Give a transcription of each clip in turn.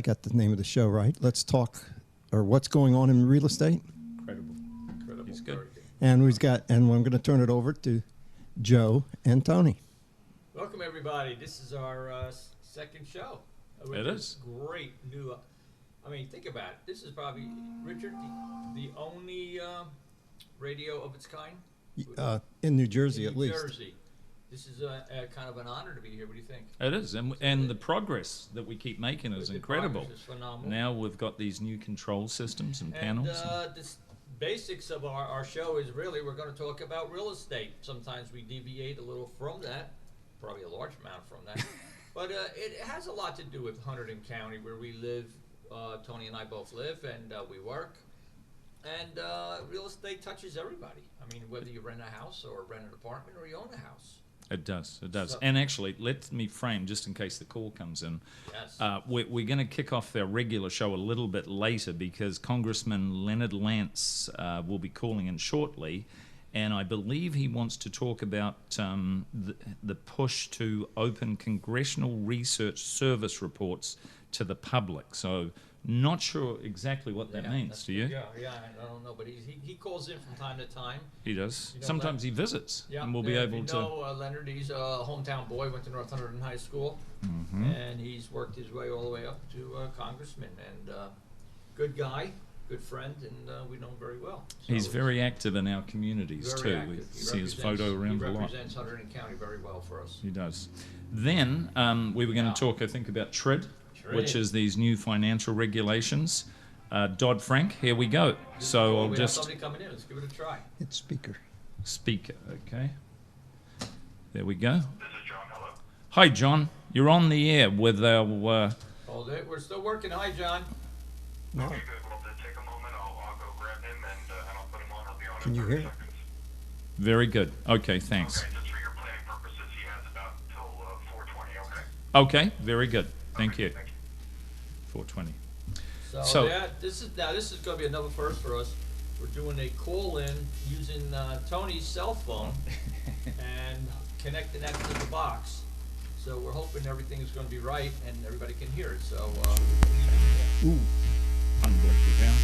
I got the name of the show right. Let's talk, or what's going on in real estate. Incredible. He's good. And I'm going to turn it over to Joe and Tony. Welcome, everybody. This is our second show. It is. Great new. I mean, think about it. This is probably, Richard, the only radio of its kind? In New Jersey, in at least. New Jersey. This is a kind of an honor to be here. What do you think? It is, and the progress that we keep making is incredible. Is phenomenal. Now we've got these new control systems and panels. The basics of our show is really we're going to talk about real estate. Sometimes we deviate a little from that, probably a large amount from that. But it has a lot to do with Hunterdon County, where we live. Tony and I both live, and we work. And real estate touches everybody. I mean, whether you rent a house or rent an apartment or you own a house. It does. So, and actually, let me frame, just in case the call comes in. Yes. We're going to kick off our regular show a little bit later because Congressman Leonard Lance will be calling in shortly. And I believe he wants to talk about the push to open Congressional Research Service reports to the public. So not sure exactly what that means. Do you? Yeah, I don't know, but he calls in from time to time. He does. You know, Sometimes he visits, Yeah, and we'll be able to. Leonard, he's a hometown boy, went to North Hunterdon High School, and he's worked his way all the way up to congressman, and good guy, good friend, and we know him very well. So He's very active in our communities very too. active. We He see his represents- photo around a He lot. represents Hunterdon County very well for us. He does. Then we were going to talk, I think, about TRID, which is these new financial regulations. Dodd-Frank, here we go. So I'll we just have somebody coming in. Let's give it a try. It's speaker. speaker. Okay. There we go. This is John. Hello. Hi, John. You're on the air with our. Hold it. We're still working. Hi, John. No. Okay, good. Well, then take a moment. I'll go grab him and I'll put him on. He'll be on Can in you 30 hear? seconds. Very good. Okay, thanks. Okay, just for your planning purposes, he has about till 4:20. Okay. Okay, very good. Thank Okay, you. Thank you. 420. So, So- this is going to be another first for us. We're doing a call-in using Tony's cell phone and connecting that to the box. So we're hoping everything is going to be right and everybody can hear it. So Ooh, Unblock down.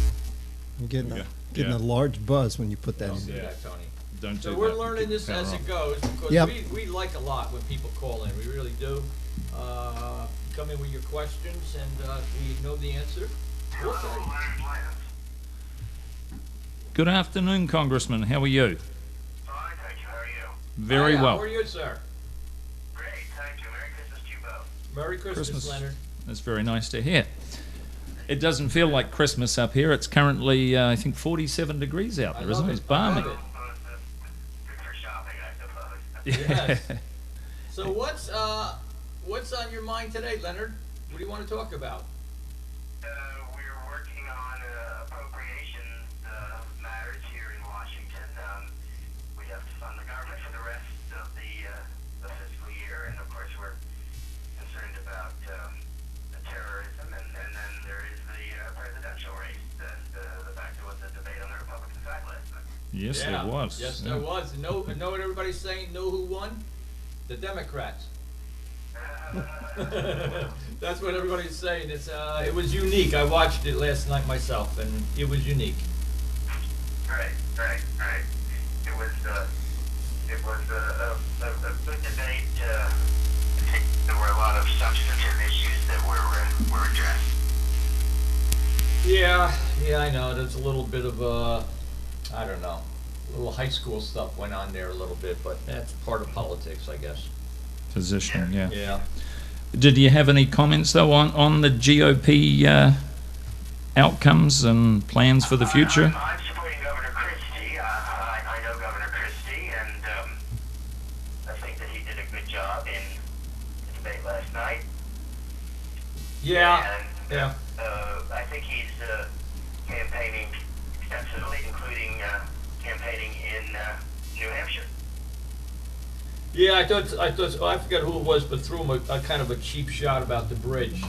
I'm getting, Yeah. getting a large buzz when you put that don't in. do Yeah. that, Tony. Don't So do we're that. learning Keep this the power as on. it goes because Yep. we like a lot when people call in. We really do. Come in with your questions and we know the answer. We'll Hello, say. Leonard Lance. Good afternoon, Congressman. How are you? Fine, thank you. How are you? Very Hi, well. How are you, sir? Great, thank you. Merry Christmas to you both. Merry Christmas, Christmas. Leonard. That's very nice to hear. It doesn't feel like Christmas up here. It's currently, I think, 47 degrees out I there, isn't love it? It's it. I love balmy. it. Good for shopping, I suppose. Yes. So what's on your mind today, Leonard? What do you want to talk about? We're working on appropriations matters here in Washington. We have to fund the government for the rest of the fiscal year, and of course we're concerned about the terrorism, and then there is the presidential race, the fact there was a debate on the Republican side last night. Yes, Yeah. there was. Yes, Yeah. there was. Know what everybody's saying? Know who won? The Democrats. That's what everybody's saying. It was unique. I watched it last night myself, and it was unique. Right. It was a good debate. I think there were a lot of substantive issues that were addressed. Yeah, I know. There's a little bit of I don't know, a little high school stuff went on there a little bit, but that's part of politics, I guess. Position, yeah. Yeah. Did you have any comments, though, on the GOP outcomes and plans for the future? I'm supporting Governor Christie. I know Governor Christie, and I think that he did a good job in the debate last night. Yeah. And Yeah. I think he's campaigning extensively, including campaigning in New Hampshire. Yeah, I forgot who it was, but threw him a kind of a cheap shot about the bridge.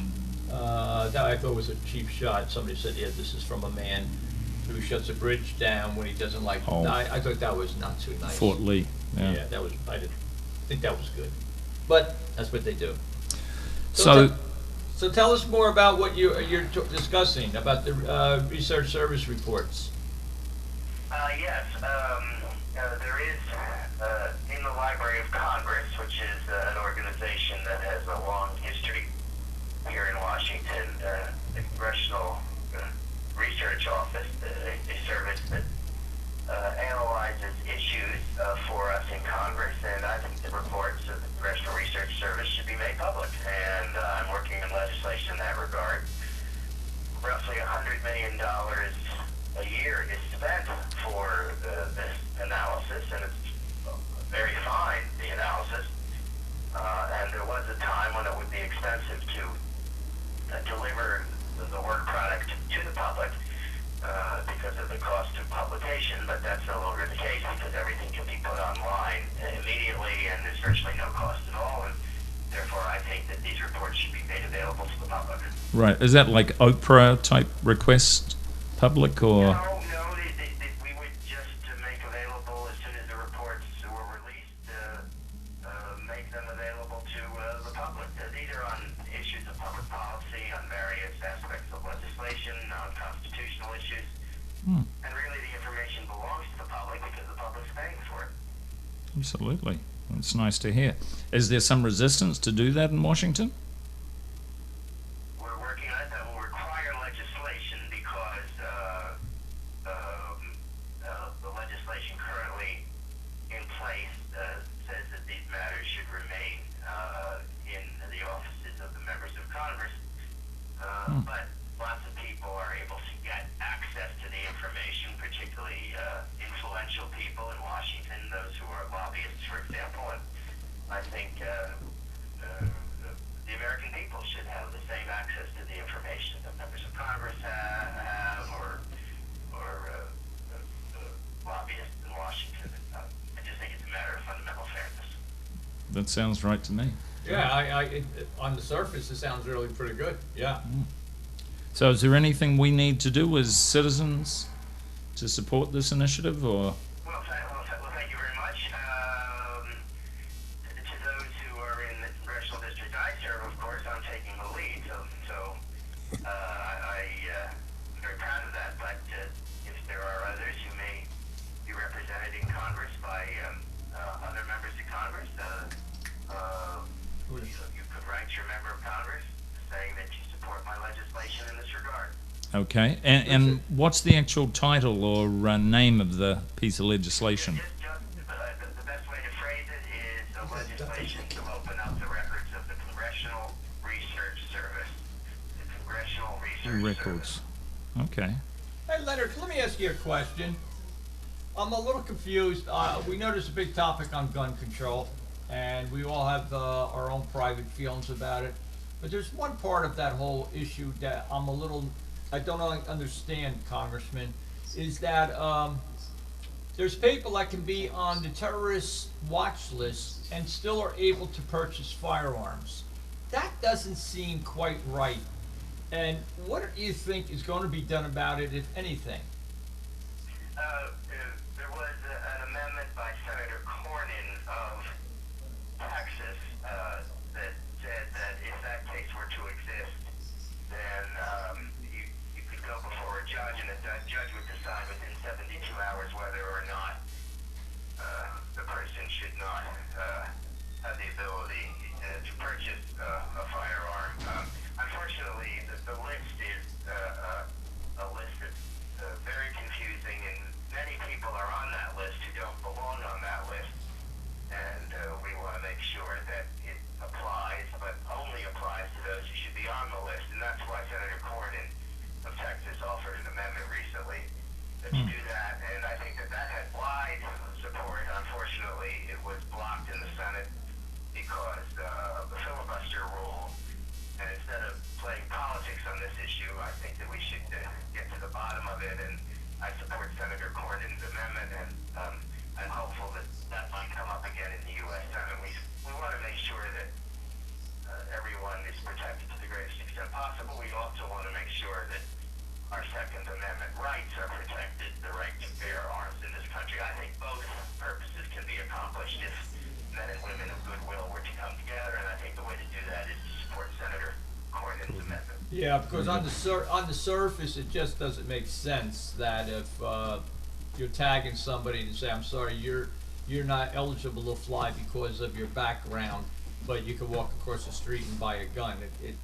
That I thought was a cheap shot. Somebody said, "Yeah, this is from a man who shuts a bridge down when he doesn't like." Oh. I thought that was not too nice. Fort Lee. Yeah. Yeah, that was. I didn't think that was good, but that's what they do. So, So tell us more about what you're discussing about the research service reports. Yes, there is in the Library of Congress, which is an organization that has a long history here in Washington, the Congressional Research Office, a service that analyzes issues for us in Congress, and I think the reports of the Congressional Research Service should be made public, and I'm working on legislation in that regard. Roughly $100 million a year is spent for this analysis, and it's very fine, the analysis. And there was a time when it would be expensive to deliver the work product to the public because of the cost of publication, but that's no longer the case because everything can be put online immediately and there's virtually no cost at all. And therefore, I think that these reports should be made available to the public. Right. Is that like Oprah type request, public or? No, we would just make available as soon as the reports were released, make them available to the public. These are on issues of public policy, on various aspects of legislation, on constitutional issues. And really the information belongs to the public because the public's paying for it. Absolutely. That's nice to hear. Is there some resistance to do that in Washington? We're working on it. That will require legislation because the legislation currently in place says that these matters should remain in the offices of the members of Congress. But lots of people are able to get access to the information, particularly influential people in Washington, those who are lobbyists, for example. And I think the American people should have the same access to the information that members of Congress have or lobbyists in Washington. I just think it's a matter of fundamental fairness. That sounds right to me. Yeah, on the surface, it sounds really pretty good. Yeah. So is there anything we need to do as citizens to support this initiative, or? Well, thank you very much. To those who are in the congressional district I serve, of course, I'm taking the lead, so I'm very proud of that. But if there are others who may be represented in Congress by other members of Congress, you could write your member of Congress saying that you support my legislation in this regard. Okay. And what's the actual title or name of the piece of legislation? The best way to phrase it is a legislation to open up the records of the Congressional Research Service. The Congressional Research Records. Service. Okay. Hey, Leonard, let me ask you a question. I'm a little confused. We know there's a big topic on gun control, and we all have our own private feelings about it. But there's one part of that whole issue that I don't understand, Congressman, is that there's people that can be on the terrorist watch list and still are able to purchase firearms. That doesn't seem quite right. And what do you think is going to be done about it, if anything? There was an amendment by Senator Cornyn of Texas that said that if that case were to exist, then you could go before a judge, and that judge would decide within 72 hours whether or not the person should not have the ability to purchase a firearm. Unfortunately, the list is a list that's very confusing, and many people are on that list who don't belong on that list. And we want to make sure that it applies, but only applies to those who should be on the list. And that's why Senator Cornyn of Texas offered an amendment recently to do that. And I think that had wide support. Unfortunately, it was blocked in the Senate because of the filibuster rule. And instead of playing politics on this issue, I think that we should get to the bottom of it. And I support Senator Cornyn's amendment, and I'm hopeful that that might come up again in the U.S. Senate. We want to make sure that everyone is protected to the greatest extent possible. We also want to make sure that our Second Amendment rights are protected, the right to bear arms in this country. I think both purposes can be accomplished if men and women of goodwill were to come together, and I think the way to do that is to support Senator Cornyn's amendment. Yeah, because on the surface, it just doesn't make sense that if you're tagging somebody to say, "I'm sorry, you're not eligible to fly because of your background," but you can walk across the street and buy a gun.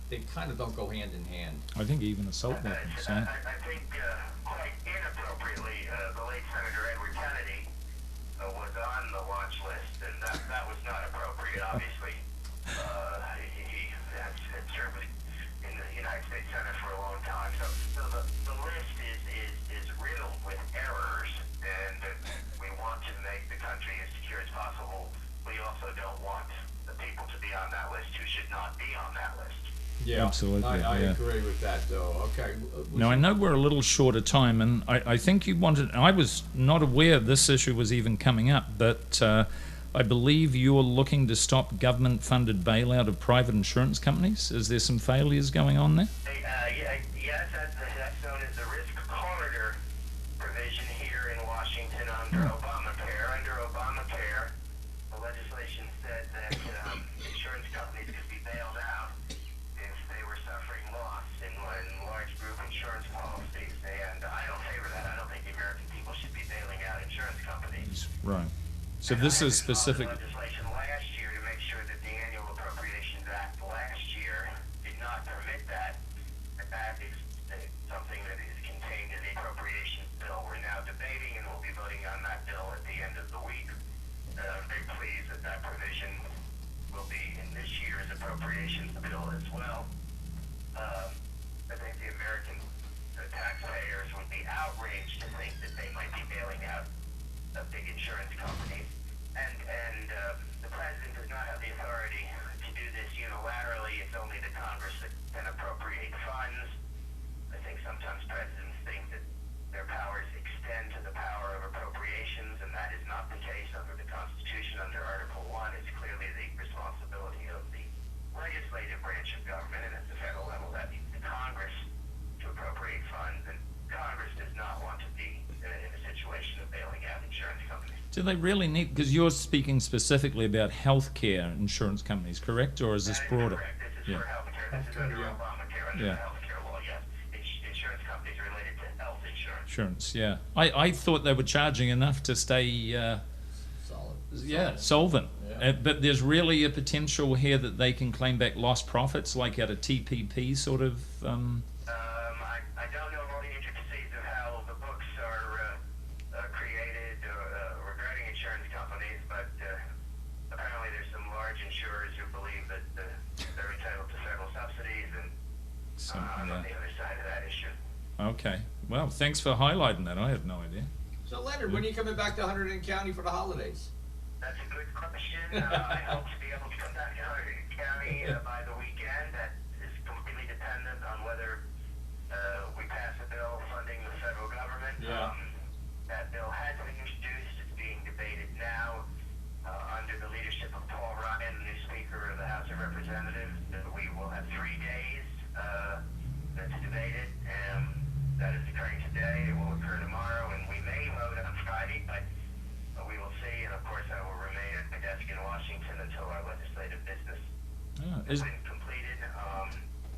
They kind of don't go hand in hand. I think even assault weapons. Yeah. I think quite inappropriately, the late Senator Edward Kennedy was on the watch list, and that was not appropriate, obviously. He had served in the United States Senate for a long time, so the list is riddled with errors, and we want to make the country as secure as possible. We also don't want the people to be on that list who should not be on that list. Yeah, Absolutely, I yeah. agree with that, though. Okay. Now, I know we're a little short of time, and I think you wanted... I was not aware this issue was even coming up, but I believe you're looking to stop government-funded bailout of private insurance companies. Is there some failures going on there? Yes, that's known as the risk corridor provision here in Washington under Obamacare. Under Obamacare, the legislation said that insurance companies could be bailed out if they were suffering loss in large group insurance policies. And I don't favor that. I don't think the American people should be bailing out insurance companies. Right. So this is specific... Legislation last year to make sure that the Annual Appropriations Act last year did not permit that. That is something that is contained in the appropriations bill we're now debating, and we'll be voting on that bill at the end of the week. I'm very pleased that that provision will be in this year's appropriations bill as well. I think the American taxpayers would be outraged to think that they might be bailing out big insurance companies. And the president does not have the authority to do this unilaterally. It's only the Congress that can appropriate funds. I think sometimes presidents think that their powers extend to the power of appropriations, and that is not the case under the Constitution. Under Article 1, it's clearly the responsibility of the legislative branch of government, and at the federal level, that means the Congress to appropriate funds, and Congress does not want to be in a situation of bailing out insurance companies. Do they really need... Because you're speaking specifically about healthcare insurance companies, correct? Or is this That is broader? correct. This is for healthcare. This is under Obamacare, under Yeah. the healthcare law, yes. Insurance companies related to health insurance. Insurance, yeah. I thought they were charging enough to stay... Solid. solvent. Yeah. But there's really a potential here that they can claim back lost profits, like at a TPP sort of... I don't know all the intricacies of how the books are created regarding insurance companies, but apparently there's some large insurers who believe that they're entitled to federal subsidies, and I'm on the other side of that issue. Okay. Well, thanks for highlighting that. I had no idea. So, Leonard, when are you coming back to Hunterdon County for the holidays? That's a good question. I hope to be able to come back to Hunterdon County by the weekend. That is completely dependent on whether we pass a bill funding the federal government. Yeah. That bill has been introduced. It's being debated now under the leadership of Paul Ryan, the new Speaker of the House of Representatives. We will have 3 days to debate it. That is occurring today. It will occur tomorrow, and we may vote on Friday, but we will see. And of course, I will remain at my desk in Washington until our legislative business has been completed.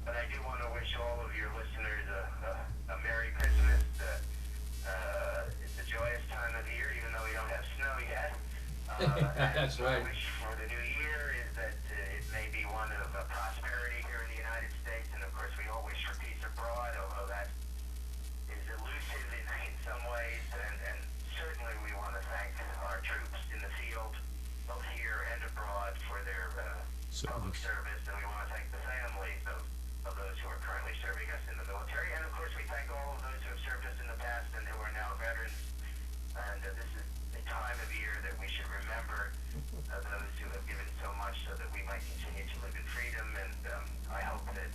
But I do want to wish all of your listeners a Merry Christmas. It's a joyous time of year, even though we don't have snow yet. That's right. My wish for the new year is that it may be one of prosperity here in the United States, and of course, we all wish for peace abroad, although that is elusive in some ways, and certainly we want to thank our troops in the field, both here and abroad, for their public service, and we want to thank the families of those who are currently serving us in the military, and of course we thank all of those who have served us in the past and who are now veterans, and this is a time of year that we should remember those who have given so much so that we might continue to live in freedom, and I hope that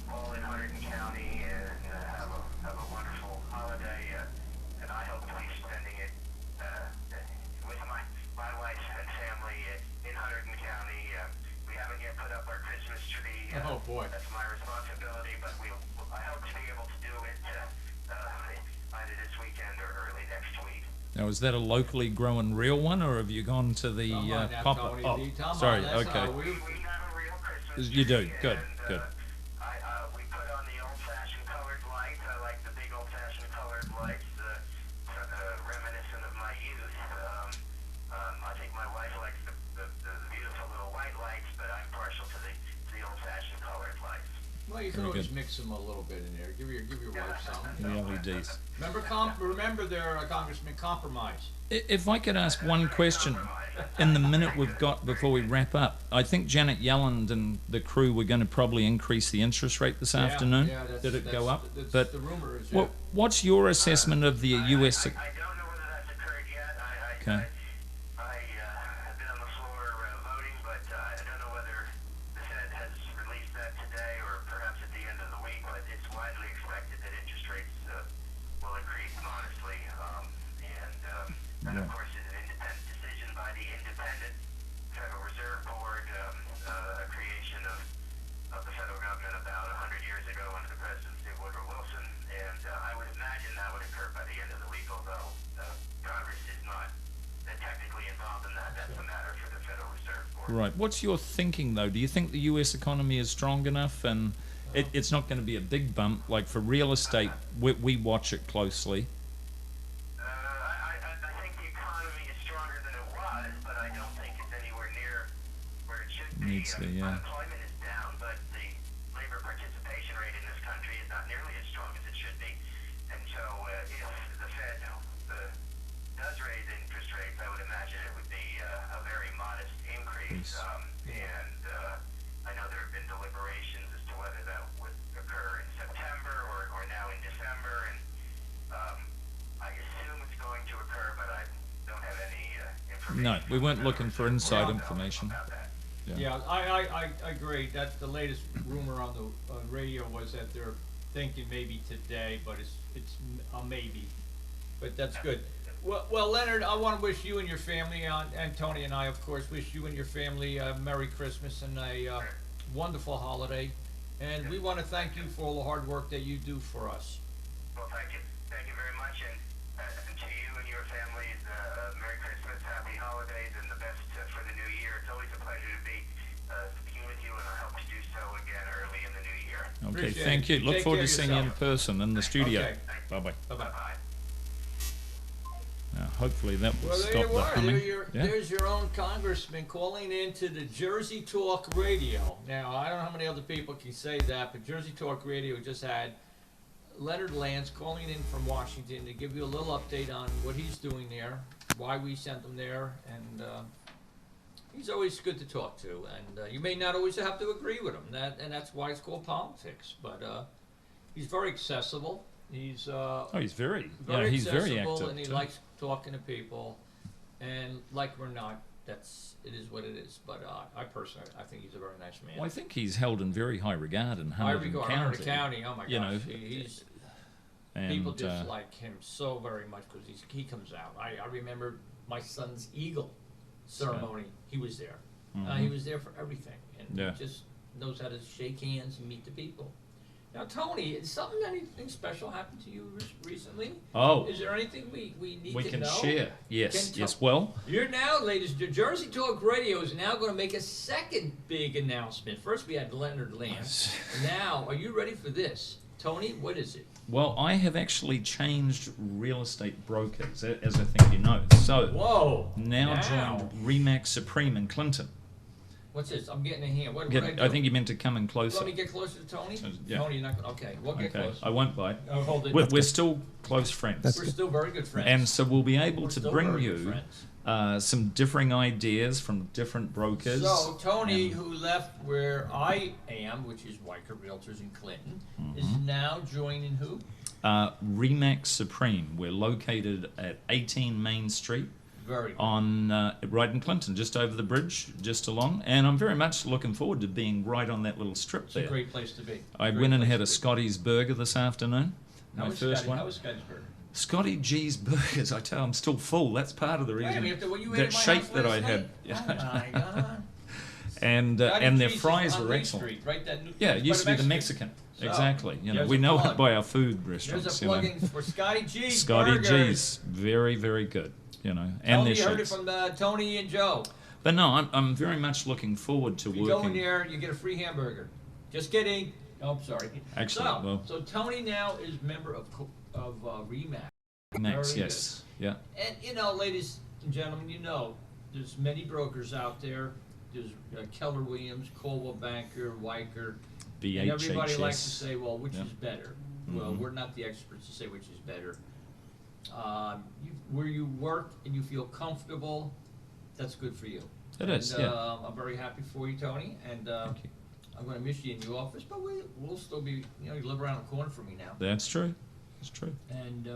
all in Hunterdon County have a wonderful holiday, and I hope to be spending it with my wife and family in Hunterdon County. We haven't yet put up our Christmas tree. Oh, boy. That's my responsibility, but I hope to be able to do it either this weekend or early next week. Now, is that a locally grown real one, or have you gone to the Come on now, pop-up? Tony D. Come sorry. on, that's Okay. how We have a real Christmas You do. tree, Good. and, Good. you can Very always good. mix them a little bit in there. Give your wife some. The LEDs. Remember there, Congressman, compromise. If I could ask one question in the minute we've got before we wrap up, I think Janet Yellen and the crew were going to probably increase the interest rate this afternoon. Yeah, Did it go up? That's But the rumor is. what's your assessment of the U.S. I don't know whether that's occurred yet. Okay. I have been on the floor voting, but I don't know whether the Fed has released that today or perhaps at the end of the week. But it's widely expected that interest rates will increase modestly, and of course, it's an independent decision by the independent Federal Reserve Board, a creation of the federal government about 100 years ago under the presidency of Woodrow Wilson, and I would imagine that would occur by the end of the week, although Congress is not technically involved in that. That's a matter for the Federal Reserve Board. Right. What's your thinking, though? Do you think the U.S. economy is strong enough, and it's not going to be a big bump? Like for real estate, we watch it closely. I think the economy is stronger than it was, but I don't think it's anywhere near where it should be. Needs to, yeah. Unemployment is down, but the labor participation rate in this country is not nearly as strong as it should be. And so if the Fed does raise interest rates, I would imagine it would be a very modest increase. And I know there have been deliberations as to whether that would occur in September or now in December. And I assume it's going to occur, but I don't have any information. No, we weren't looking for inside Well, no, information. about that. Yeah, I agree. That's the latest rumor on the radio was that they're thinking maybe today, but it's a maybe. But that's good. Well, Leonard, I want to wish you and your family, and Tony and I, of course, wish you and your family a Merry Christmas and a wonderful holiday. And we want to thank you for all the hard work that you do for us. Well, thank you. Thank you very much. And to you and your families, Merry Christmas, Happy Holidays, and the best for the new year. It's always a pleasure to be speaking with you, and I hope to do so again early in the new year. Okay, Appreciate thank it. you. Look Take forward care to of seeing you in yourself. person in the studio. Okay. Bye-bye. Bye-bye. Bye. Hopefully that will Well, there stop you the are. humming. Yeah. There's your own congressman calling into the Jersey Talk Radio. Now, I don't know how many other people can say that, but Jersey Talk Radio just had Leonard Lance calling in from Washington to give you a little update on what he's doing there, why we sent him there, and he's always good to talk to. And you may not always have to agree with him, and that's why it's called politics. But he's very accessible. He's He's very very he's very accessible, active and he too. likes talking to people. And like we're not, it is what it is. But I personally, I think he's a very nice man. Well, I think he's held in very high regard in I Hamilton regard County. Hunter County. Oh my gosh, you know, he's and, people just like him so very much because he comes out. I remember my son's Eagle ceremony. He was there. He was there for everything, and Yeah. he just knows how to shake hands and meet the people. Now, Tony, is anything special happened to you recently? Oh, Is there anything we need we to can know? share. Yes, Can yes. Well, You're now, ladies, Jersey Talk Radio is now going to make a second big announcement. First, we had Leonard Lance. Now, are you ready for this? Tony, what is it? well, I have actually changed real estate brokers, as I think you know. So Whoa! now joined Remax Supreme in Clinton. What's this? I'm getting a hand. What Get, I do? I think you meant to come in closer. Let me get closer to Tony? Yeah. Tony, you're not going to... Okay, we'll get Okay, close. I won't bite. Oh, hold it. We're still close friends. That's We're good. still very good friends. And so we'll be able We're to still bring very good you friends. some differing ideas from different brokers. So, Tony, and- who left where I am, which is Weicker Realtors in Clinton, is now joining who? Remax Supreme. We're located at 18 Main Street Very good. on right in Clinton, just over the bridge, just along. And I'm very much looking forward to being right on that little strip It's a there. great place to be. I Great went and place had to a be. Scotty's Burger this afternoon. How My was first Scotty? one. How was Scotty's Burger? Scotty G's Burgers. I tell you, I'm still full. That's part of the Wait a reason. minute, after what you ate that at my shake house that I last had. night? Oh my God. And Scotty their G's is fries on were Main excellent. Street, right? That new, Yeah, it's it used to by be the Mexican. So, Exactly. You know, there's we a know plug. it by our food There's restaurants. a You know. plug-in for Scotty G's Scotty Burgers. G's, very, very good. You know, and Tell me their you heard it shakes. from Tony and Joe. But no, I'm very much looking forward to If you go in working. there, you get a free hamburger. Just kidding. Oh, I'm sorry. Actually, so Tony now is member of Remax. Max, Very yes, yeah. And you know, ladies and gentlemen, you know, there's many brokers out there. There's Keller Williams, Coldwell Banker, Weicker, BHHS. And everybody likes to say, well, which Yeah. is better? Well, Mhm. we're not the experts to say which is better. Where you work and you feel comfortable, that's good for you. It is, And, yeah. I'm very happy for you, Tony, and Thank you. I'm going to miss you in your office, but we'll still be, you live around the corner from me now. That's true. That's true. And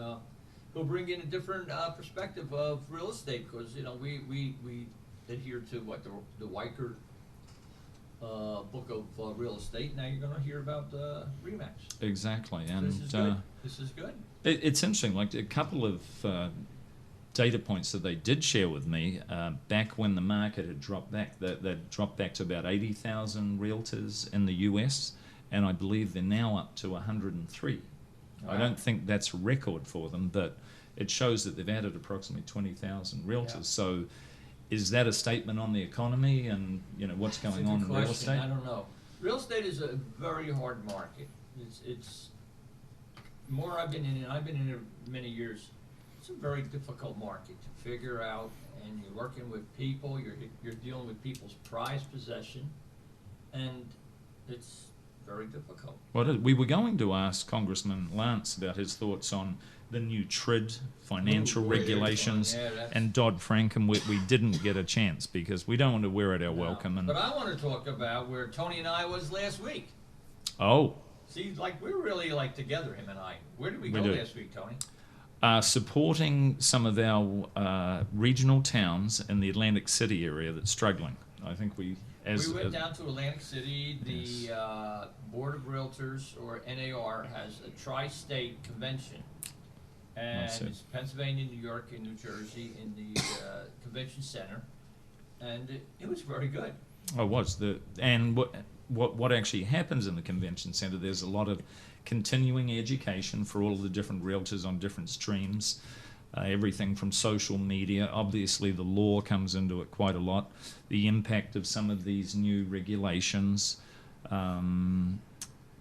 he'll bring in a different perspective of real estate because, we adhere to what, the Weicker book of real estate. Now you're going to hear about RE/MAX. Exactly. So And this is good. This is good. it's interesting, like a couple of data points that they did share with me back when the market had dropped back, that dropped back to about 80,000 realtors in the US, and I believe they're now up to 103. I Wow. don't think that's a record for them, but it shows that they've added approximately 20,000 realtors. Yeah. So is that a statement on the economy and what's That's a going on good in real question. estate? I don't know. Real estate is a very hard market. It's more I've been in it. I've been in it many years. It's a very difficult market to figure out, and you're working with people. You're dealing with people's prized possession, and it's very difficult. Well, we were going to ask Congressman Lance about his thoughts on the new TRID financial Ooh, regulations yeah, that's- and Dodd-Frank, and we didn't get a chance because we don't want to wear out our No. welcome. And But I want to talk about where Tony and I was last week. oh, See, we're really together, him and I. Where did we We go do. last week, Tony? supporting some of our regional towns in the Atlantic City area that's struggling. I think we We went down to Atlantic City. The Board of Realtors, or NAR, has a tri-state convention. And That's it. it's Pennsylvania, New York, and New Jersey in the convention center. And it was very good. Oh, was and what actually happens in the convention center? There's a lot of continuing education for all of the different realtors on different streams. Everything from social media, obviously the law comes into it quite a lot. The impact of some of these new regulations,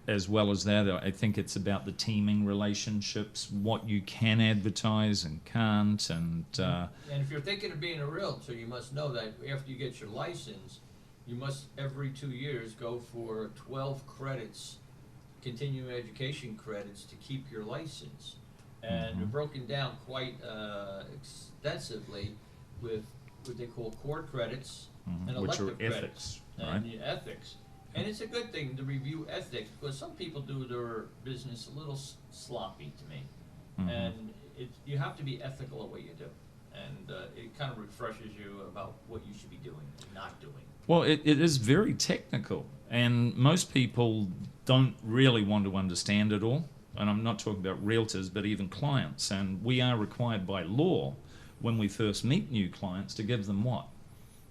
as well as that, I think it's about the teaming relationships, what you can advertise and can't, and And if you're thinking of being a realtor, you must know that after you get your license, you must every 2 years go for 12 credits, continuing education credits, to keep your license. And they're broken down quite extensively with what they call core credits and which are elective credits ethics, and right? your ethics. And it's a good thing to review ethics because some people do their business a little sloppy to me. And you have to be ethical at what you do. And it kind of refreshes you about what you should be doing and not doing. Well, it is very technical, and most people don't really want to understand it all. And I'm not talking about realtors, but even clients. And we are required by law, when we first meet new clients, to give them what?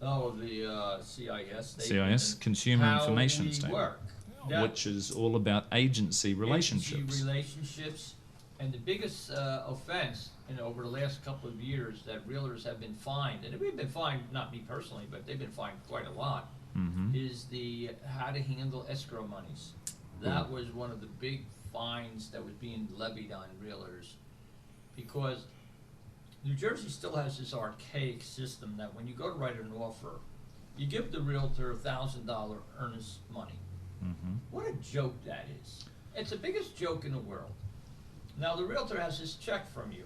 Oh, the CIS statement. CIS, and Consumer how Information we Statement, work. That- which is all about agency relationships. Agency relationships, and the biggest offense over the last couple of years that realtors have been fined, and we've been fined, not me personally, but they've been fined quite a lot, is the how to handle escrow monies. That was one of the big fines that was being levied on realtors, because New Jersey still has this archaic system that when you go to write an offer, you give the realtor $1,000 earnest money. What a joke that is. It's the biggest joke in the world. Now the realtor has this check from you.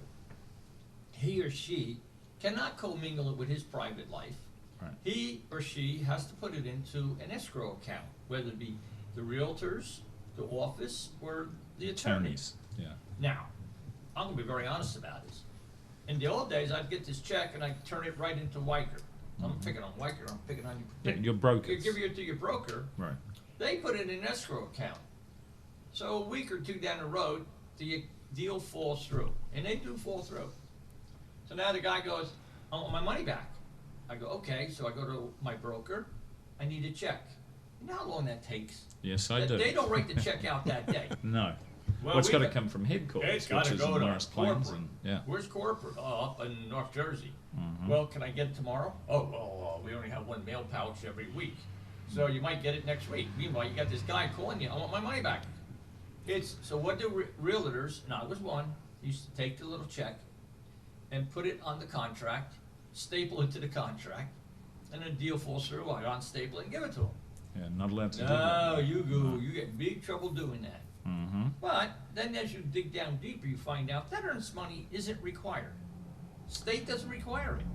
He or she cannot commingle it with his private life. Right. He or she has to put it into an escrow account, whether it be the realtors, the office, or the attorneys. Yeah. Now, I'm going to be very honest about this. In the old days, I'd get this check and I'd turn it right into Weicker. I'm picking on Weicker, I'm picking on you. Your brokers. You give it to your broker, Right. they put it in an escrow account. So a week or two down the road, the deal falls through. And they do fall through. So now the guy goes, I want my money back. I go, okay, so I go to my broker, I need a check. You know how long that takes? Yes, I do. They don't write the check out that day. No. Well, What's we got to got- come from headquarters, It's which gotta is go in to Morris Plains, corporate. and yeah. Where's corporate? Oh, up in North Jersey. Well, can I get it tomorrow? Oh, well, we only have one mail pouch every week. So you might get it next week. Meanwhile, you got this guy calling you, I want my money back. So what do realtors, and I was one, used to take the little check and put it on the contract, staple it to the contract, and then the deal falls through, I unstaple it and give it to them. Yeah, not allowed to do No, that. you get in big trouble doing that. Mm-hmm. But then as you dig down deeper, you find out veterans money isn't required. State doesn't require it.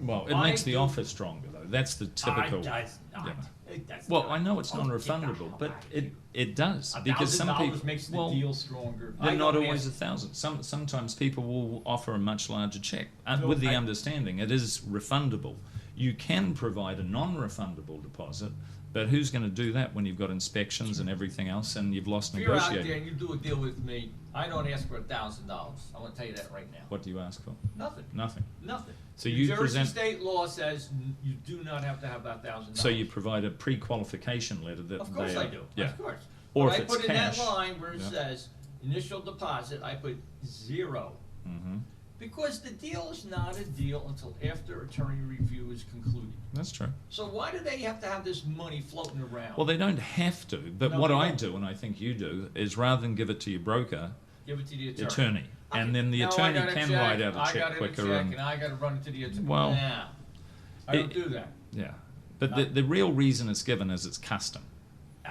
Well, it I makes the do- offer stronger, though. That's the typical. It does not. Yeah. It does Well, not. I know it's Oh, non-refundable, get but the hell it does out of because here. some $1,000 people makes the well, deal stronger. they're I not don't always ask- 1,000. Sometimes people will offer a much larger check No, with the I- understanding it is refundable. You can provide a non-refundable deposit, but who's going to do that when you've got inspections and everything else and you've lost If you're out negotiating? there and you do a deal with me, I don't ask for $1,000. I'm going to tell you that right now. What do you ask for? Nothing. Nothing. Nothing. So New you Jersey present- state law says you do not have to have that $1,000. So you provide a pre-qualification letter that Of course they I do. Yeah. Of course. Or But if I it's put cash. in that line where it Yeah. says initial deposit, I put 0. Mm-hmm. Because the deal is not a deal until after attorney review is concluded. That's true. So why do they have to have this money floating around? Well, they don't have to, but No, what they I don't. do, and I think you do, is rather than give it to your broker, Give it to the attorney. attorney, and then the Now, I attorney got a can check, write out I a check got it quicker. check, and I got to run it to the attorney. Well, Nah, I don't it- do that. Yeah, but the real reason it's given is it's custom,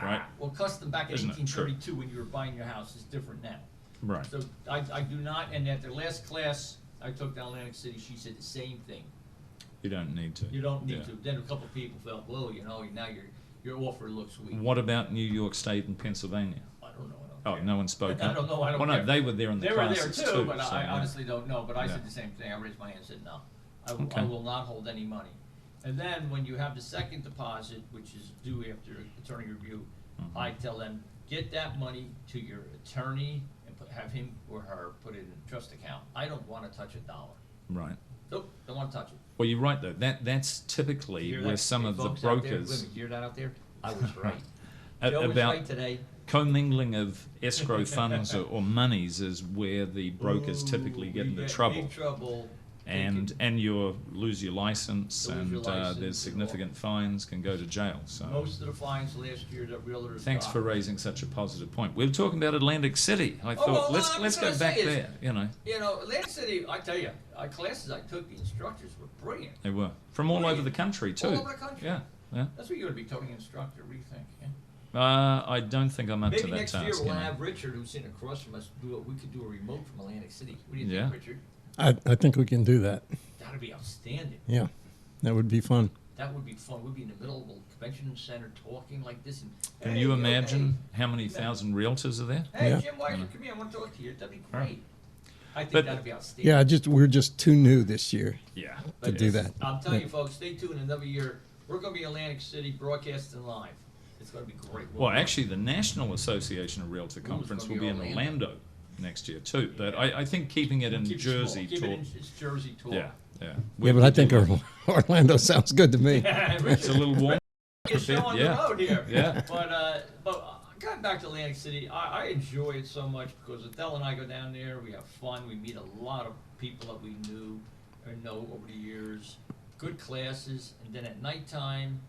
right? Well, custom back in Isn't it? True. 1832 when you were buying your house is different now. Right. So I do not, and at the last class I took down Atlantic City, she said the same thing. You don't need to. You don't need Yeah. to. Then a couple of people felt, well, now your offer looks weak. What about New York State and Pennsylvania? I don't know. I Oh, don't care. no one spoke I up. don't know. I don't Well, care. no, they were there in the They were there classes too, but so, I yeah. honestly don't know. But I Yeah. said the same thing. I raised my hand and said no. I Okay. will not hold any money. And then when you have the second deposit, which is due after attorney review, Mhm. I tell them, get that money to your attorney and have him or her put it in a trust account. I don't want to touch a dollar. Right. Nope, don't want to touch it. Well, you're right though. That's typically Hear where that, some you of the folks out there? brokers Women, hear that out there? I was right. a- Joe was about right today. commingling of escrow funds or monies is where the brokers typically get We into in trouble. Big trouble. And you lose your license, Lose and your license there's and significant fines, can go to jail. So Most of the fines last year that realtors thanks got. for raising such a positive point. We were talking about Atlantic City. I thought well, let's I was go gonna back say is- there. You know, You know, Atlantic City, I tell you, classes I took, the instructors were brilliant. they were from all over the country too. All over the country. Yeah, yeah. That's what you ought to be telling an instructor. What do you think? Yeah? I don't think I'm up Maybe to that next task. year you we'll know. have Richard, who's sitting across from us, we could do a remote from Atlantic City. What do you Yeah. think, Richard? I think we can do that. That'd be outstanding. Yeah, that would be fun. That would be fun. We'd be in the middle of a convention center talking like this. And, Can hey, you okay. imagine how many thousand realtors are there? Hey, Yeah. Jim Weiser, come here. I want to talk to you. That'd be Right. great. I think But- that'd be outstanding. Yeah, we're just too new this year Yeah. to do that. I'm telling you, folks, stay tuned. Another year, we're going to be Atlantic City broadcasting live. It's going to be great. Well, actually, the National Association of Realtor it's Conference gonna will be be in Orlando. Orlando next year too. But I think keeping it in Keep it Jersey small. Keep talk. it in it's Jersey talk. Yeah, yeah. Yeah, but I think Orlando sounds good to me. it's a little warm. Get show on Yeah. the road here. Yeah. But going back to Atlantic City, I enjoy it so much because Adele and I go down there. We have fun. We meet a lot of people that we knew or know over the years. Good classes, and then at nighttime,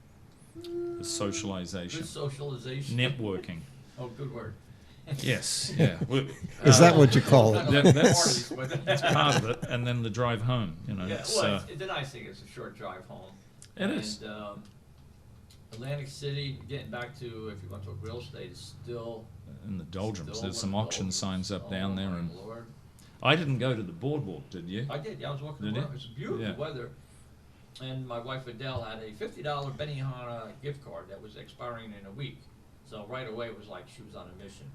The socialization, good socialization. networking. Oh, good word. Yes, yeah. Is that what you call Kind it? of like That's- parties, but- That's part of it, and then the drive home. You know, Yeah, it's, well, it's the nice thing is a short drive home. It is. And Atlantic City, getting back to if you want to talk real estate, is still in the doldrums. still There's some one of auction those. signs up Oh, down there, my and Lord. I didn't go to the boardwalk. Did you? I did. Yeah, I was walking Did you? around. It was beautiful Yeah. weather, and my wife Adele had a $50 Benihana gift card that was expiring in a week. So right away it was like she was on a mission.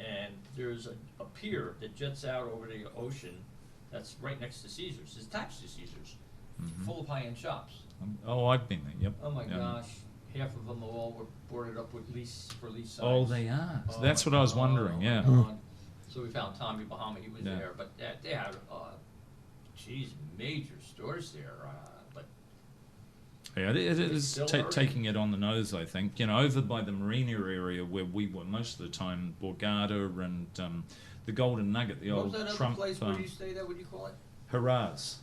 And there's a pier that jets out over the ocean. That's right next to Caesars. It's attached to Caesars, Mhm. full of high-end shops. Oh, I've been there. Yep. Oh my Yeah. gosh, half of them all were boarded up with lease signs. Oh, they are. Oh That's my what I was God, wondering. oh my Yeah. God. So we found Tommy Bahama. He was Yeah. there, but they had, major stores there. But Yeah, it It's is still hurting. taking it on the nose, I think. You know, over by the marina area where we were most of the time, Borgata and the Golden Nugget, the what old was that other Trump place where you stayed at? What do you call it? Hurrahs.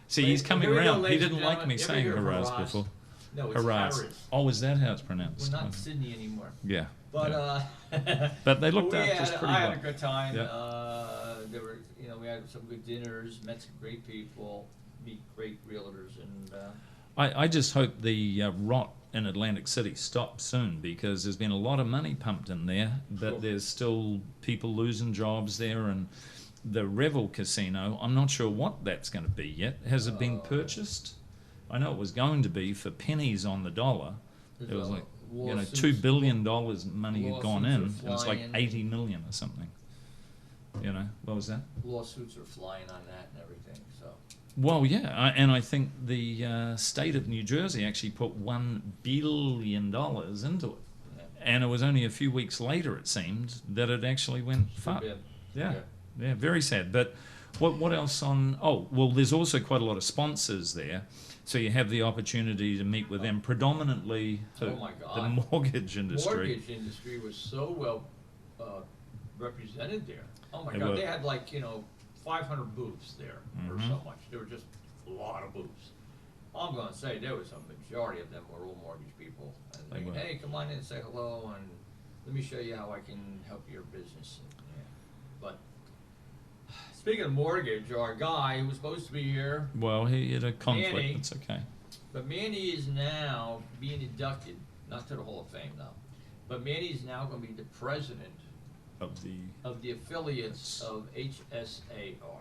See, Wait, he's coming here we go, around. He ladies didn't and like gentlemen. me You ever saying hear hurrahs hurrahs? before. No, it's Hurrahs. Harris. Oh, is that how it's We're pronounced? not in Sydney anymore. Yeah. But yeah. But they looked we after us had- pretty I had well. a good time. Yeah. There were, we had some good dinners, met some great people, meet great realtors, and I just hope the rot in Atlantic City stops soon, because there's been a lot of money pumped in there, but Sure. there's still people losing jobs there. And the Revel Casino, I'm not sure what that's going to be yet. Has it been purchased? I know it was going to be for pennies on the dollar. It was like, $2 billion money had gone in. lawsuits are It was like flying. 80 million or something. What was that? Lawsuits are flying on that and everything. So Well, yeah, and I think the state of New Jersey actually put $1 billion into it. yeah. And it was only a few weeks later, it seemed, that it actually went fuck. Yeah. Yeah, very sad. But what else on? Oh, well, there's also quite a lot of sponsors there, so you have the opportunity to meet with them. Predominantly, Oh my God. the mortgage industry. Mortgage industry was so well represented there. Oh my They God, were. they had 500 booths there or Mhm. so much. There were just a lot of booths. I'm going to say there was a majority of them were all mortgage people. And They were. hey, come on in and say hello, and let me show you how I can help your business. And, yeah. But speaking of mortgage, our guy who was supposed to be here, Well, he had a conflict. Manny. It's okay. but Manny is now being inducted, not to the Hall of Fame though, but Manny is now going to be the president Of the affiliates of HSAR.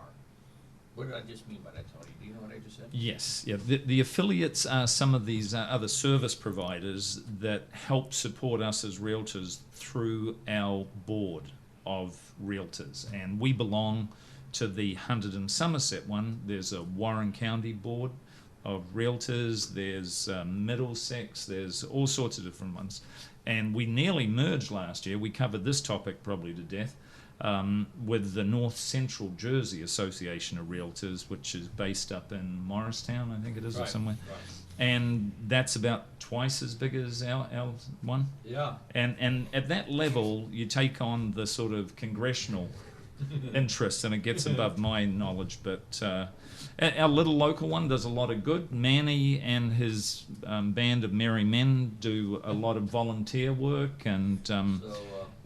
What did I just mean by that, Tony? Do you know what I just said? Yes, yeah. The affiliates are some of these other service providers that help support us as realtors through our board of realtors, and we belong to the Hunterdon and Somerset one. There's a Warren County board of realtors. There's Middlesex. There's all sorts of different ones, and we nearly merged last year. We covered this topic probably to death. With the North Central Jersey Association of Realtors, which is based up in Morristown, I think it is, or somewhere. Right. And that's about twice as big as our one. Yeah. And at that level, you take on the sort of congressional interests, and it gets above my knowledge. But our little local one does a lot of good. Manny and his band of merry men do a lot of volunteer work and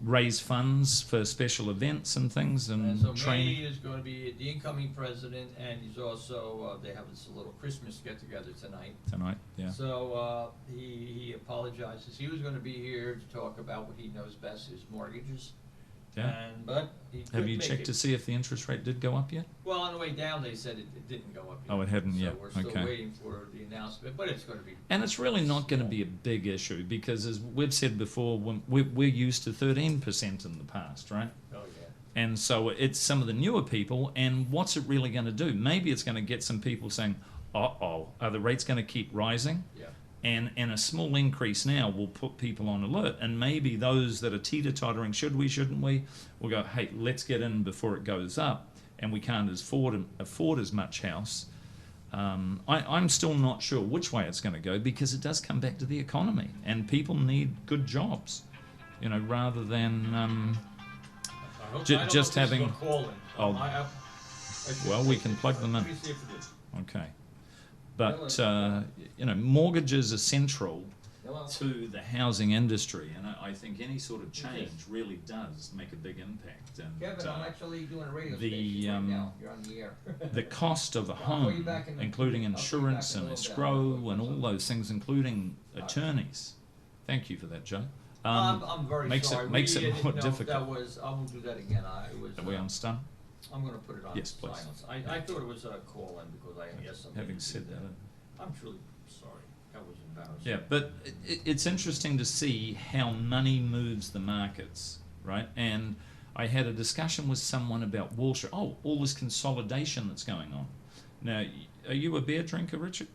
raise funds for special events and things and And so training. Manny is going to be the incoming president, and he's also, they have this little Christmas get-together tonight. Tonight, yeah. So he apologizes. He was going to be here to talk about what he knows best, his mortgages. Yeah. But he Have couldn't you make checked it. to see if the interest rate did go up yet? Well, on the way down, they said it didn't go up yet. Oh, it hadn't so yet. we're still Okay. waiting for the announcement, but it's going to be. And it's really not going to be a big issue because, as we've said before, we're used to 13% in the past, right? Oh, yeah. And so it's some of the newer people, and what's it really going to do? Maybe it's going to get some people saying, uh-oh, are the rates going to keep rising? Yeah. And a small increase now will put people on alert, and maybe those that are teeter-tottering, should we, shouldn't we, will go, hey, let's get in before it goes up, and we can't afford as much house. I'm still not sure which way it's going to go because it does come back to the economy, and people need good jobs, rather than I hope, Ju- I don't just know if this is having- gonna call in. Oh. I should Well, we can plug them in. Let me see if it is. okay. But mortgages are central Hello? to the housing industry, and I think any sort of change really does make a big impact. And Kevin, I'm actually doing a radio the, station right now. You're on the air. the cost of a I'll call you home, back in a- including I'll call you insurance back in and a little bit. escrow and all those things, including attorneys. Thank you for that, Joe. I'm very makes sorry. Makes We it more didn't know if difficult. That was. I won't do that again. I was. Are we on stun? I'm going to put it on Yes, please. silence. I thought it was a call in because I asked somebody. Having to said do that. I'm truly sorry. That was embarrassing. Yeah, but it's interesting to see how money moves the markets, right? And I had a discussion with someone about Wall Street. Oh, all this consolidation that's going on. Now, are you a beer drinker, Richard?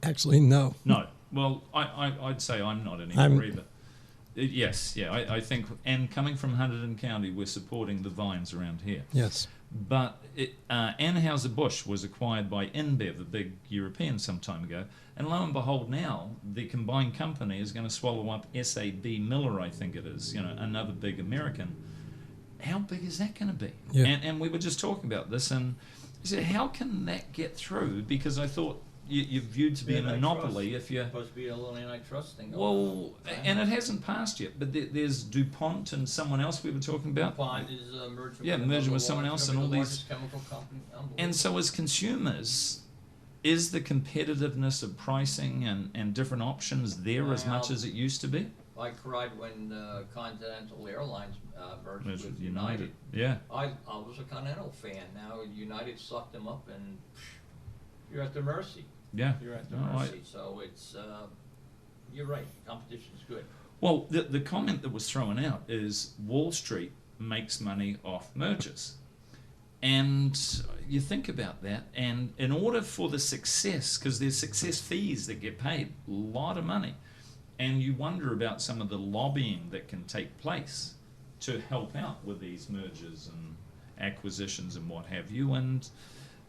Actually, no. No. Well, I'd say I'm not anymore either. Yes, yeah, I think, and coming from Hunterdon County, we're supporting the vines around here. Yes. But Anheuser-Busch was acquired by InBev, a big European, some time ago. And lo and behold, now the combined company is going to swallow up SAB Miller, I think it is, another big American. How big is that going to be? Yeah. And we were just talking about this, and I said, how can that get through? Because I thought you're viewed to be a monopoly if you're... Supposed to be a little antitrust thing. going Well, on. and it hasn't passed yet, but there's DuPont and someone else we were talking about. DuPont is merging. Yeah, with merging another with someone large- else gonna and be all the these- largest chemical company. And so as consumers, is the competitiveness of pricing and different options there as much Well, as it used to be? I cried when Continental Airlines merged With with United. Yeah. I was a Continental fan. Now United sucked them up, and you're at their mercy. Yeah. You're at their No, mercy. So it's you're right. Competition's good. Well, the comment that was thrown out is Wall Street makes money off mergers. And you think about that, and in order for the success, because there's success fees that get paid, a lot of money, and you wonder about some of the lobbying that can take place to help out with these mergers and acquisitions and what have you. And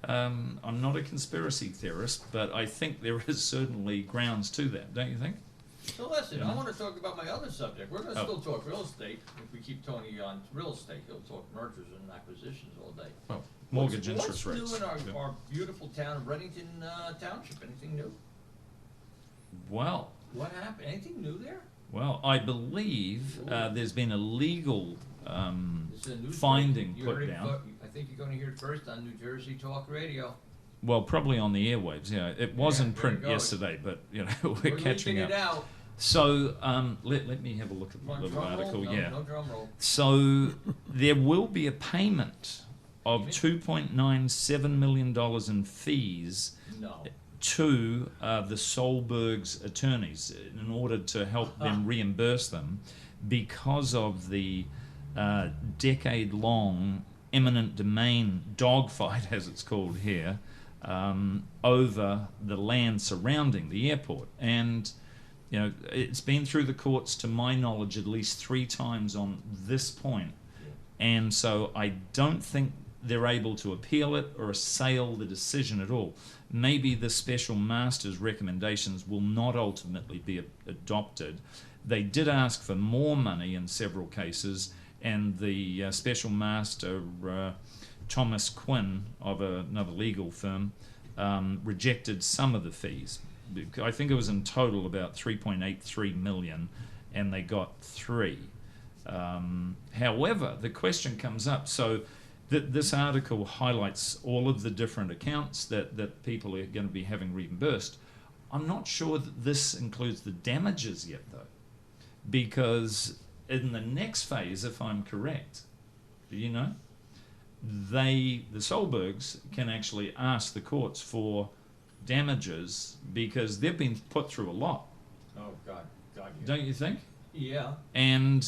I'm not a conspiracy theorist, but I think there is certainly grounds to that, don't you think? So listen, Yeah. I want to talk about my other subject. We're going to Oh. still talk real estate. If we keep Tony on real estate, he'll talk mergers and acquisitions all day. Well, mortgage What's interest rates. new in Yeah. our beautiful town of Reddington Township? Anything new? Well, What happened? Anything new there? I believe there's been a legal This is a news finding break. You put heard it down. I think you're going to hear it first on New Jersey Talk Radio. Well, probably on the airwaves. Yeah, it was Yeah, in there print it goes. yesterday, but we're We're catching leaking up. it out. So let me have a look at the Come on, little drum roll? article. No, Yeah. no drum roll. So there will be a payment of $2.97 million in fees No. to the Solberg's attorneys in order to help them reimburse them because of the decade-long eminent domain dogfight, as it's called here, over the land surrounding the airport. And it's been through the courts, to my knowledge, at least 3 times on this point. And so I don't think they're able to appeal it or assail the decision at all. Maybe the special master's recommendations will not ultimately be adopted. They did ask for more money in several cases, and the special master, Thomas Quinn of another legal firm, rejected some of the fees. I think it was in total about $3.83 million, and they got 3. However, the question comes up. So this article highlights all of the different accounts that people are going to be having reimbursed. I'm not sure that this includes the damages yet, though, because in the next phase, if I'm correct, the Solbergs can actually ask the courts for damages because they've been put through a lot, Oh, God. Yeah. don't you think? Yeah. And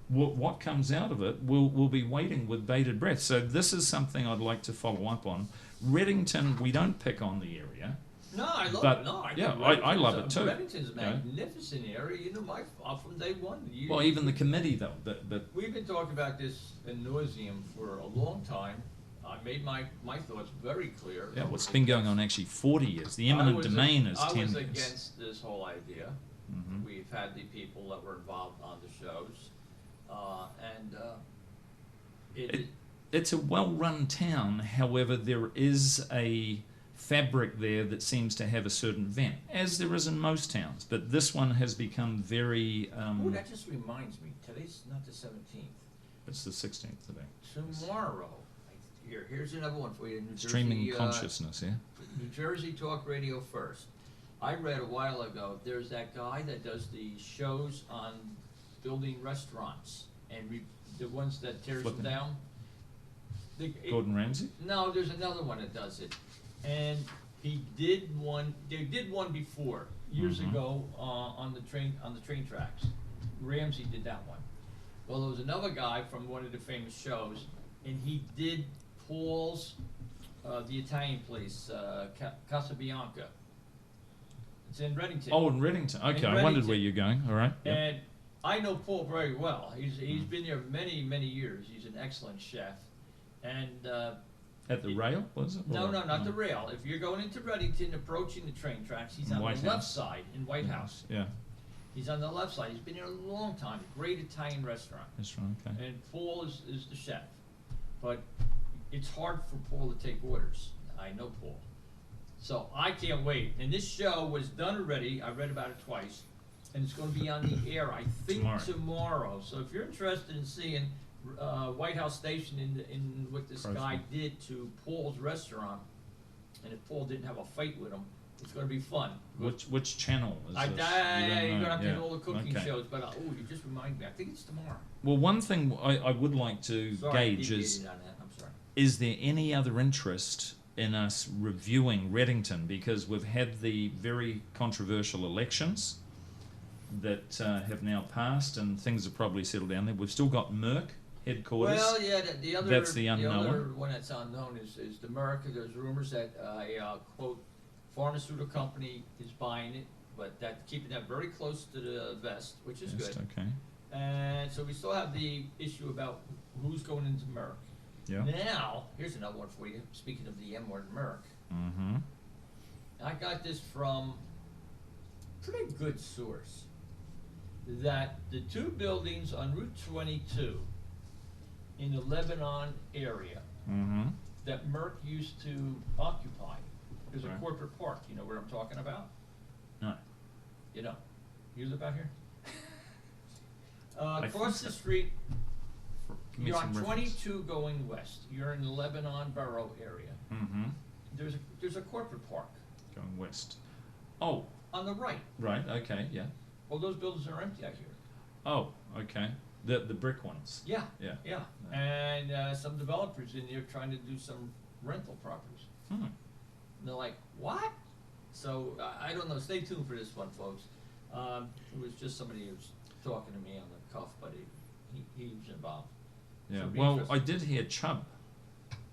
what comes out of it, we'll be waiting with bated breath. So this is something I'd like to follow up on. Reddington, we don't pick on the area. No, I love But, it. No, yeah, think I love Reddington's it too. Reddington's a Yeah. magnificent area. From day one. Well, even the committee, though. But We've been talking about this in nauseum for a long time. I made my thoughts very clear. yeah, it's been going on actually 40 years. The eminent domain is 10 I was years. against this whole idea. Mhm. We've had the people that were involved on the shows, It's a well-run town. However, there is a fabric there that seems to have a certain vent, as there is in most towns. But this one has become very. oh, that just reminds me. Today's not the 17th. It's the 16th today. Tomorrow. Here's another one for you. New Streaming Jersey, consciousness, yeah. New Jersey Talk Radio First. I read a while ago, there's that guy that does the shows on building restaurants and the ones that tears Flipping. them down. Gordon Ramsay. No, there's another one that does it. And they did one before, years Mhm. ago, on the train tracks. Ramsey did that one. Well, there was another guy from one of the famous shows, and he did Paul's, the Italian place, Casabianca. It's in Reddington. Oh, in Reddington. Okay, I wondered Reddington. where you're going. All right. Yep. And I know Paul very well. He's been there many years. He's an excellent chef. And At the rail, was it? no, Or- not the rail. If you're going into Reddington, approaching the train tracks, he's on White the left House. side in White House. Yeah, He's on the left side. He's been there a long time. Great Italian restaurant. that's right. Okay. And Paul is the chef. But it's hard for Paul to take orders. I know Paul. So I can't wait. And this show was done already. I read about it twice. And it's going to be on the air, I think, tomorrow. So if you're interested in seeing White House Station in what this guy did to Paul's restaurant, And if Paul didn't have a fight with him, it's going to be fun. Which channel is this? You don't You're going to know? have to Yeah. do all the cooking Okay. shows, but you just remind me. I think it's tomorrow. Well, one thing I would like to Sorry, gauge is: deviated on that. I'm sorry. is there any other interest in us reviewing Reddington? Because we've had the very controversial elections that have now passed, and things have probably settled down there. We've still got Merck headquarters. Well, yeah, the other That's the other unknown. one that's unknown is the Merck. There's rumors that a quote pharmaceutical company is buying it, but keeping that very close to the vest, which is Yes, good. okay. And so we still have the issue about who's going into Merck. Yeah. Now, here's another one for you. Speaking of the M word, Merck. Mm-hmm. I got this from pretty good source that the two buildings on Route 22 in the Lebanon area Mm-hmm. that Merck used to occupy. There's a Right. corporate park. You know where I'm talking about? No. You know. You live out here? I Across think the so. street, Give me you're some on reference. 22 going west. You're in the Lebanon Borough area. Mm-hmm. There's a corporate park Going west. Oh, on the right. right. Okay. Yeah. Well, those buildings are empty out here. Oh, okay. The brick ones. Yeah. Yeah. Yeah. And some developers in there trying to do some rental properties. Hmm. And they're like, what? So I don't know. Stay tuned for this one, folks. It was just somebody who was talking to me on the cuff, but he was involved. Yeah. Should be Well, interesting. I did hear Chubb,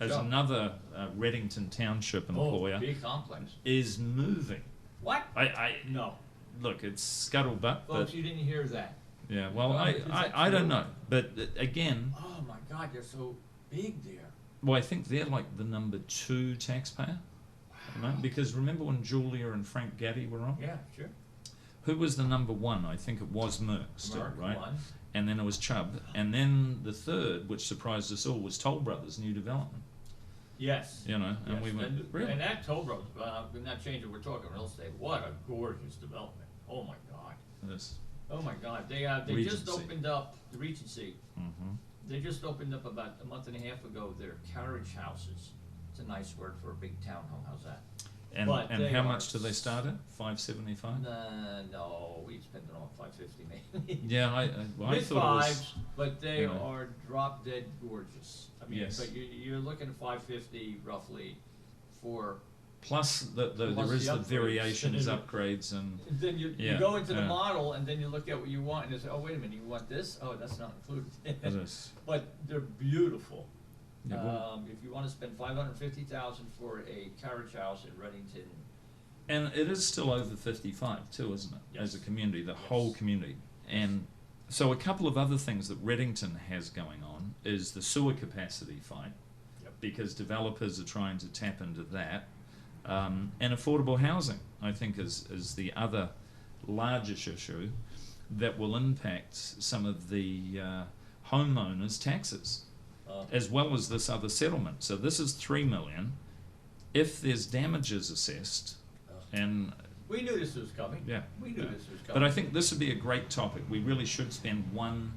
as Chubb. another Reddington Township employer, Big complex. is moving. What? I No. look, it's scuttlebutt, Folks, but you didn't hear that. yeah. Well, Well, I is that I don't true? know, but again, Oh my God, they're so big there. well, I think they're like the number 2 taxpayer. You know, because remember when Julia and Frank Gaddy were on? Yeah, sure. Who was the number 1? I think it was Merck still, Merck right? won. And then it was Chubb, and then the third, which surprised us all, was Toll Brothers New Development. Yes. You know, and Yes, we went, really? And that Toll Brothers, we're not changing, we're talking real estate. What a gorgeous development. Oh my God. This. Oh my God. They just Regency. opened up the Regency. Mm-hmm. They just opened up about a month and a half ago their carriage houses. It's a nice word for a big townhome. How's that? And But and they how are much do they start at? $575. No, we spent it on $550 maybe. Yeah, I Mid thought it was. fives, but they you know. are drop dead gorgeous. I mean, Yes. but you're looking at $550 roughly for. Plus, Plus there is the the upgrades. variations, upgrades, and Then you Yeah, go into the yeah. model and then you look at what you want and you say, oh wait a minute, you want this? Oh, that's not included. it is. But they're beautiful. Yeah, well, If you want to spend $550,000 for a carriage house in Reddington, and it is still over 55 too, isn't it? As a Yes. community, the Yes. whole community. And so a couple of other things that Reddington has going on is the sewer capacity fight, Yep. because developers are trying to tap into that. And affordable housing, I think, is the other largest issue that will impact some of the homeowners' taxes, as well as this other settlement. So this is $3 million. If there's damages assessed, and we knew this was coming. yeah, We knew yeah. this was coming. But I think this would be a great topic. We really should spend 1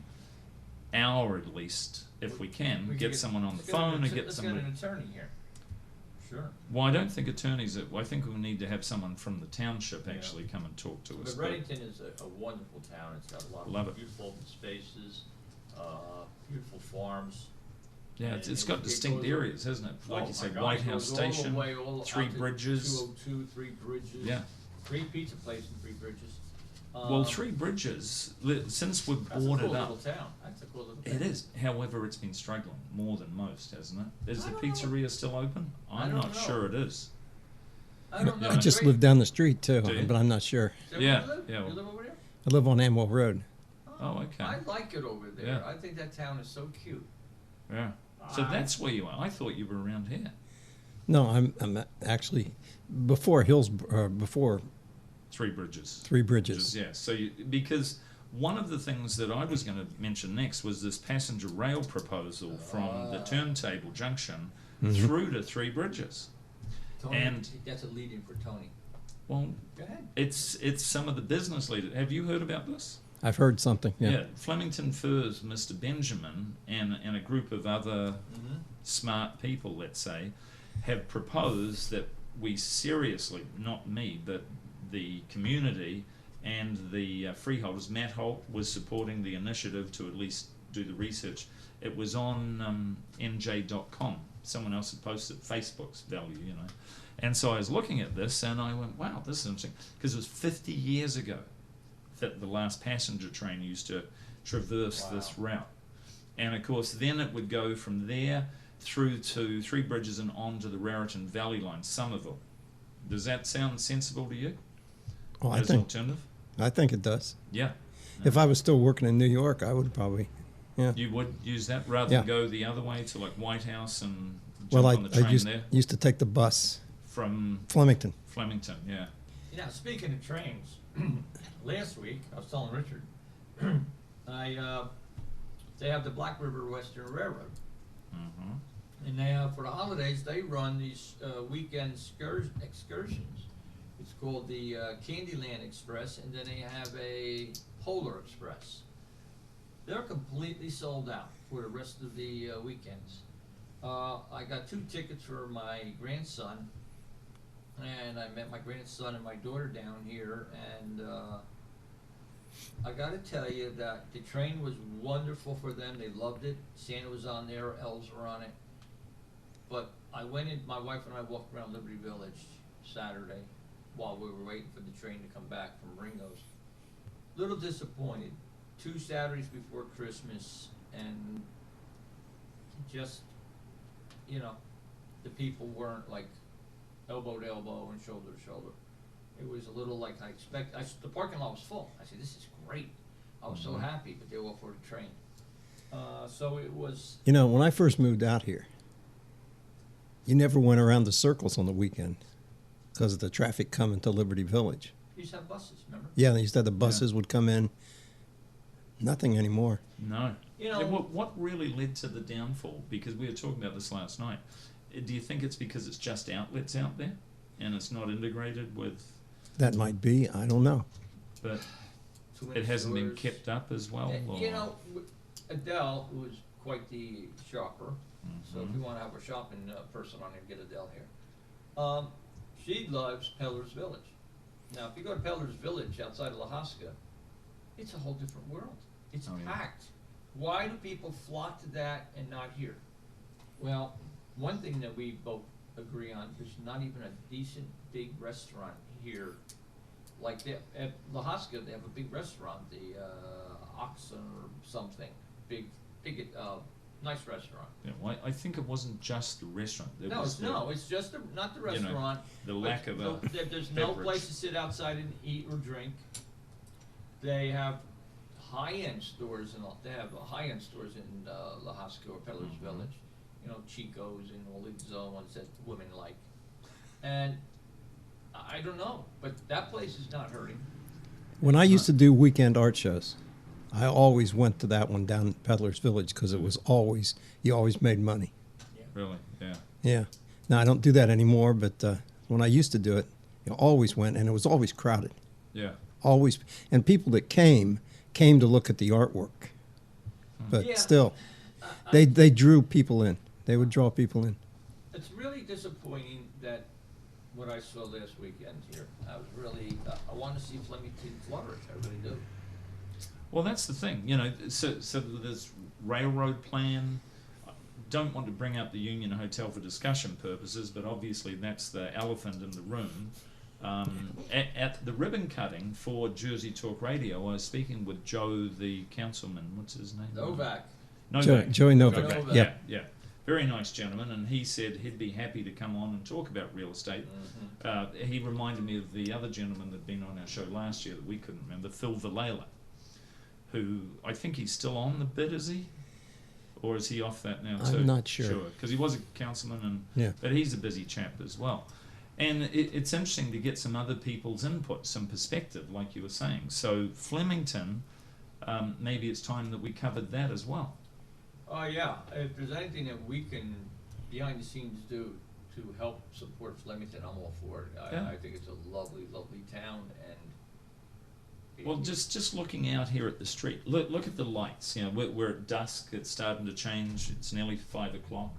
hour at least, if we can, We get could someone on the let's get an phone and atter- get let's somebody. get an attorney here. Sure. Well, I don't think attorneys. I think we need to have someone from the township Yeah. actually come and talk to But us. Reddington is a wonderful town. It's got a lot Love of it. beautiful open spaces, beautiful farms. Yeah, And it's got it distinct goes- areas, hasn't it? Like Oh you say, my God, White it House goes all the Station, way all 3 out to bridges. 202, 3 bridges. Yeah. 3 pizza places and 3 bridges. Well, 3 bridges. Since we've That's a bought cool it up, little town. That's a cool little town. it is. However, it's been struggling more than most, hasn't it? Is I the don't know. pizzeria still open? I I'm don't not know. sure it is. I don't know. I I just Great. live down the street too, Do you? but I'm not sure. Is that where Yeah, you live? yeah. You live over there? I live on Amwell Road. Oh, okay. I like it over there. Yeah. I think that town is so cute. Yeah. So that's where you are. I thought you were around here. No, I'm actually before before 3 bridges. 3 Bridges. Yeah. So because one of the things that I was going to mention next was this passenger rail proposal from the Turntable Junction through to 3 Bridges. Tony, And- that's a lead-in for Tony. Well, Go ahead. it's some of the business leaders. Have you heard about this? I've heard something. Yeah. Flemington Furs, Mr. Benjamin, and a group of other Mm-hmm. smart people, let's say, have proposed that we seriously, not me, but the community and the freeholders, Matt Holt was supporting the initiative to at least do the research. It was on NJ.com. Someone else had posted Facebook's value, you know. And so I was looking at this and I went, wow, this is interesting. Because it was 50 years ago that the last passenger train used to traverse this route. And of course, then it would go from there through to Three Bridges and on to the Raritan Valley line, Somerville. Does that sound sensible to you? Oh, As alternative? I think it does. Yeah. If I was still working in New York, I would probably, yeah. You would use that rather Yeah. than go the other way to like White House and jump Well, on the train I used to take the bus from Flemington. Flemington, yeah. You know, speaking of trains, last week I was telling Richard, they have the Black River Western Railroad, Mm-hmm. and they have, for the holidays they run these weekend excursions. It's called the Candyland Express, and then they have a Polar Express. They're completely sold out for the rest of the weekends. I got 2 tickets for my grandson, and I met my grandson and my daughter down here, and I gotta tell you that the train was wonderful for them. They loved it. Santa was on there, elves were on it. But I went in, my wife and I walked around Liberty Village Saturday while we were waiting for the train to come back from Ringo's. Little disappointed. 2 Saturdays before Christmas, and just, you know, the people weren't like elbow to elbow and shoulder to shoulder. It was a little like I expected. The parking lot was full. I said, this is great. I was so happy, but they were all for the train. So it was. You know, when I first moved out here, you never went around the circles on the weekend because of the traffic coming to Liberty Village. You used to have buses, remember? Yeah, they used to have the buses would come in. Nothing anymore. No. You know- And what really led to the downfall? Because we were talking about this last night. Do you think it's because it's just outlets out there and it's not integrated with, That might be. I don't know. but Too many it hasn't been stores. kept up as well? Or? You know, Adele, who is quite the shopper, so if you want to have a shopping person on here, get Adele here. She loves Peller's Village. Now, if you go to Peller's Village outside of La Hosca, it's a whole different world. It's Oh, yeah. packed. Why do people flock to that and not here? Well, one thing that we both agree on, there's not even a decent big restaurant here. Like at La Hosca, they have a big restaurant, the Oxen or something, big, nice restaurant. Yeah, well, I think it wasn't just the restaurant. It No, was it's, the, no, it's just not the you know, restaurant. the but lack of a there's no beverage. place to sit outside and eat or drink. They have high-end stores they have high-end stores in La Hosca or Peller's Mhm. Village. You know, Chico's and all these other ones that women like. And I don't know, but that place is not hurting. When I used to do weekend art shows, I always went to that one down at Peddler's Village because it was always, you always made money. Really, yeah. Yeah. Now, I don't do that anymore, but when I used to do it, you always went, and it was always crowded. Yeah. Always. And people that came to look at the artwork. But Yeah. still, they drew people in. They would draw people in. It's really disappointing that what I saw last weekend here. I was really, I want to see Flemington flourish. I really do. Well, that's the thing, you know. So this railroad plan. Don't want to bring up the Union Hotel for discussion purposes, but obviously that's the elephant in the room. At the ribbon cutting for Jersey Talk Radio, I was speaking with Joe, the councilman. What's his name? Novak. Novak. Joey Novak. Joey Novak. Yeah. Yeah. Very nice gentleman, and he said he'd be happy to come on and talk about real estate. He reminded me of the other gentleman that'd been on our show last year that we couldn't remember, Phil Vallela, who I think he's still on the bid, is he? Or is he off that now too? I'm not sure. Because he was a councilman, and Yeah. but he's a busy chap as well. And it's interesting to get some other people's input, some perspective, like you were saying. So Flemington, maybe it's time that we covered that as well. Oh, yeah. If there's anything that we can, behind the scenes, do to help support Flemington, I'm all for it. Yeah. I think it's a lovely, lovely town, and Well, just looking out here at the street, look at the lights. You know, we're at dusk. It's starting to change. It's nearly 5 o'clock.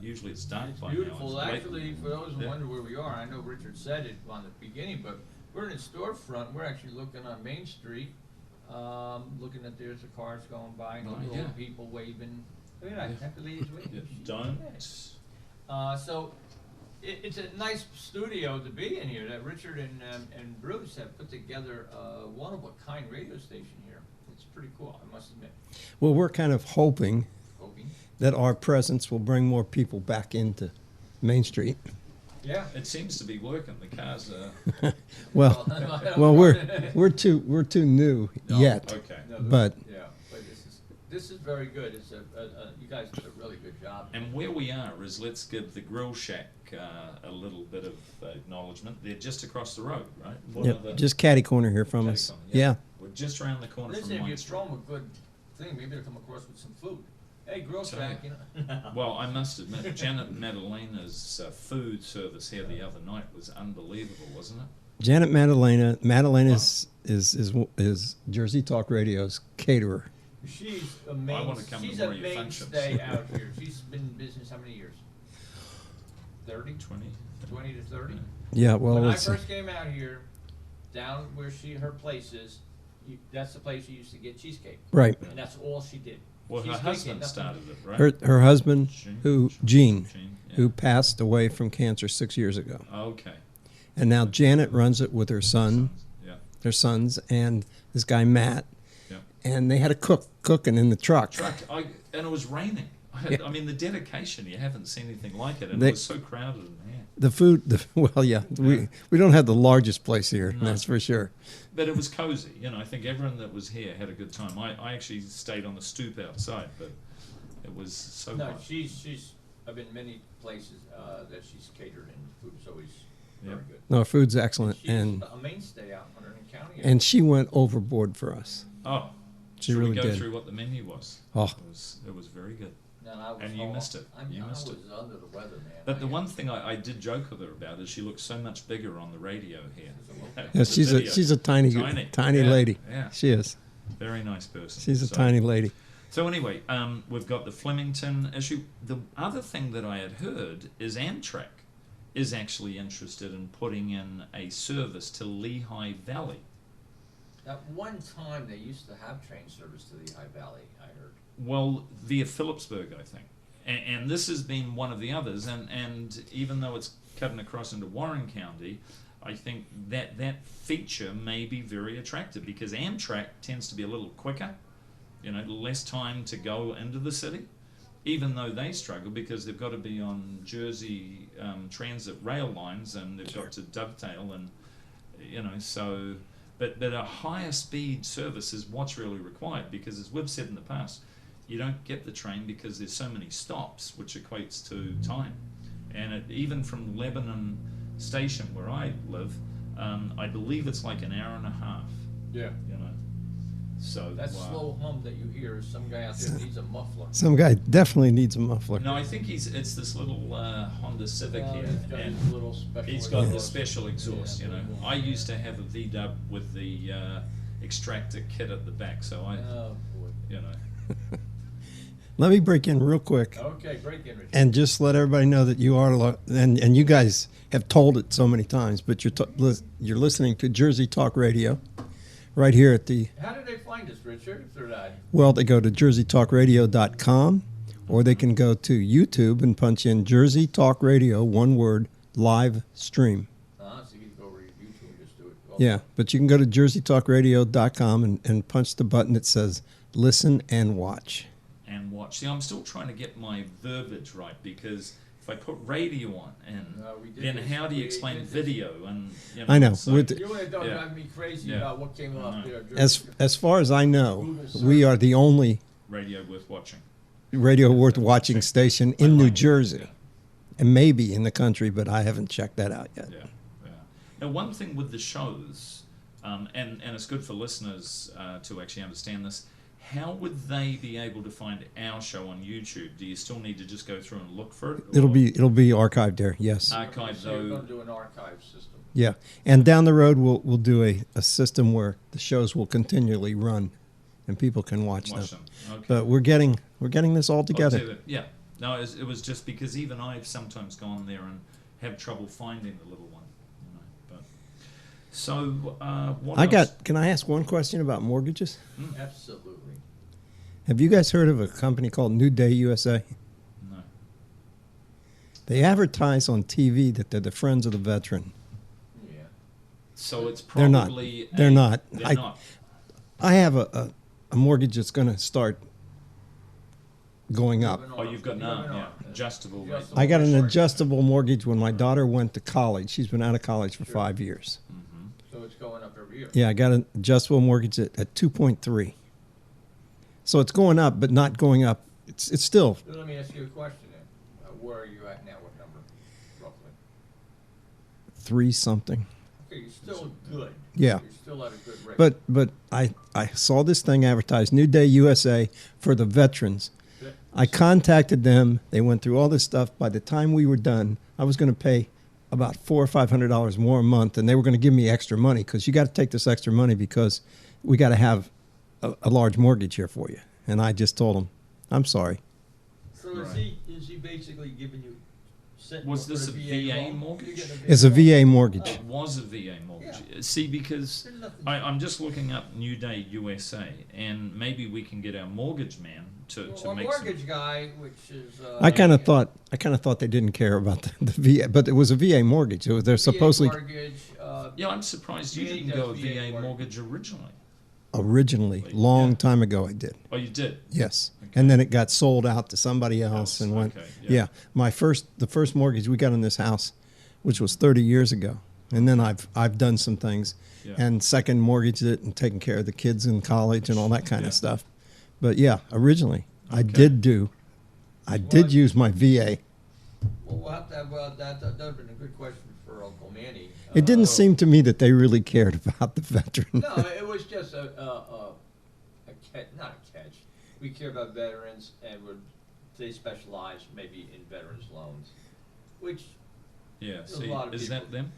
Usually it's dark It's by beautiful. now. It's late. Actually, for those who Yeah. wonder where we are, I know Richard said it on the beginning, but we're in a storefront. We're actually looking on Main Street, looking at there's the cars going by, and Oh, all yeah. the people waving. Look at that. Yeah. Half the ladies waving. Yeah, don't. So it's a nice studio to be in here. That Richard and Bruce have put together a one-of-a-kind radio station here. It's pretty cool, I must admit. Well, we're kind of hoping Hoping. that our presence will bring more people back into Main Street. Yeah. It seems to be working. The cars are. Well, well, we're too new Oh, yet, Okay. No, but yeah, but this is very good. It's you guys did a really good job. And where we are is, let's give the Grill Shack a little bit of acknowledgement. They're just across the road, right? What yep, other- just catty corner here from Catty us. corner, Yeah. We're just around the corner Listen, from if you Mine throw Street. them a good thing, maybe they'll come across with some food. Hey, Grill So, Shack, you know. Well, I must admit, Janet Madalena's food service here the other night was unbelievable, wasn't it? Janet Madalena is Jersey Talk Radio's caterer. She's I wanna amazing. come to She's more a of your functions. mainstay out here. She's been in business how many years? 30? 20. 20 to 30? Yeah, well, When I let's see. first came out here, down where her place is, that's the place she used to get cheesecake. Right. And that's all she did. Well, her Cheesecake and husband nothing. started it, right? Her husband, Gene? Gene, Yeah. who passed away from cancer 6 years ago, Okay. and now Janet runs it with her son, Yeah. their sons, and this guy Matt, Yeah. and they had a cook cooking in the truck. And it was raining. Yeah. I mean, the dedication, you haven't seen anything like it. And They- it was so crowded in here. The food, well, yeah, we don't have the largest place here, No. that's for sure. But it was cozy. You know, I think everyone that was here had a good time. I actually stayed on the stoop outside, but it was so No, hot. I've been many places that she's catered and food is always Yeah. very good. No, food's excellent, She's and a mainstay out in Hunterdon County. and she went overboard for us. Oh, She should really we go did. through what the menu was? Oh. It was very good. No, I was and you missed it. I You missed was it. under the weather, man. But the one thing I did joke with her about is she looks so much bigger on the radio here. Yeah, The she's video. a tiny Yeah, lady. Yeah, She is. very nice person. She's a So- tiny lady. So anyway, we've got the Flemington issue. The other thing that I had heard is Amtrak is actually interested in putting in a service to Lehigh Valley. At one time, they used to have train service to the Lehigh Valley, I heard. Well, via Phillipsburg, I think. And this has been one of the others. And even though it's cutting across into Warren County, I think that feature may be very attractive because Amtrak tends to be a little quicker, you know, less time to go into the city, even though they struggle because they've got to be on Jersey transit rail lines and they've got to dovetail and, you know, so... But a higher speed service is what's really required because, as we've said in the past, you don't get the train because there's so many stops, which equates to time. And even from Lebanon Station, where I live, I believe it's like an hour and a half. Yeah. You know, so That slow hum that you hear is some guy out there needs a muffler. Some guy definitely needs a muffler. No, I think it's this little Honda Civic Well, here, he's got and his little special he's got the exhaust. special exhaust. Yeah, You know, little- I used to have a V-dub with the extractor kit at the back, so I, Oh, boy. you know. Let me break in real quick Okay, break in, Richard. and just let everybody know that you are, and you guys have told it so many times, but you're listening to Jersey Talk Radio right here at the, How did they find us, Richard? If they're not. well, they go to jerseytalkradio.com or they can go to YouTube and punch in Jersey Talk Radio, one word, live stream. So you can go over to YouTube and just do it. Well, Yeah, but you can go to jerseytalkradio.com and punch the button that says listen and watch. And watch. See, I'm still trying to get my verbiage right because if I put radio on, and No, we did then this. how do you We explain did this. video? And you know, I know. so- We're the- You would have Yeah. drive me crazy Yeah. about what came I up know. there. As far as I know, we are the only radio worth watching. radio worth watching station in I New like it. Jersey, and maybe in the country, but I haven't checked that out yet. Yeah, yeah. Now, one thing with the shows, and it's good for listeners to actually understand this, How would they be able to find our show on YouTube? Do you still need to just go through and look for it? It'll or be archived there. Yes. archived So you're though. going to do an archive system. Yeah. And down the road, we'll do a system where the shows will continually run, and people can watch Watch them. them. Okay. But we're getting this all together. Yeah. No, it was just because even I've sometimes gone there and have trouble finding the little one. You know. But so what else? Can I ask one question about mortgages? Absolutely. Have you guys heard of a company called New Day USA? No. They advertise on TV that they're the friends of the veteran. Yeah. So it's They're not. probably They're not. They're not. I have a mortgage that's going to start going up. Oh, you've got an adjustable rate. I got an adjustable mortgage when my daughter went to college. She's been out of college for 5 years. So it's going up every year. Yeah, I got an adjustable mortgage at 2.3. So it's going up, but not going up. It's still So let me ask you a question then. Where are you at now? What number, roughly? 3 something. Okay, you're still good. Yeah. You're still at a good rate. But I saw this thing advertised, New Day USA for the veterans. Yeah. I contacted them. They went through all this stuff. By the time we were done, I was going to pay about $400 or $500 more a month, and they were going to give me extra money because you got to take this extra money because we got to have a large mortgage here for you. And I just told them, I'm sorry. So is he basically giving you? Was this a VA loan? mortgage? You're getting It's a VA It mortgage. was a VA mortgage. Yeah. See, because There's nothing- I'm just looking up New Day USA, and maybe we can get our mortgage man to Well, a make mortgage guy, which is. I kind of thought they didn't care about the VA, but it was a VA mortgage. It was they're supposedly Mortgage, Yeah, I'm surprised you VA didn't does go VA VA mortgage. mortgage originally. originally long time ago. I did. Oh, you did. Yes. Okay. And then it got sold out to somebody else and went. Okay, Yeah. The first mortgage we got on this house, which was 30 years ago. And then I've done some things Yeah. and second mortgaged it and taken care of the kids in college and all that kind Yeah. of stuff. But yeah, originally I Okay. did use my VA. Well, we'll have to have, that would have been a good question for Uncle Manny. It didn't seem to me that they really cared about the veteran. No, it was just not a catch. We care about veterans, and they specialize maybe in veterans loans, which Yeah. There's a See, lot of is people- that them?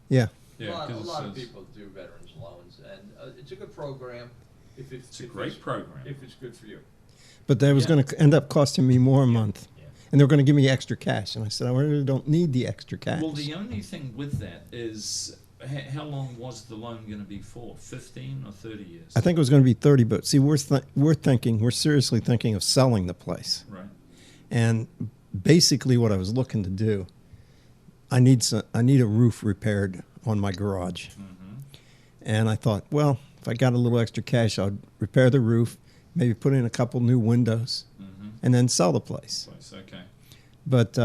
Yeah. Yeah. a 'cause it lot of says- people do veterans loans, and it's a good program. It's a great program. if it's good for you. But that was Yeah. going to end up costing me more a month. Yeah. And they were going to give me extra cash. And I said, I really don't need the extra cash. Well, the only thing with that is how long was the loan going to be for? 15 or 30 years? I think it was going to be 30, but see, we're seriously thinking of selling the place. Right. And basically what I was looking to do, I need a roof repaired on my garage. Mm-hmm. And I thought, well, if I got a little extra cash, I'd repair the roof, maybe put in a couple new windows, Mm-hmm. and then sell the place. Place, okay. But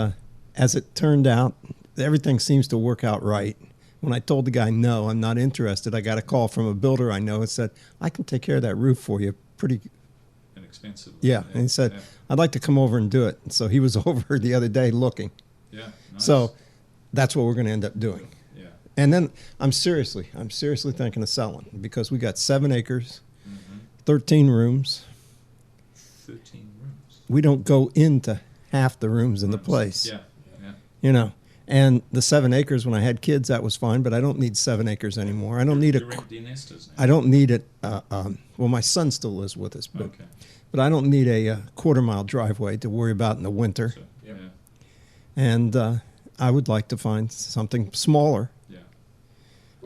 as it turned out, everything seems to work out right. When I told the guy, no, I'm not interested, I got a call from a builder I know and said, I can take care of that roof for you pretty. Inexpensive. Yeah. And he said, I'd like to come over and do it. And so he was over the other day looking. Yeah. Nice. So that's what we're going to end up doing. Yeah. And then I'm seriously thinking of selling because we got 7 acres, Mm-hmm. 13 rooms. 13 rooms. We don't go into half the rooms in the place. Yeah. Yeah. You know, and the 7 acres when I had kids, that was fine, but I don't need 7 acres anymore. I don't need You're empty nesters now. I don't need it. Well, my son still lives with us, but Okay. but I don't need a quarter-mile driveway to worry about in the winter. So, yeah. And I would like to find something smaller Yeah.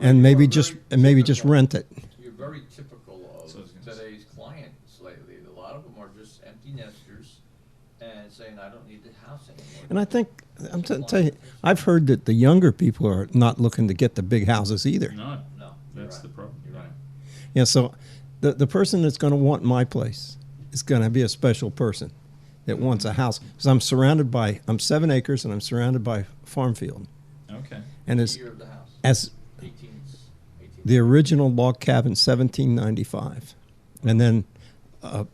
and you maybe are just very just typical. rent it. You're very typical of So I was gonna say. today's clients lately. A lot of them are just empty nesters and saying, I don't need the house anymore. And I think tell you, I've heard that the younger people are not looking to get the big houses either. No. No, you're That's right. the problem. You're right. Yeah, so the person that's going to want my place is going to be a special person that wants a house because I'm 7 acres and I'm surrounded by farm field. Okay. And The as year of the house. 18 18. the original log cabin 1795, and then a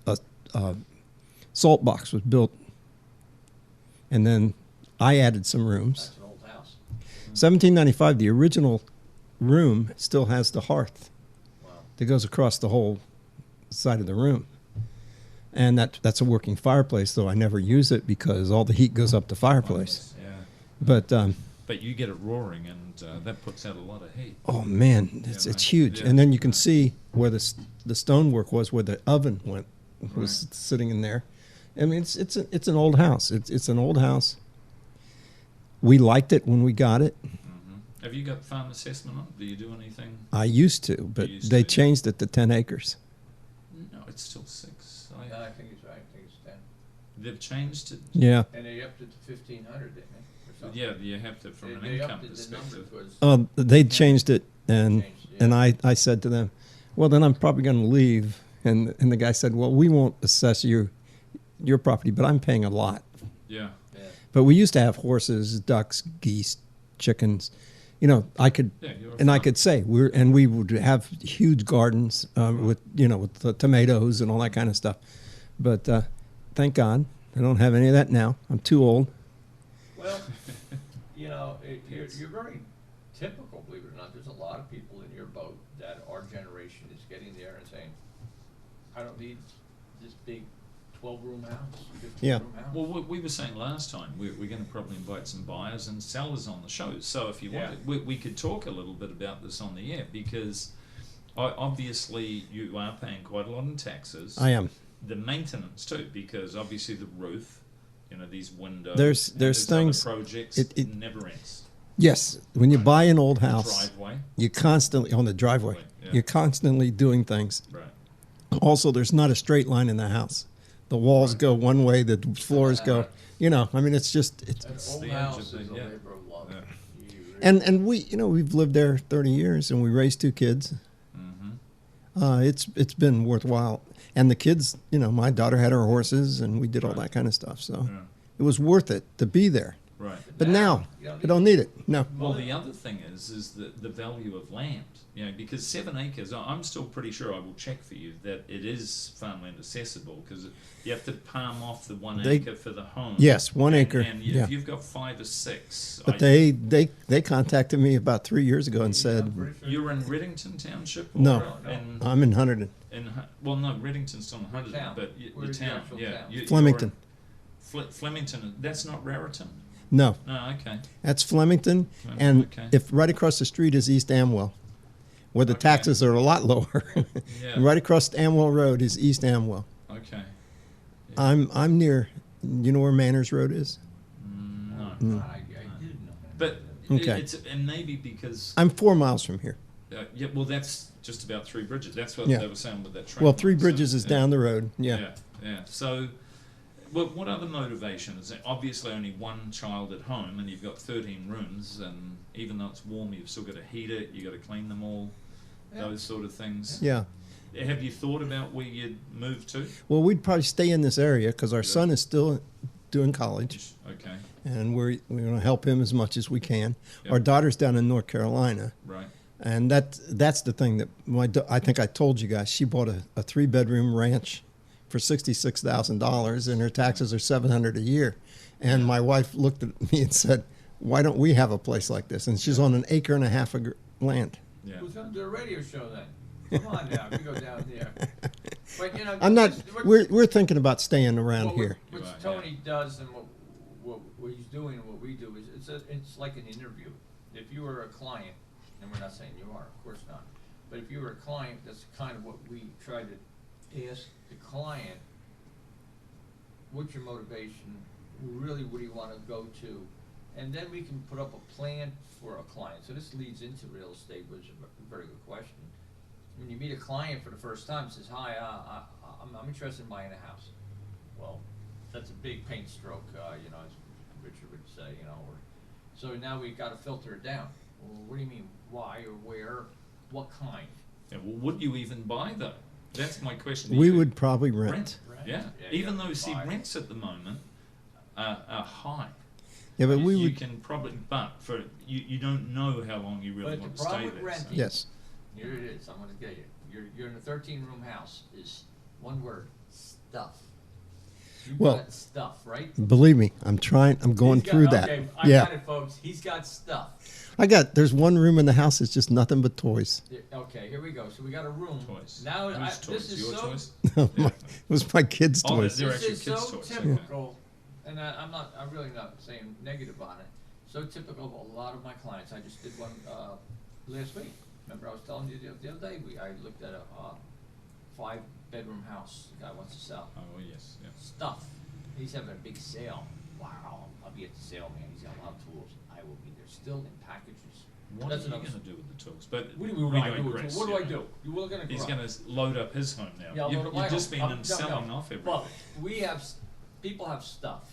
salt box was built, and then I added some rooms. That's an old house. 1795, the original room still has the hearth Wow. that goes across the whole side of the room. And that's a working fireplace, though I never use it because all the heat goes up the fireplace. Yeah. But You get it roaring, and that puts out a lot of heat. oh man, it's mate. huge. Yeah. And then you can see where the stonework was, where the oven was sitting in there. I mean, it's an old house. It's an old house. We liked it when we got it. Have you got farm assessment on it? Do you do anything? I used to, but You used they to, yeah. changed it to 10 acres. No, it's still 6. No, I think he's right. I think it's 10. They've changed it. Yeah. And they upped it to 1,500, didn't they? Or something? Yeah, you have to from an They income upped it, the number perspective. was They changed it, and Changed it, yeah. I said to them, well, then I'm probably going to leave. And the guy said, well, we won't assess your property, but I'm paying a lot. Yeah. yeah. But we used to have horses, ducks, geese, chickens. You know, I could, Yeah, you're a and I farmer. could say we would have huge gardens with the tomatoes and all that kind of stuff. But thank God, I don't have any of that now. I'm too old. Well, you're very typical, believe it or not. There's a lot of people in your boat that our generation is getting there and saying, I don't need this big 12-room house, 15-room house. Well, we were saying last time we're going to probably invite some buyers and sellers on the show. So if you Yeah. wanted, we could talk a little bit about this on the air because obviously you are paying quite a lot in taxes. I am. The maintenance too, because obviously the roof, these windows. There's other things- projects. it never ends. Yes, when you buy an old house, Driveway. you constantly on the driveway. Yeah. You're constantly doing things. Right. Also, there's not a straight line in the house. The walls go one way, the floors go. I mean, it's just An It's old the edge house of is a the- yeah. labor of love. Yeah. You really- and we've lived there 30 years and we raised 2 kids. Mm-hmm. It's been worthwhile. And the kids, my daughter had her horses and we did all Right. that kind of stuff. So Yeah. it was worth it to be there. Right. But now you I don't need it. No. Well, the other thing is the value of land. Because 7 acres, I'm still pretty sure I will check for you that it is farmland accessible because you have to palm off the 1 They- acre for the home. Yes, 1 acre. And yeah. if you've got 5 or 6, But they contacted me about 3 years ago and I'm said, pretty sure you're in Reddington Township. No. In, I'm in Hunterdon. well, no, Reddington's not We're 100, town. but We're the the town. actual Yeah, town. you're Flemington. in Flemington. That's not Raritan. No, No, okay. that's Flemington. And Okay. if right across the street is East Amwell, where the Okay. taxes are a lot lower. Yeah. And right across Amwell Road is East Amwell. Okay. I'm near, you know where Manners Road is? No. Mm. I did know that. But Okay. it's and maybe because I'm 4 miles from here. yeah, well, that's just about 3 bridges. That's what Yeah. they were saying with that train. Well, 3 line, so, Bridges is yeah. down the road. Yeah. Yeah, yeah. So, what other motivations? Obviously, only 1 child at home, and you've got 13 rooms, and even though it's warm, you've still got to heat it. You got to clean them all. Yeah. Those sort of things. Yeah. Have you thought about where you'd move to? Well, we'd probably stay in this area because our son is still doing college, Okay, and we're going to help him as much as we can. Yep. Our daughter's down in North Carolina, right. and that's the thing that I think I told you guys. She bought a 3-bedroom ranch for $66,000, and her taxes are $700 a year. And my wife looked at me and said, "Why don't we have a place like this?" And she's on an acre and a half of land. Yeah. Who's going to do a radio show then? Come on now, we go down there. But I'm not. this- what- We're thinking about staying around what- here. What You are, Tony does and what he's doing and what we do is it's like an interview. If you were a client, and we're not saying you are, of course not, but if you were a client, that's kind of what we try to ask the client. What's your motivation? Really, what do you want to go to? And then we can put up a plan for a client. So this leads into real estate, which is a very good question. When you meet a client for the first time, says, "Hi, I'm interested in buying a house." Well, that's a big paint stroke, as Richard would say, Or, so now we've got to filter it down. Well, what do you mean? Why or where? What kind? Yeah, well, would you even buy though? That's my question. We You would probably rent. Rent. Yeah. Yeah, Even yeah, though see buy. rents at the moment are high. Yeah, but we you would. can probably, but for you don't know how long you really But want the to stay problem with there. so- renting- Yes. Here it is. I'm going to get you. You're in a 13-room house. Is one word: stuff. You Well- got stuff, right? Believe me, I'm trying. I'm going He's got- through that. Okay, I Yeah, got it, folks. He's got stuff. there's one room in the house that's just nothing but toys. Okay, here we go. So we got a room. Toys. Now Whose this toys? is Your so toys? It was my kids' Oh, toys. they're this actually is kids' so toys, okay. typical, and I'm really not saying negative on it. So typical of a lot of my clients. I just did one last week. Remember, I was telling you the other day. I looked at a 5-bedroom house. The guy wants to sell Oh, yes, yeah. stuff. He's having a big sale. Wow, I'll be at the sale, man. He's got a lot of tools. I will be there, still in packages. What That's are you another- going to do with the tools? But What do you mean? we What do I do? digress, What do you I know. do? You were gonna. He's going to load up his home now. Yeah, I'll you've load up my you've just home. been No, selling no. off everything. But we have people have stuff.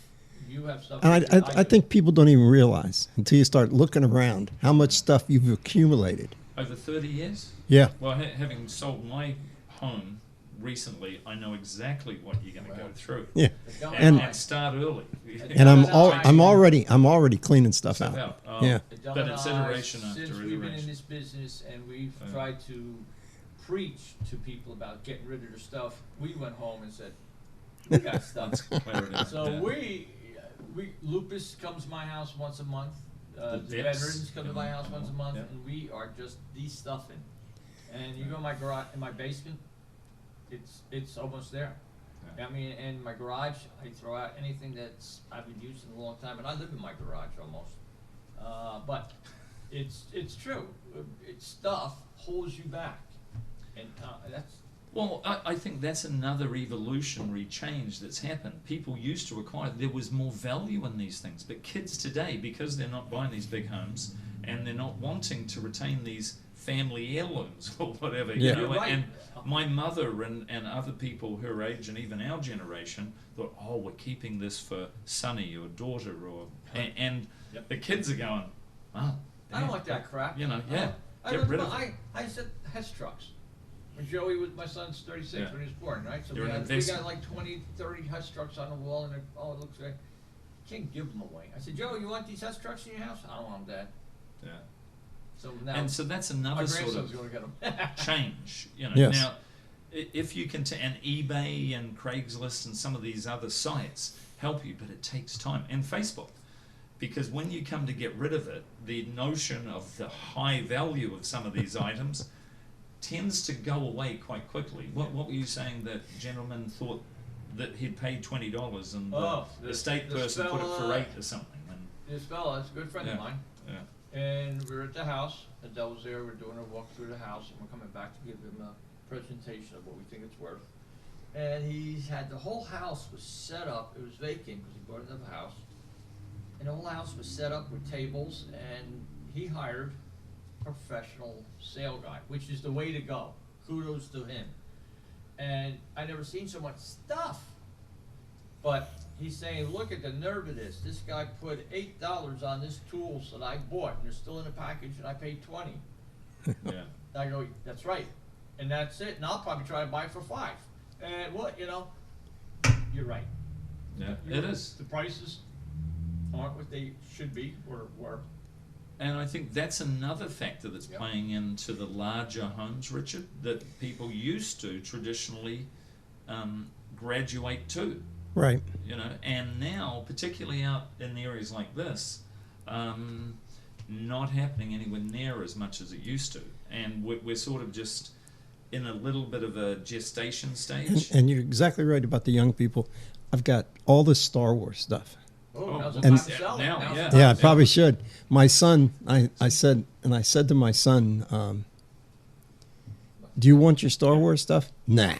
You have stuff. And that I do. think people don't even realize until you start looking around how much stuff you've accumulated. Over 30 years? Yeah. Well, having sold my home recently, I know exactly what you're going to go Well, through. Yeah. Don't And, lie. and start early. And I'm No, I'm already cleaning stuff Stuff out. out. Oh, Yeah. Adele But and it's I, iteration after since we've been in iteration. this business and we've Yeah. tried to preach to people about getting rid of their stuff, we went home and said, "We got stuff." That's clarity. So Yeah. we Lupus comes to my house once a month. The The Dips, veterans come to my house once a month, yeah. and we are just de-stuffing. And you go in my garage, in my basement, it's almost there. Yeah. I mean, in my garage, I throw out anything that's I've been using a long time, and I live in my garage almost. But it's true. It's stuff holds you back, and that's. Well, I think that's another evolutionary change that's happened. People used to acquire, there was more value in these things. But kids today, because they're not buying these big homes and they're not wanting to retain these family heirlooms or whatever, Yeah. you know, You're right. and my mother and other people her age and even our generation thought, oh, we're keeping this for Sonny or daughter or, and Yep. the kids are going, oh, I don't damn, like that crap. You know, yeah, I get don't- rid of it. I said Hess trucks. When Joey was, my son's 36 Yeah. when he was born, right? So You're we an got investment. like 20, 30 Hess trucks on the wall, and it looks great. Can't give them away. I said, Joe, you want these Hess trucks in your house? I don't want them, Dad. Yeah. So now And so that's my another sort grandson's of going to get them. change. You know, Yes. now if you can, and eBay and Craigslist and some of these other sites help you, but it takes time. And Facebook, because when you come to get rid of it, the notion of the high value of some of these items tends to go away quite quickly. What were you saying? That gentleman thought that he'd paid $20 and Oh, the this- estate this person put it for fella- 8 or something. And, This fella is a good friend of Yeah. mine. yeah. And we're at the house. Adele was there. We're doing a walk through the house, and we're coming back to give him a presentation of what we think it's worth. And he's had the whole house was set up. It was vacant because he bought another house, and the whole house was set up with tables. And he hired a professional sale guy, which is the way to go. Kudos to him. And I never seen so much stuff. But he's saying, look at the nerve of this. This guy put $8 on this tools that I bought, and they're still in the package, and I paid 20. Yeah. I go, that's right, and that's it. And I'll probably try to buy it for 5. And what, you're right. Yeah, You're it right. is. The prices aren't what they should be or were. And I think that's another factor that's Yep. playing into the larger homes, Richard, that people used to traditionally graduate to, Right. you know, and now, particularly out in areas like this, not happening anywhere near as much as it used to. And we're sort of just in a little bit of a gestation stage. And you're exactly right about the young people. I've got all this Star Wars stuff. Oh, now's the and- time to sell it. Now, Now's the yeah. time Yeah, I to probably sell it. should. My son, I said to my son, do you want your Star Wars stuff? Nah,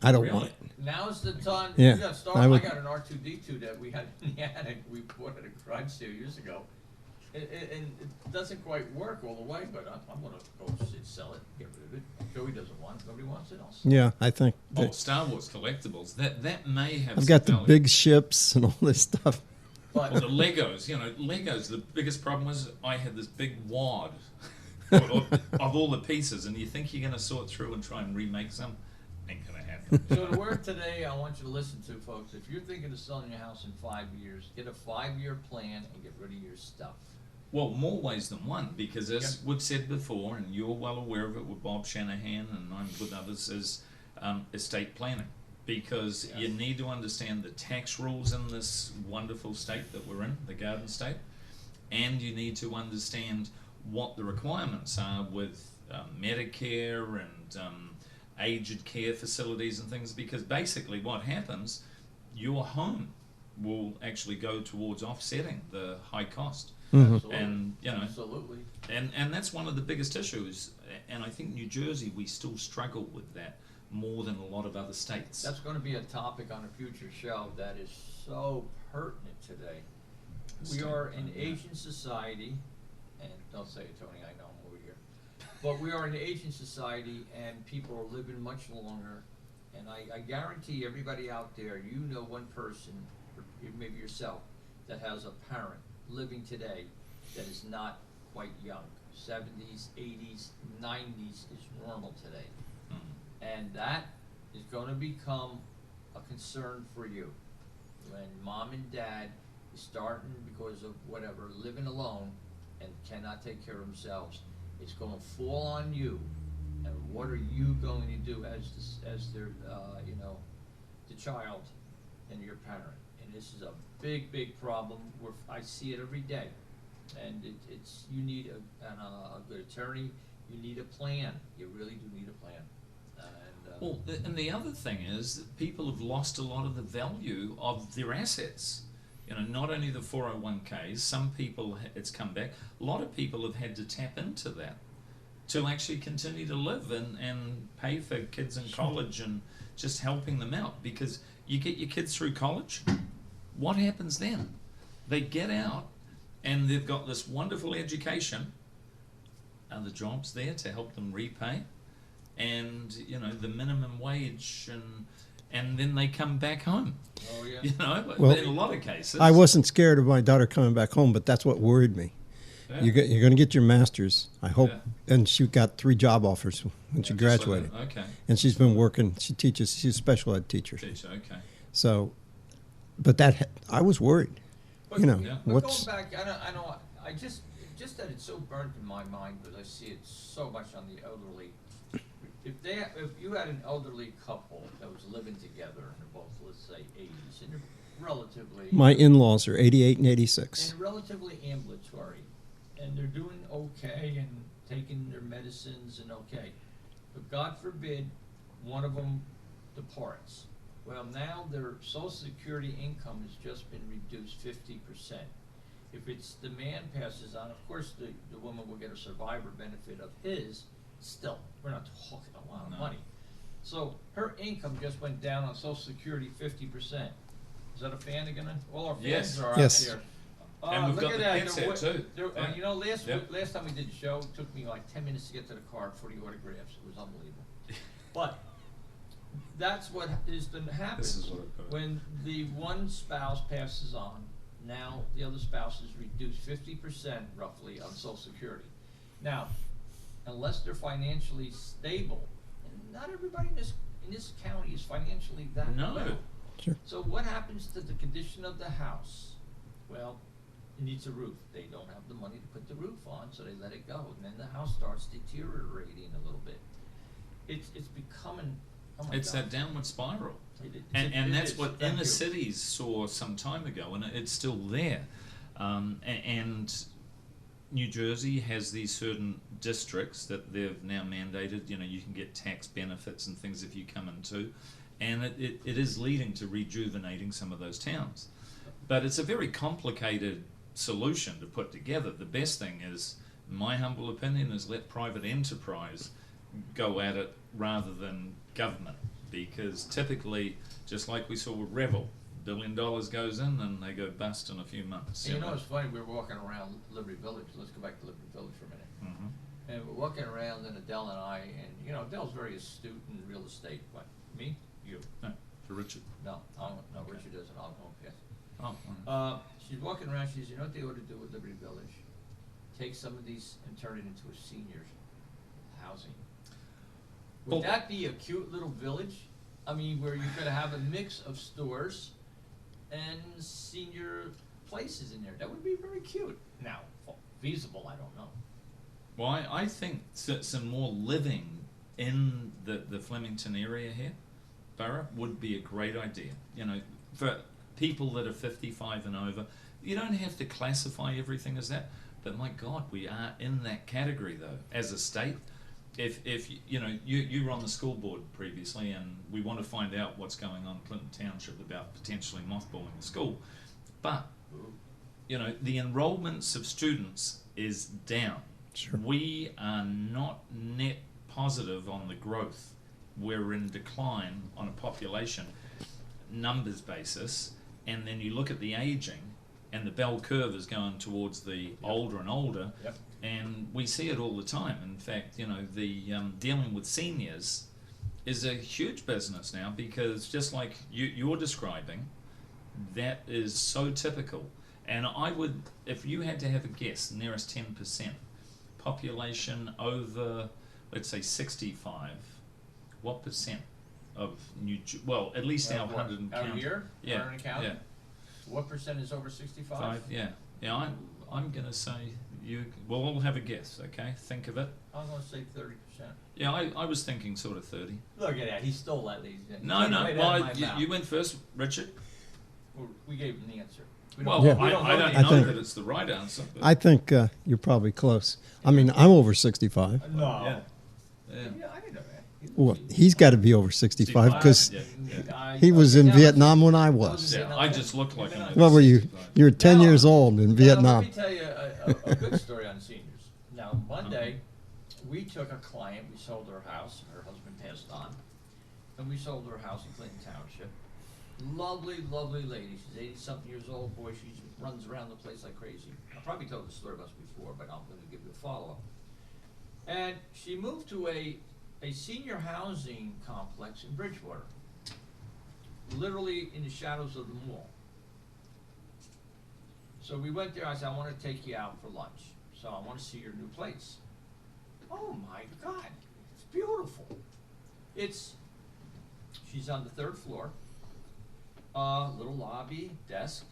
I don't want Really? it. Now's the time. Yeah, You got Star I I, would- got an R2D2 that we had in the attic. We bought at a garage sale years ago. And it doesn't quite work all the way, but I'm going to go sell it, get rid of it. Joey doesn't want it. Nobody wants it. I'll sell it. Yeah, I think. Oh, Star Wars collectibles, that may have I've some got the value. big ships and all this stuff. But Or the Legos, Legos, the biggest problem was I had this big wad of all the pieces, and you think you're going to sort through and try and remake some? Ain't going to happen. So the word today I want you to listen to, folks, if you're thinking of selling your house in 5 years, get a 5-year plan and get rid of your stuff. Well, more ways than one, because as we've said before, and you're well aware of it with Bob Shanahan and I'm with others, is estate planning. because you Yes. need to understand the tax rules in this wonderful state that we're in, the Garden State, and you need to understand what the requirements are with Medicare and aged care facilities and things, because basically what happens, your home will actually go towards offsetting the high cost. Absolutely. And, you know, Absolutely. and that's one of the biggest issues, and I think New Jersey, we still struggle with that more than a lot of other states. That's going to be a topic on a future show that is so pertinent today. We are an Asian society, and don't say it, Tony, I know I'm over here. But we are an Asian society, and people are living much longer. And I guarantee everybody out there, you know one person, or maybe yourself, that has a parent living today that is not quite young. 70s, 80s, 90s is normal today. And that is going to become a concern for you. When mom and dad is starting, because of whatever, living alone and cannot take care of themselves, it's going to fall on you. And what are you going to do as their, you know, the child and your parent? And this is a big, big problem. I see it every day. And it's you need a good attorney. You need a plan. You really do need a plan. Well, and the other thing is that people have lost a lot of the value of their assets. You know, not only the 401ks, some people, it's come back, a lot of people have had to tap into that to actually continue to live and pay for kids in college and just helping them out. Because you get your kids through college, what happens then? They get out and they've got this wonderful education. Are the jobs there to help them repay? And, you know, the minimum wage, and then they come back home. Oh, yeah. You know, Well, in a lot of cases. I wasn't scared of my daughter coming back home, but that's what worried me. Yeah. You're going to get your master's, I hope. Yeah. And she got 3 job offers when she Just like graduated. that. Okay. And she's been working. She teaches. She's a special ed teacher. Teacher, okay. So, but I was worried. But, You know, Yeah. but what's going back, I just that it's so burnt in my mind because I see it so much on the elderly. If you had an elderly couple that was living together and they're both, let's say, 80s, and they're relatively my in-laws are 88 and 86. and relatively ambulatory, and they're doing okay and taking their medicines and okay, but God forbid one of them departs. Well, now their Social Security income has just been reduced 50%. If it's the man passes on, of course the woman will get a survivor benefit of his. Still, we're not talking a lot of No. money. So her income just went down on Social Security 50%. Is that a fan again? All our fans Yes. are Yes. out there. And we've Look got at the that. headset too. Yeah. You know, last Yep. last time we did the show, it took me like 10 minutes to get to the car for the autographs. It was unbelievable. But that's what is going to happen. This is what I've got. When the one spouse passes on, now the other spouse is reduced 50% roughly on Social Security. Now, unless they're financially stable, and not everybody in this county is financially that No. well. Sure. So what happens to the condition of the house? Well, it needs a roof. They don't have the money to put the roof on, so they let it go, and then the house starts deteriorating a little bit. It's becoming. Oh my It's God. that downward spiral. It And that's is. what Thank inner you. cities saw some time ago, and it's still there. And New Jersey has these certain districts that they've now mandated. You know, you can get tax benefits and things if you come into, and it is leading to rejuvenating some of those towns. But it's a very complicated solution to put together. The best thing is, in my humble opinion, is let private enterprise go at it rather than government, because typically, just like we saw with Revel, $1 billion goes in and they go bust in a few months. And you know, it's funny, we were walking around Liberty Village. Let's go back to Liberty Village for a minute. Mhm. And we're walking around, and Adele and I, and you know, Adele's very astute in real estate. But me, you, No, for Richard. no, no, Richard doesn't. I'll go pass. Oh, all right. She's walking around. She says, "You know what they ought to do with Liberty Village? Take some of these and turn it into a senior housing. Would Well- that be a cute little village? I mean, where you're going to have a mix of stores and senior places in there. That would be very cute. Now, feasible, I don't know. Well, I think some more living in the Flemington area here Borough would be a great idea. You know, for people that are 55 and over, you don't have to classify everything as that. But my God, we are in that category though, as a state. If you know, you were on the school board previously, and we want to find out what's going on in Clinton Township about potentially mothballing the school. But, you know, the enrollments of students is down. Sure. We are not net positive on the growth. We're in decline on a population numbers basis, and then you look at the aging, and the bell curve is going towards the older and older, Yep. and we see it all the time. In fact, you know, the dealing with seniors is a huge business now, because just like you're describing, that is so typical. And I would, if you had to have a guess, nearest 10% population over, let's say 65, what percent of well, at least our 100 and Our counting. year? Yeah, 100 and counting? yeah. What percent is over 65? Five, yeah. Yeah, I'm going to say we'll all have a guess, okay? Think of it. I'm going to say 30%. Yeah, I was thinking sort of 30. Look at that. He stole that, ladies and No, gentlemen. no, Right out of well, my mouth. you went first, Richard. We gave him the answer. Well, Yeah. I don't the know answer. that it's the right answer. But I think you're probably close. I mean, I'm over 65. No. Yeah. Yeah. Yeah, I didn't know that. Well, he's got to be over 65 because Yeah, he was in Vietnam when I was. Yeah, I just look like I'm over What were you? 65. You were 10 Now- years old in Now, Vietnam. let me tell you a good story on seniors. Now, Monday, we took a client, we sold her house, her husband passed on, and we sold her house in Clinton Township. Lovely, lovely lady. She's 80-something years old. Boy, she runs around the place like crazy. I probably told the story about this before, but I'm going to give you a follow-up. And she moved to a senior housing complex in Bridgewater, literally in the shadows of the mall. So we went there. I said, I want to take you out for lunch. So I want to see your new place. Oh my God, it's beautiful. She's on the 3rd floor. Little lobby, desk,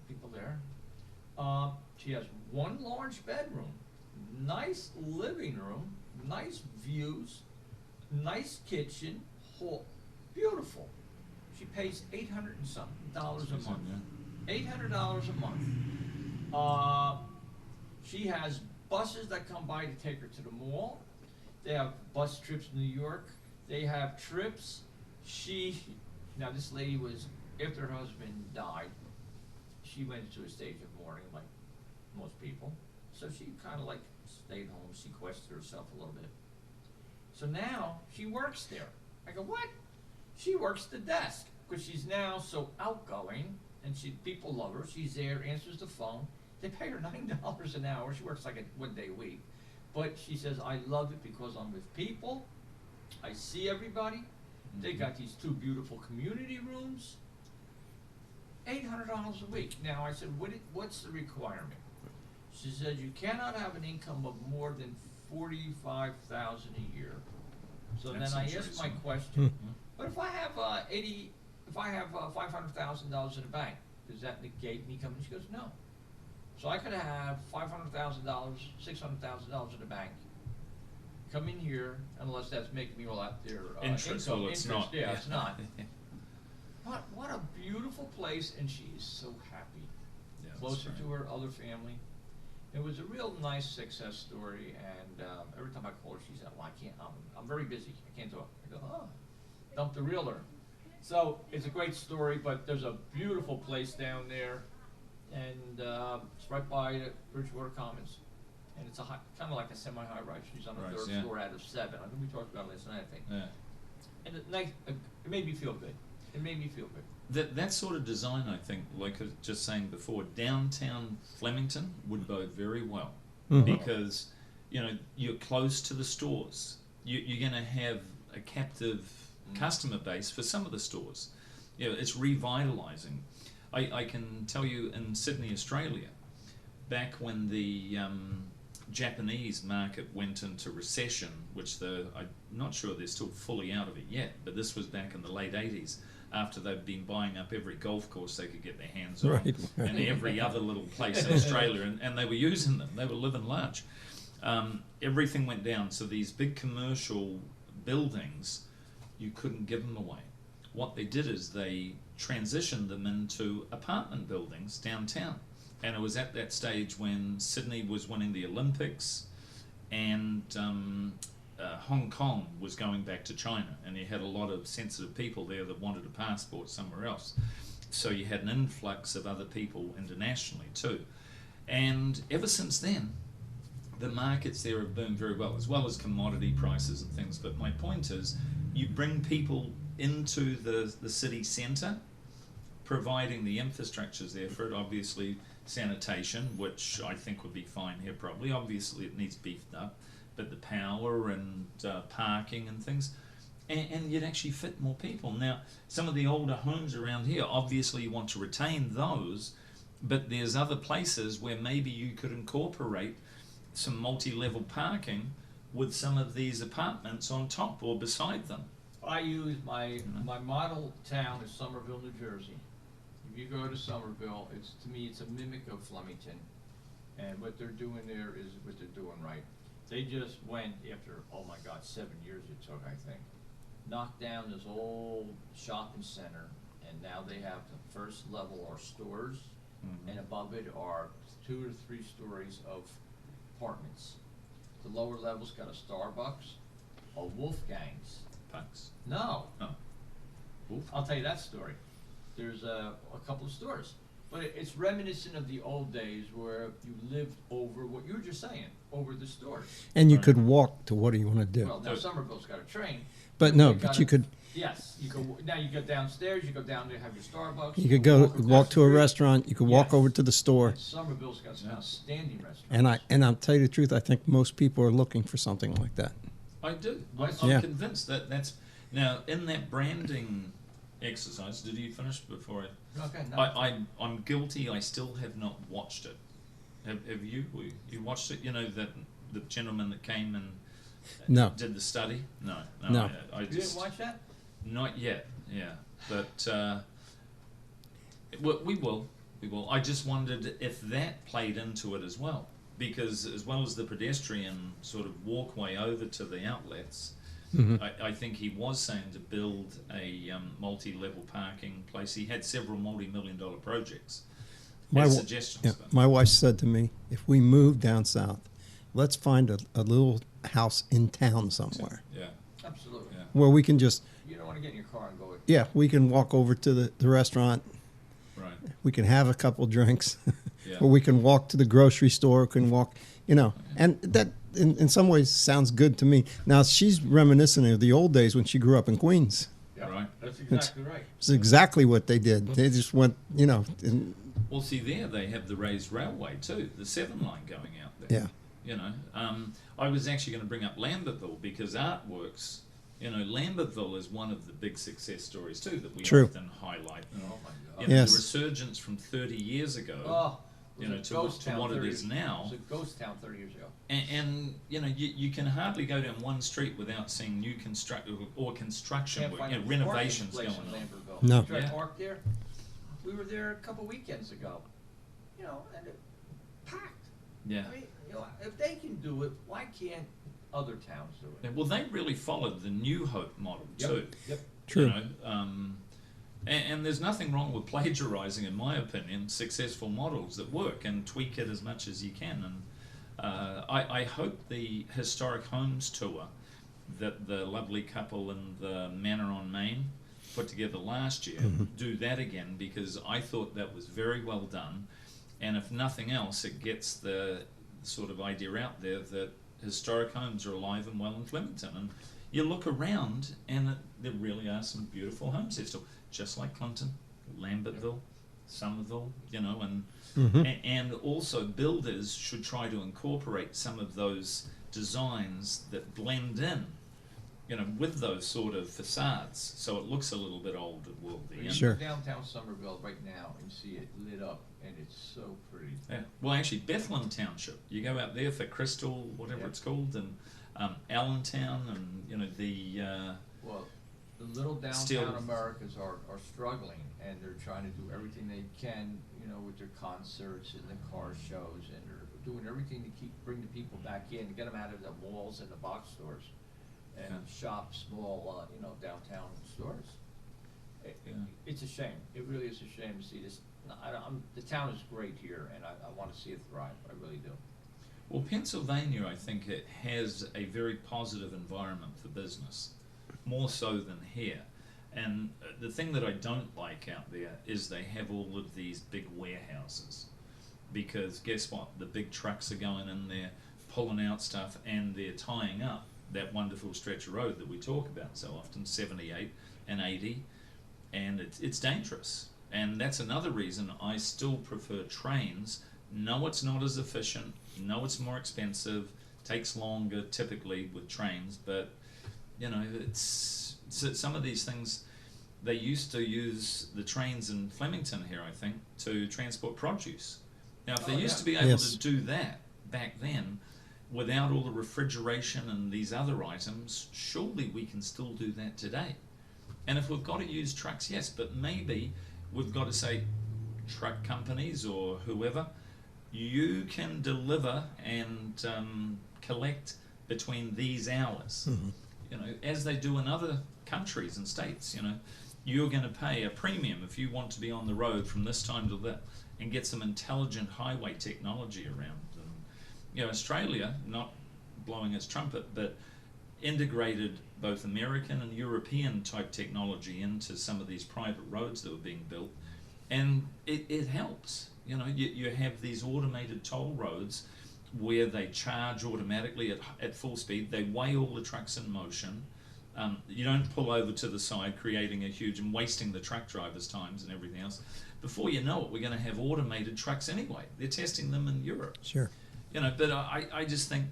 people there. She has one large bedroom, nice living room, nice views, nice kitchen, whole, beautiful. She pays $800 and something dollars a month. $800 a month. She has buses that come by to take her to the mall. They have bus trips to New York. They have trips. Now this lady was, after her husband died, she went into a stage of mourning like most people. So she kind of like stayed home, sequestered herself a little bit. So now she works there. I go, what? She works the desk because she's now so outgoing, and people love her. She's there, answers the phone. They pay her $9 an hour. She works like a 1-day week. But she says, I love it because I'm with people. I see everybody. They got these 2 beautiful community rooms. $800 a week. Now I said, what's the requirement? She said, you cannot have an income of more than $45,000 a year. So That's then I asked my interesting. question, but if I have $500,000 in the bank, does that negate me coming? She goes, no. So I could have $500,000, $600,000 in the bank, come in here, unless that's making me all out there. Interest, income, well, it's interest, not. Yeah, it's not. What a beautiful place, and she is so happy. Yeah, that's Closer right. to her other family. It was a real nice success story, and every time I call her, she said, well, I can't, I'm very busy, I can't talk. I go, oh, dump the realtor. So it's a great story, but there's a beautiful place down there, and it's right by the Bridgewater Commons. And it's kind of like a semi-high rise. She's on the Right, 3rd yeah. floor out of 7. I think we talked about it last night, I think. Yeah. And it made me feel good. It made me feel good. That sort of design, I think, like I was just saying before, downtown Flemington would bode very well because, you know, you're close to the stores. You're going to have a captive customer base for some of the stores. You know, it's revitalizing. I can tell you in Sydney, Australia, back when the Japanese market went into recession, which I'm not sure they're still fully out of it yet, but this was back in the late 80s, after they'd been buying up every golf course they could get their hands on, Right. and every other little place in Australia, and they were using them. They were living large. Everything went down, so these big commercial buildings, you couldn't give them away. what they did is they transitioned them into apartment buildings downtown. And it was at that stage when Sydney was winning the Olympics, and Hong Kong was going back to China, and you had a lot of sensitive people there that wanted a passport somewhere else. So you had an influx of other people internationally too. And ever since then, the markets there have boomed very well as commodity prices and things. But my point is, you bring people into the city centre, providing the infrastructures there for it, obviously sanitation, which I think would be fine here probably. Obviously it needs beefed up, but the power and parking and things, and you'd actually fit more people. Now, some of the older homes around here, obviously you want to retain those, but there's other places where maybe you could incorporate some multi-level parking with some of these apartments on top or beside them. I use my model town is Somerville, New Jersey. If you go to Somerville, to me it's a mimic of Flemington, and what they're doing there is what they're doing right. They just went after, oh my God, 7 years it took, I think, knocked down this old shopping center, and now they have the first level are stores, and above it are 2 to 3 stories of apartments. The lower level's got a Starbucks, a Wolfgang's. Punks. No. Oh. Wolf. I'll tell you that story. There's a couple of stores, but it's reminiscent of the old days where you lived over what you were just saying, over the stores. And you Right. could walk to what do you want to do. Well, now So- Somerville's got a train. But no, They but got you a- could Yes, you go. Now you go downstairs. You go down there, have your Starbucks. you could go across walk the to a street. restaurant. You could walk Yes. over to the store. And Somerville's got some Yeah. outstanding restaurants. And I'll tell you the truth. I think most people are looking for something like that. I do. West- I'm Yeah. convinced that's now in that branding exercise. Did you finish before Okay, no. I'm guilty. I still have not watched it. Have you? You watched it? You know that the gentleman that came and No. did the study. No. No. I You just didn't watch that? not yet. Yeah, but we will. We will. I just wondered if that played into it as well, because as well as the pedestrian sort of walkway over to the outlets, I think he was saying to build a multi-level parking place. He had several multi-million-dollar projects. My as wa- suggestions. Yeah, but- my wife said to me, if we move down south, let's find a little house in town somewhere Yeah. Absolutely. Yeah. where we can just, You don't want to get in your car and go. yeah, we can walk over to the restaurant. Right. We can have a couple drinks, Yeah. or we can walk to the grocery store. Can walk, and that in some ways sounds good to me. Now she's reminiscent of the old days when she grew up in Queens. Yeah, Right. That's exactly right. It's exactly what they did. They just went, and, Well, see, there they have the raised railway too, the 7 line going out there. yeah. I was actually going to bring up Lambertville because Artworks, Lambertville is one of the big success stories too that we True. often highlight. Oh my God. Yes. The resurgence from 30 years ago, Oh, it was a to ghost town what it 30 is now. It was a ghost town 30 years ago. and you can hardly go down one street without seeing new construction Can't work, find a renovations parking going place in on. Lambertville. No. You try to Yeah. park there. We were there a couple weekends ago. And it packed. Yeah. I mean, if they can do it, why can't other towns do it? Yeah, well, they really followed the New Hope model too. Yep. True. And there's nothing wrong with plagiarizing, in my opinion, successful models that work and tweak it as much as you can. And I hope the historic homes tour that the lovely couple in the Manor on Main put together last year do that again, because I thought that was very well done. And if nothing else, it gets the sort of idea out there that historic homes are alive and well in Flemington. And you look around, and there really are some beautiful homes there still, just like Clinton, Lambertville, Somerville, and also builders should try to incorporate some of those designs that blend in, with those sort of facades, so it looks a little bit old and worldly. You Sure. go downtown Somerville right now and see it lit up, and it's so pretty. Yeah. Well, actually, Bethlehem Township. You go out there for Crystal, whatever Yeah. it's called, and Allentown, and Well, the little downtown Still- Americas are struggling, and they're trying to do everything they can, with their concerts and the car shows, and they're doing everything to bring the people back in, to get them out of the malls and the box stores, and Yeah. shop small, downtown stores. Yeah. It's a shame. It really is a shame to see this. The town is great here, and I want to see it thrive. I really do. Well, Pennsylvania, I think it has a very positive environment for business, more so than here. And the thing that I don't like out there is they have all of these big warehouses. Because guess what? The big trucks are going in there, pulling out stuff, and they're tying up that wonderful stretch of road that we talk about so often, 78 and 80, and it's dangerous. And that's another reason I still prefer trains. No, it's not as efficient. No, it's more expensive. Takes longer typically with trains, but you know, it's some of these things. They used to use the trains in Flemington here, I think, to transport produce. Now, if they used to be able to do that back then, without all the refrigeration and these other items, surely we can still do that today. And if we've got to use trucks, yes, but maybe we've got to say, truck companies or whoever, you can deliver and collect between these hours. Mm-hmm. You know, as they do in other countries and states. You know, you're going to pay a premium if you want to be on the road from this time to that, and get some intelligent highway technology around. And, you know, Australia, not blowing its trumpet, but integrated both American and European type technology into some of these private roads that were being built, and it helps. You know, you have these automated toll roads where they charge automatically at full speed. They weigh all the trucks in motion. You don't pull over to the side, creating a huge and wasting the truck drivers' times and everything else. Before you know it, we're going to have automated trucks anyway. They're testing them in Europe. Sure. You know, but I just think,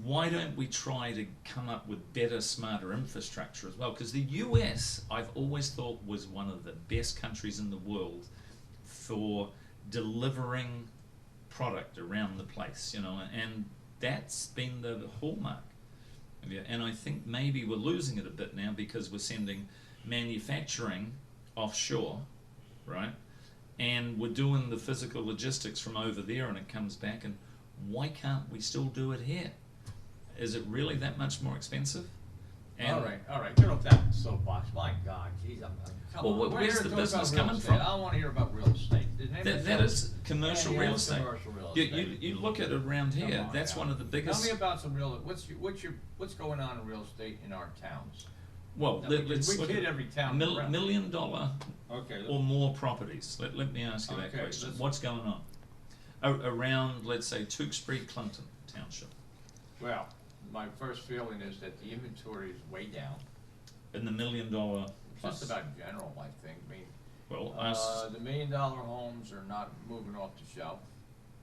why don't we try to come up with better, smarter infrastructure as well? Because the US, I've always thought, was one of the best countries in the world for delivering product around the place, you know, and that's been the hallmark. And I think maybe we're losing it a bit now because we're sending manufacturing offshore, right? And we're doing the physical logistics from over there, and it comes back. And why can't we still do it here? Is it really that much more expensive? And all right. Get off that soapbox. My God, geez, come on. Where's the business coming from? from? I want to hear about real estate. That is commercial real estate. Commercial real estate. You look at it around here. That's one of the biggest. Tell me about some real. What's going on in real estate in our towns? Well, let's we look hit at every town. $1 million Okay. or more properties. Let me ask you that question. What's going on around, let's say, Tewksbury, Clinton Township? Well, my first feeling is that the inventory is way down. In the $1 million plus. Just about general, I think. I mean, well, the $1 million homes are not moving off the shelf.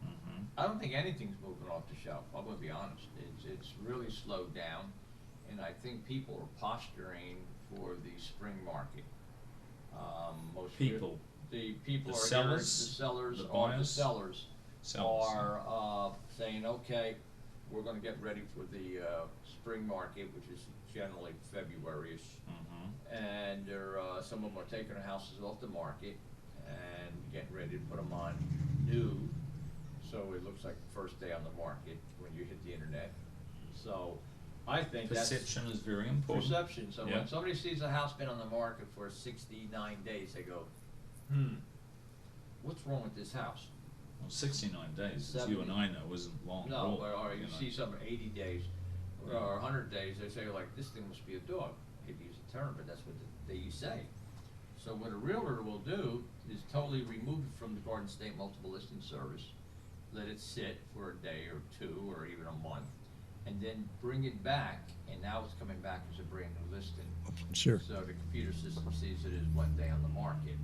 Mm-hmm. I don't think anything's moving off the shelf. I'm going to be honest. It's really slowed down, and I think people are posturing for the spring market. Most people. The people the are sellers, here. The sellers are saying, okay, we're going to get ready for the spring market, which is generally February-ish. Mm-hmm. And some of them are taking their houses off the market and getting ready to put them on new. So it looks like the first day on the market when you hit the internet. So I think perception is very important. Perception. So when somebody sees a house been on the market for 69 days, they go, what's wrong with this house? Well, 69 days, as you and I know, isn't long at No, all. or you see some 80 days or 100 days, they say, like, this thing must be a dog. Hate to use a term, but that's what they say. So what a realtor will do is totally remove it from the Garden State Multiple Listing Service, let it sit for a day or two or even a month, and then bring it back, and now it's coming back as a brand new listing. Sure. So the computer system sees it as 1 day on the market.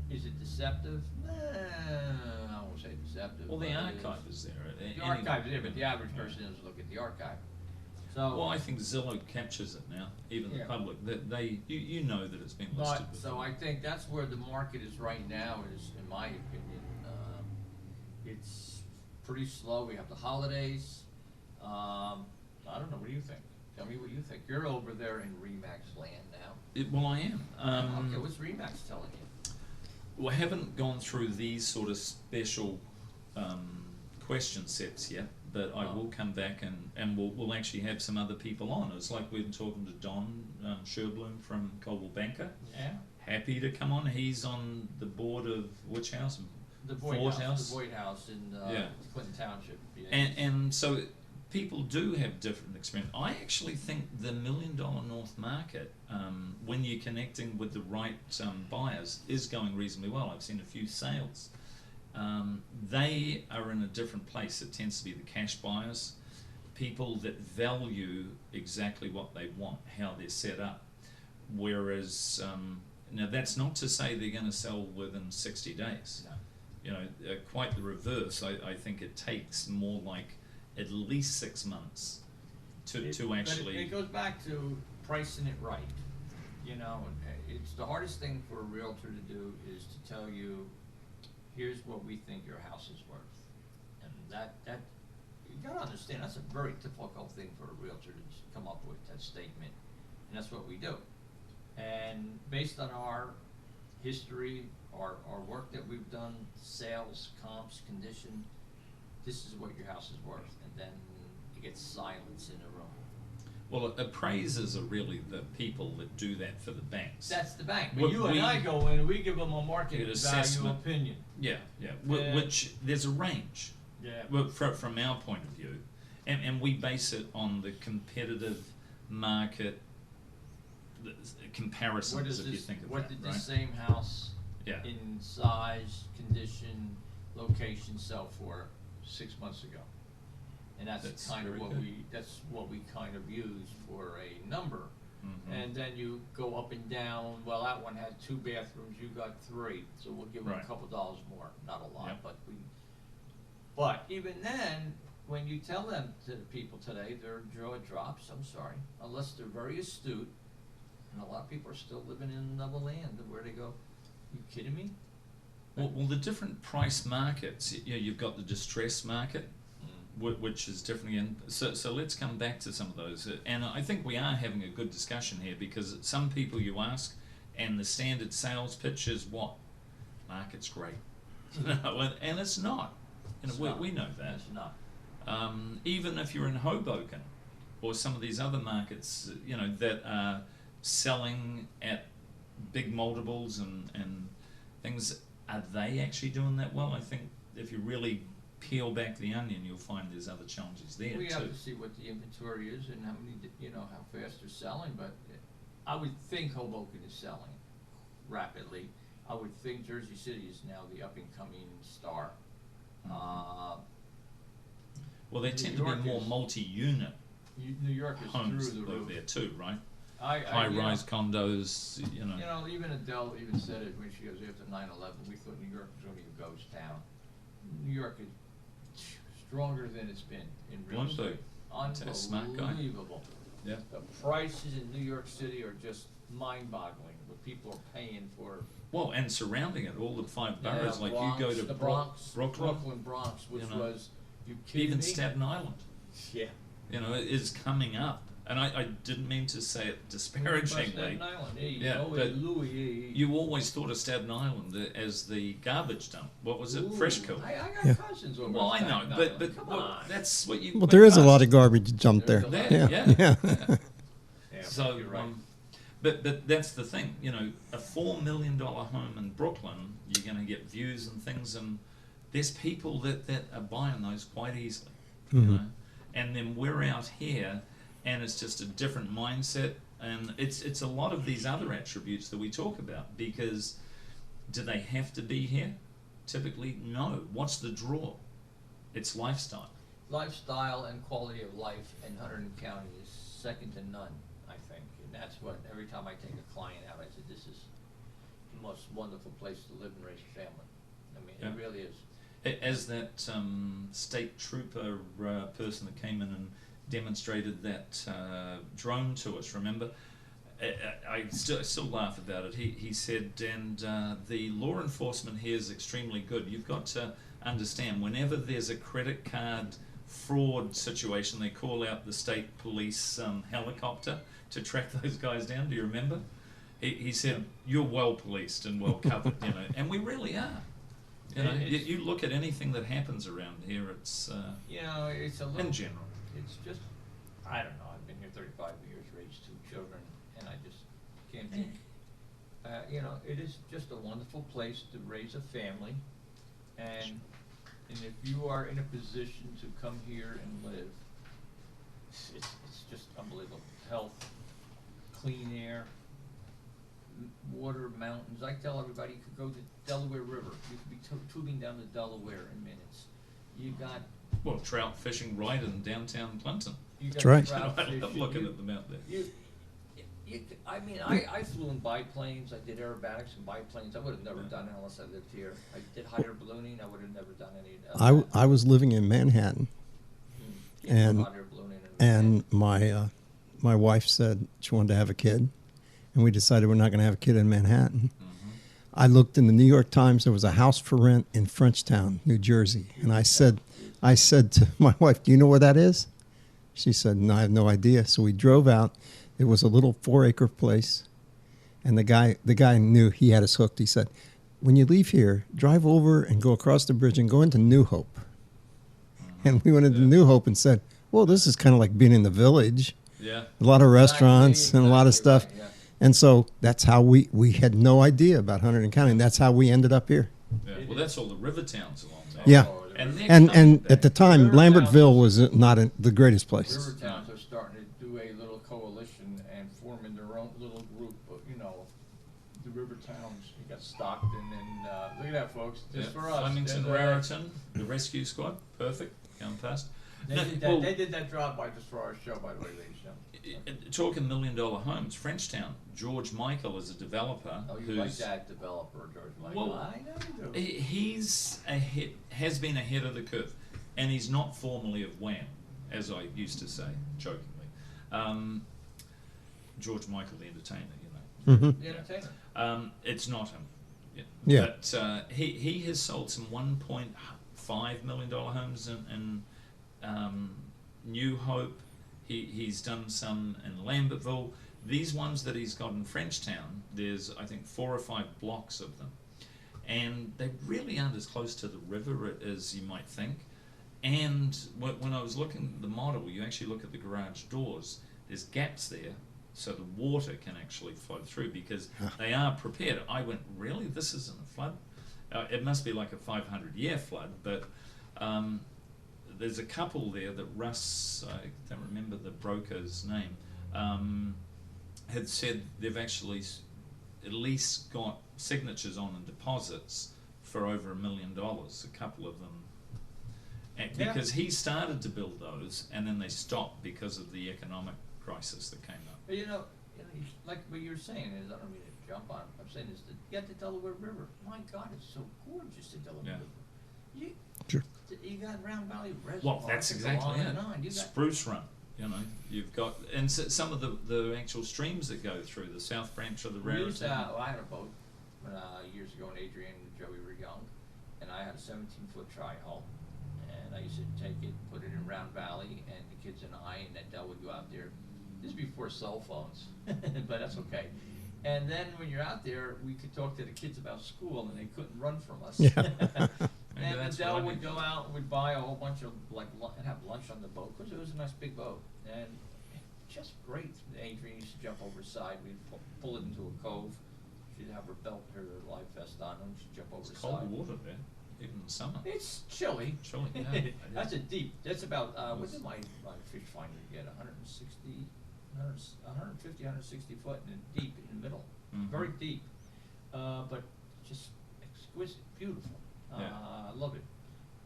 Is it deceptive? I won't say deceptive. Well, the archive is there. The archive is there, but the average person doesn't look at the archive. So, well, I think Zillow captures it now, even the public. You know that it's been listed before. So I think that's where the market is right now, is, in my opinion, it's pretty slow. We have the holidays. I don't know, what do you think? Tell me what you think. You're over there in RE/MAX land now. Well, I am. Okay, what's RE/MAX telling you? Well, I haven't gone through these sort of special question sets yet, but I will come back and we'll actually have some other people on. It's like we've been talking to Don Sherblum from Coldwell Banker. Yeah. happy to come on. He's on the board of which house? The Voight Ford House. The Voight House in Clinton Township. Yeah. And so people do have different experience. I actually think the $1 Million North market, when you're connecting with the right buyers, is going reasonably well. I've seen a few sales. They are in a different place. It tends to be the cash buyers, people that value exactly what they want, how they're set up. Whereas, now that's not to say they're going to sell within 60 days. No. You know, quite the reverse. I think it takes more like at least 6 months to actually. But it goes back to pricing it right. You know, it's the hardest thing for a realtor to do is to tell you, here's what we think your house is worth, and that you gotta understand that's a very difficult thing for a realtor to come up with, that statement, and that's what we do. And based on our history, our work that we've done, sales, comps, condition, this is what your house is worth, and then it gets silence in the room. Well, appraisers are really the people that do that for the banks. That's the bank. But What you and we- I go in, we give them a market An value assessment. opinion. Yeah. Yeah. Which there's a range. Yeah. Well, from our point of view, and we base it on the competitive market comparisons, What does if you this? think of What that, did right? the same house Yeah. in size, condition, location sell for 6 months ago? And that's kind of very what good. that's what we kind of use for a number. Mhm. And then you go up and down, well, that one had 2 bathrooms, you got 3, so we'll give them Right. a couple dollars more, not a lot, Yep. but even then, when you tell them to people today, their jaw drops, I'm sorry, unless they're very astute, and a lot of people are still living in another land where they go, you kidding me? Well, the different price markets, you've got the distress market, which is definitely in. So let's come back to some of those. And I think we are having a good discussion here because some people you ask, and the standard sales pitch is what? Market's great. No, and it's not. You know, we know that. It's not. Even if you're in Hoboken or some of these other markets, you know, that are selling at big multiples and things, are they actually doing that well? I think if you really peel back the onion, you'll find there's other challenges there We too. have to see what the inventory is and how many, how fast they're selling, but I would think Hoboken is selling rapidly. I would think Jersey City is now the up-and-coming star. Well, they New tend to York be more is- multi-unit New York is homes through the over roof. there too, right? I High-rise condos, you know. You know, even Adele even said it when she goes after 9/11. We thought New York was going to be a ghost town. New York is stronger than it's been in real Won't estate. That's a smart guy. Unbelievable. Yeah. The prices in New York City are just mind-boggling. What people are paying for. Well, and surrounding it, all the 5 boroughs, like Bronx, you go to the Bronx, Brooklyn, Bronx, which you know, was you kidding even me? Staten Island. Yeah. You know, it is coming up. And I didn't mean to say it disparagingly. Staten Island, hey, Yeah, oh, but Louis. You always thought of Staten Island as the garbage dump. What was it? Ooh, Freshco. I got Yeah. cousins over Well, I Staten know, Island. but Come well, on. that's what you. Well, went there is a past. lot of garbage dumped there. There's a lot. There, Yeah. yeah. Yeah, So, you're right. but that's the thing. You know, a $4 million home in Brooklyn, you're going to get views and things, and there's people that are buying those quite easily. You know, and then we're out here, and it's just a different mindset, and it's a lot of these other attributes that we talk about. Because do they have to be here? Typically, no. What's the draw? It's lifestyle. Lifestyle and quality of life in Hunterdon County is second to none, I think. And that's what, every time I take a client out, I said, this is the most wonderful place to live and raise a family. I mean, Yeah. it really is. As that state trooper person that came in and demonstrated that drone to us, remember? I still laugh about it. He said, and the law enforcement here is extremely good. You've got to understand, whenever there's a credit card fraud situation, they call out the state police helicopter to track those guys down. Do you remember? He said, you're well policed and well covered, you know, and we really are. You know, you look at anything that happens around here, it's It's a little. in general. It's just, I don't know. I've been here 35 years, raised 2 children, and I just can't think. You know, it is just a wonderful place to raise a family, and if you are in a position to come here and live, it's just unbelievable. Health, clean air, water, mountains. I tell everybody, you could go to Delaware River. You could be tubing down the Delaware in minutes. You got Well, trout fishing right in downtown Clinton. you got That's right. trout I love fishing. looking at them out there. I mean, I flew in biplanes. I did aerobatics in biplanes. I would have never done it unless I lived here. I did hot air ballooning. I would have never done any of that. I was living in Manhattan, Can't do and hot air ballooning in and my wife said she wanted to have a kid, and we decided we're not going to have a kid in Manhattan. I looked in the New York Times. There was a house for rent in Frenchtown, New Jersey, and I said to my wife, "Do you know where that is?" She said, "No, I have no idea." So we drove out. It was a little 4-acre place, and the guy knew he had us hooked. He said, "When you leave here, drive over and go across the bridge and go into New Hope." And we went into New Hope and said, "Well, this is kind of like being in the village. Yeah. A lot of restaurants and a lot of stuff." Exactly right, yeah. And so that's how we had no idea about Hunterdon County. And that's how we ended up here. Yeah. Well, that's all the river towns along there. Yeah. Oh, the And river- they're coming And back. at the time, River Lambertville towns. was not the greatest place. river towns are starting to do a little coalition and forming their own little group of, you know, the river towns. You got Stockton and, look at that, folks, just Yeah. for us. Flemington, And, Raritan, the rescue squad, perfect, come fast. They No, did that, well, they did that job by just for our show, by the way, ladies and gentlemen. Talking $1 million homes, Frenchtown, George Michael is a developer Oh, you who's like that developer, George Michael. Well, I know you do. he's has been ahead of the curve, and he's not formally of Wham, as I used to say jokingly. George Michael, the entertainer, you know. Mhm. The entertainer. It's not him. Yeah. But he has sold some $1.5 million homes in New Hope. He's done some in Lambertville. These ones that he's got in Frenchtown, there's I think 4 or 5 blocks of them, and they really aren't as close to the river as you might think. And when I was looking at the model, you actually look at the garage doors. There's gaps there, so the water can actually flow through because they are prepared. I went, really? This isn't a flood? It must be like a 500-year flood, but there's a couple there that Russ, I don't remember the broker's name, had said they've actually at least got signatures on and deposits for over $1 million, a couple of them. And Yeah. because he started to build those and then they stopped because of the economic crisis that came up. But you know, like what you're saying is, I don't mean to jump on, I'm saying is that you got the Delaware River. My God, it's so gorgeous, the Delaware Yeah. River. You, Sure. you got Round Valley Reservoir. Well, that's it goes exactly on it. and on. You got, Spruce Run, you know, you've got, and some of the actual streams that go through the South Branch of the we used to, Raritan. I had a boat years ago when Adrian and Joey were young, and I had a 17-foot tri-hull, and I used to take it, put it in Round Valley, and the kids and I, and then Del would go out there. This is before cell phones, but that's okay. And then when you're out there, we could talk to the kids about school, and they couldn't run from us. Yeah. Maybe And that's Del what I would need. go out and would buy a whole bunch of and have lunch on the boat because it was a nice big boat and just great. Adrian used to jump over the side. We'd pull it into a cove. She'd have her belt, her life vest on, and she'd jump over It's the cold side. water there, even in summer. It's chilly. Chilly, yeah. That's a deep. That's about what did my fish finder get? 160, 150, 160 foot and deep in the middle. Mhm. Very deep, but just exquisite, beautiful. Yeah. I love it.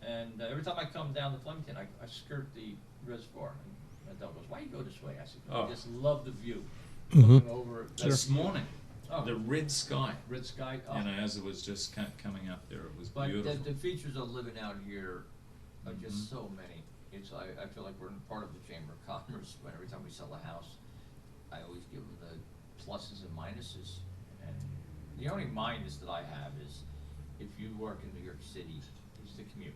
And every time I come down to Flemington, I skirt the reservoir. And Adele goes, "Why you go this way?" I said, Oh. "I just love the view, Mhm. looking over This morning, Oh. the red sky, red sky." Oh. you know, as it was just coming up there, it was But beautiful. the features of living out here are just Mhm. so many. I feel like we're in part of the Chamber of Commerce. When every time we sell a house, I always give them the pluses and minuses. And the only minus that I have is if you work in New York City, is the commute.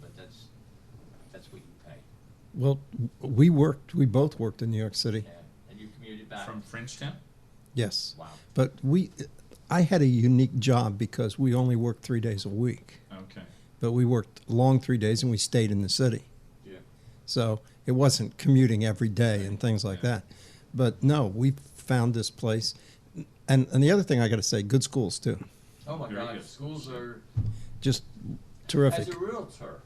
But that's what you pay. Well, we both worked in New York City. Yeah. And you commuted back. From Frenchtown? Yes. Wow. But I had a unique job because we only worked 3 days a week. Okay. But we worked long 3 days and we stayed in the city. Yeah. So it wasn't commuting every day and things like Yeah. that. But no, we found this place. And the other thing I got to say, good schools too. Oh my Very God, good. schools are Just terrific. As a realtor,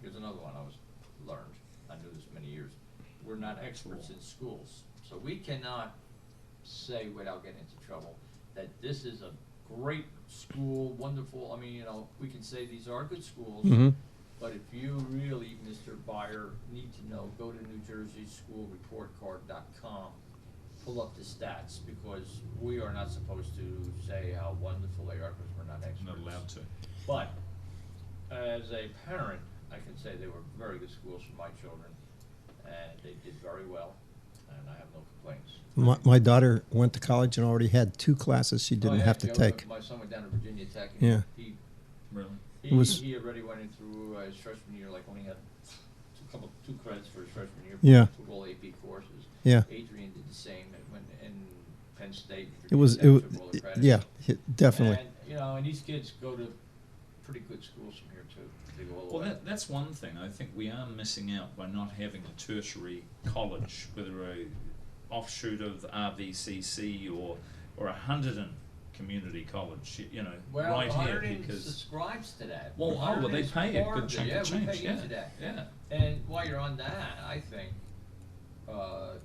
here's another one I was learned. I knew this many years. We're not experts in schools, so we cannot say without getting into trouble that this is a great school, wonderful. I mean, you know, we can say these are good schools, Mhm. but if you really, Mr. Buyer, need to know, go to NewJerseySchoolReportCard.com. Pull up the stats, because we are not supposed to say how wonderful they are because we're not experts. Not allowed to. But as a parent, I can say they were very good schools for my children, and they did very well, and I have no complaints. My daughter went to college and already had 2 classes she didn't Oh, yeah, have to Joe, take. My son went down to Virginia Tech. And Yeah. Really? He, It was- he already went in through his freshman year, like only had two credits for his freshman year. Yeah. Took all AP courses. Yeah. Adrian did the same, and went in Penn State. It was, Virginia Tech, took all the credits. yeah, definitely. And, you know, and these kids go to pretty good schools from here too. They go all the Well, way. that's one thing. I think we are missing out by not having a tertiary college, whether a offshoot of RVCC or a Hunterdon Community College, you know, Well, right here, Hunterdon because subscribes to that. well, they Hunterdon's pay a part good of it. chunk Yeah, of change. we pay Yeah, into that. yeah. And while you're on that, I think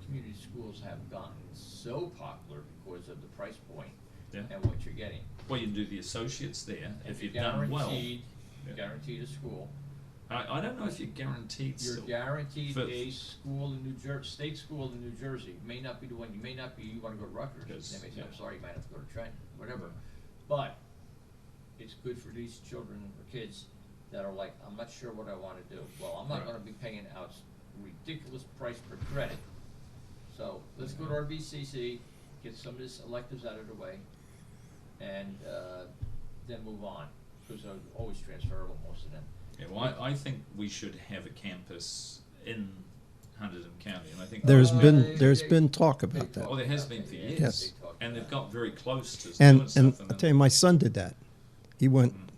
community schools have gotten so popular because of the price point Yeah. and what you're getting. Well, you can do the associates there And if you're you've done well. You're guaranteed a school. I don't know if you're guaranteed You're still. guaranteed For- a school in New Jersey, state school in New Jersey. May not be the one, you may not be, you wanna go to Rutgers. Yes, They may say, I'm yeah. sorry, you might have to go to Trenton, whatever. But it's good for these children or kids that are like, I'm not sure what I wanna do. Well, I'm not Right. gonna be paying out ridiculous price per credit. So let's go to our BCC, get some of this electives out of the way, and then move on, because they're always transferable, most of them. Yeah, well, I think we should have a campus in Hunterdon County, and I think There's they- been talk they about that. talk Oh, there has about been that, for yeah, years. Yes. they talk And they've about got very close to And doing stuff. I tell you, my son did that. He went, Mm.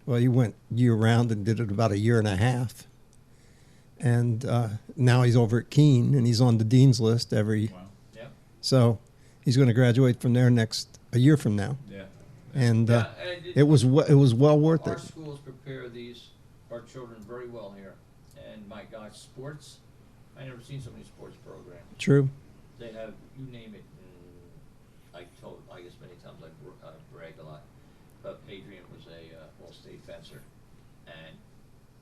well, he went year round and did it about a year and a half. And now he's over at Keene and he's on the dean's list every. Wow. it. Yep. So he's going to graduate from there a year from now. Yeah. And Yeah, and it was well worth Our it. schools prepare our children very well here, and my gosh, sports, I never seen so many sports programs. True. They have, you name it, and I guess many times I brag a lot, but Adrian was a all-state fencer, and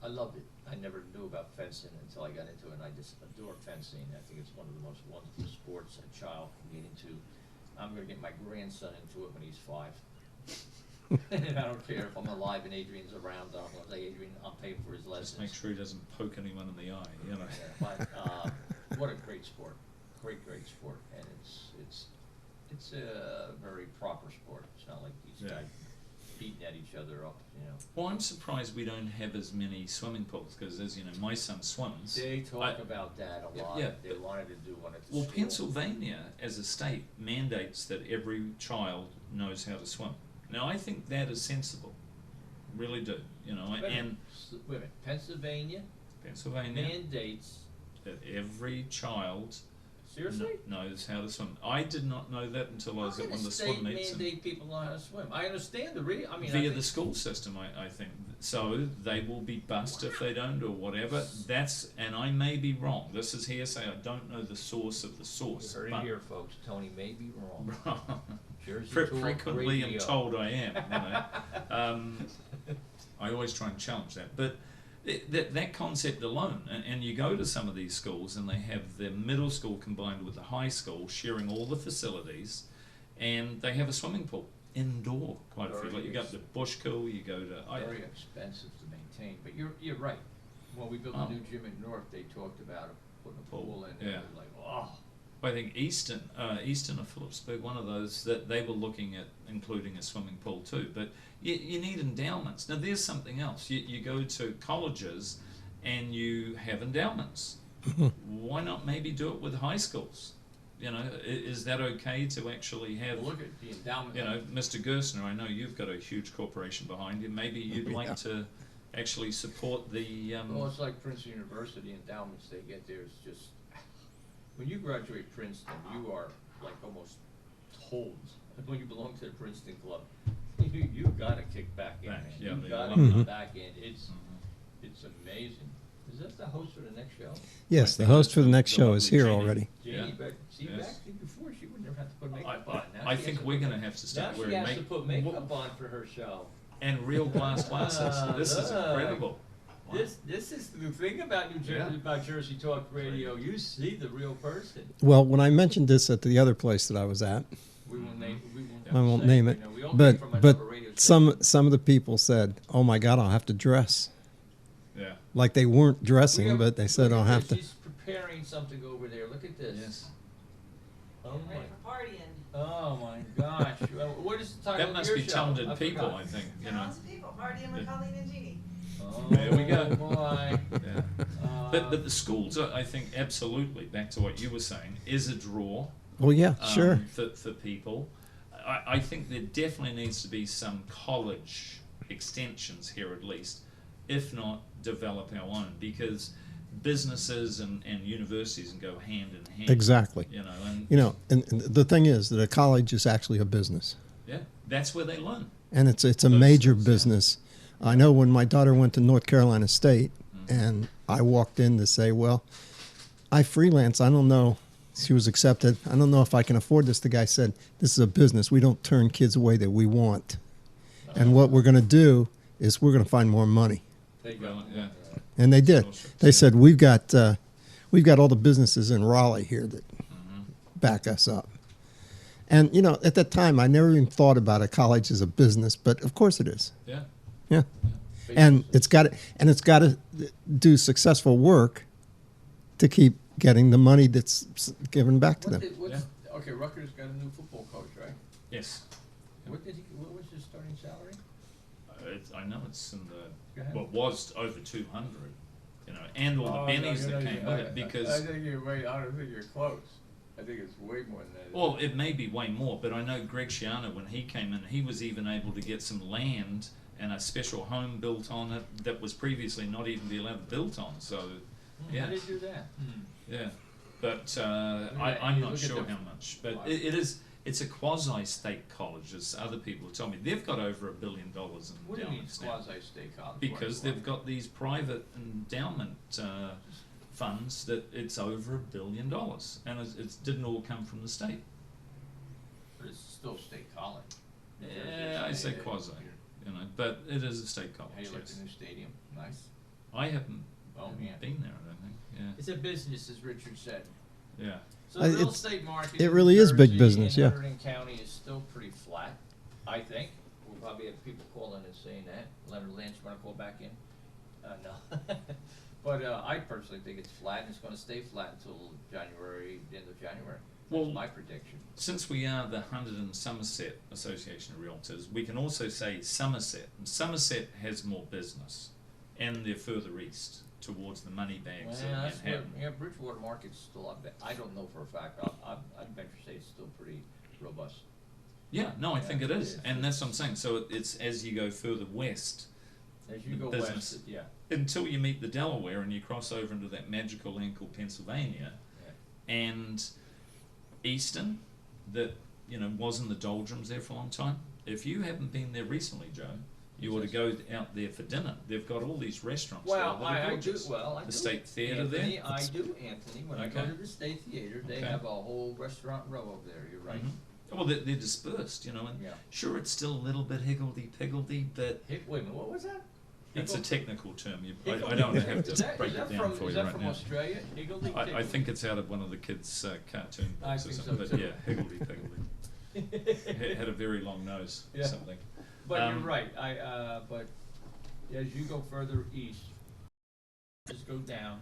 I loved it. I never knew about fencing until I got into it, and I just adore fencing. I think it's one of the most wonderful sports a child can get into. I'm gonna get my grandson into it when he's 5. And I don't care if I'm alive and Adrian's around, I'm gonna say, Adrian, I'll pay for his lessons. Just make sure he doesn't poke anyone in the eye, you know. Yeah, but what a great sport, great sport, and it's a very proper sport. It's not like these Yeah. guys beating at each other up, you know. Well, I'm surprised we don't have as many swimming pools, because as you know, my son swims. They talk I- about that a Yeah, lot. yeah, They but- wanted to do one at the Well, school. Pennsylvania, as a state, mandates that every child knows how to swim. Now, I think that is sensible, really do. You know, Wait a minute, and wait a minute, Pennsylvania Pennsylvania, mandates, that every child seriously? knows how to swim. I did not know that until I How was at can one a of the state swim meets. and- mandate people know how to swim? I understand the I mean, I Via think- the school system, I think. So they will be bussed if they don't, or whatever. And I may be wrong. This is hearsay. I don't know the source of the You source. heard it but- here, folks. Tony may be wrong. Jersey Talk Frequently am Radio. told I am. You know. I always try and challenge that. But that concept alone, and you go to some of these schools and they have their middle school combined with the high school, sharing all the facilities, and they have a swimming pool indoor quite a few. Very Like you go up to Bushkill, you go to. Very expensive to maintain, but you're right. When we built Oh. the new gym in North, they talked about putting a pool in, and Yeah. it was like, oh. I think Easton or Phillipsburg, one of those, that they were looking at including a swimming pool too. But you need endowments. Now there's something else. You go to colleges and you have endowments. Why not maybe do it with high schools? You know, is that okay to actually have? Look at the endowment. You know, Mr. Gerstner, I know you've got a huge corporation behind you. Maybe you'd Yeah. like to actually support the. Well, it's like Princeton University endowments they get there. It's just when you graduate Princeton, you are like almost told when you belong to the Princeton Club, you got to kick back in. Back, Man. yeah, You they got love to it. get back in. It's amazing. Is that the host for the next show? Yes, I the think host that's for the next the show is lovely here Jeannie. already. Jeannie, Yeah. but see, Yes. back before she would never have to put makeup on. Now I she think has we're put- going to have to Now start she wearing has to put makeup on for her show. and real glass glasses. This is Look. incredible. Wow. This is the thing about New Jersey, Yeah. about Jersey Talk Radio. You see the real person. Well, when I mentioned this at the other place that I was at, We won't name. We won't I won't say, name you it, know, we all came from but another radio station. some of the people said, "Oh my God, I'll have to dress." Yeah. Like they weren't We dressing, have- but they said, look "I'll at have this. to." She's preparing something over there. Look at this. Yes. Oh Ready my. for partying. Oh my gosh. What is the title That of must your be show? talented I people, forgot. I think. You know. Talented people, partying with Yeah. Colleen and Jeannie. Oh, There we go. boy. Yeah. But the schools, are, I think, absolutely, back to what you were saying, is a draw Well, yeah, sure. for people. I think there definitely needs to be some college extensions here at least, if not develop our own, because businesses and universities can go hand in hand. Exactly. You know, and And the thing is that a college is actually a business, yeah, that's where they learn. and it's a Those major skills, yeah. business. I know when my daughter went to North Carolina State, Mm-hmm. and I walked in to say, "Well, I freelance. I don't know." She was accepted. I don't know if I can afford this. The guy said, "This is a business. We don't turn kids away that we want. And what we're going to do is we're going to find more money." There you go. Well, yeah. And they did. Scholarships, They yeah. said, we've got all the businesses in Raleigh here that Mm-hmm. back us up. And, at that time, I never even thought about a college as a business, but of course it is. Yeah. Yeah. And it's got to do successful work to keep getting the money that's given back to them. Okay, Rutgers got a new football coach, right? Yes. What was his starting salary? I know it's in Go the ahead. what was over 200, and all the bennies that came with it because. I don't think you're close. I think it's way more than that. Well, it may be way more, but I know Greg Schiano, when he came in, he was even able to get some land and a special home built on it that was previously not even be allowed to build on. So, yeah, How did they do that? yeah. But at- I'm you not look at sure the- how much. But Wow. it's a quasi-state college, as other people have told me. They've got over $1 billion in What do you mean endowments now. quasi-state college? Because they've got these private endowment funds that it's over $1 billion, and it didn't all come from the state. But it's still state college. Yeah, I say quasi, but it is a state college. How you like Yes. the new stadium? Nice. I haven't Oh, man. been there. I don't think. It's a business, as Richard said. Yeah. So the real It's- estate market it in really is big Jersey business, and yeah. Hunterdon County is still pretty flat, I think. We'll probably have people calling and saying that. Leonard Lynch, want to call back in? No. But I personally think it's flat, and it's going to stay flat until January, the end of January. Well- That's my prediction. Since we are the Hunterdon Somerset Association of Realtors, we can also say Somerset. And Somerset has more business, and they're further east towards the money bags Well, of that's what, Manhattan. yeah, Bridgewater market's still up there. I don't know for a fact. I'd venture to say it's still pretty robust. Yeah, no, I think it is, Yeah. and that's what I'm saying. So it's as you go further west, As you The go business. west, yeah. until you meet the Delaware and you cross over into that magical land called Pennsylvania, Yeah. and Easton, that was in the doldrums there for a long time. If you haven't been there recently, Joe, you ought to go out there for dinner. They've got all these restaurants Well, there that are I do. gorgeous. Well, I the do. State Theatre Anthony, there. I do, Anthony. When I go Okay. to the State Theater, they Okay. have a whole restaurant row over there. You're right. Mhm. Well, they're dispersed, and Yeah. sure, it's still a little bit higgledy-piggledy, but Wait a minute. What was that? it's a Higgledy- technical term. I higgledy- don't have to Is that- break is it that down from, for is you that right from now. Australia? Higgledy I think it's out of one of the kids' cartoon I books or think so something, but too. yeah, higgledy-piggledy. Had a very long nose or Yeah. something. But you're Um, right. But as you go further east, prices go down.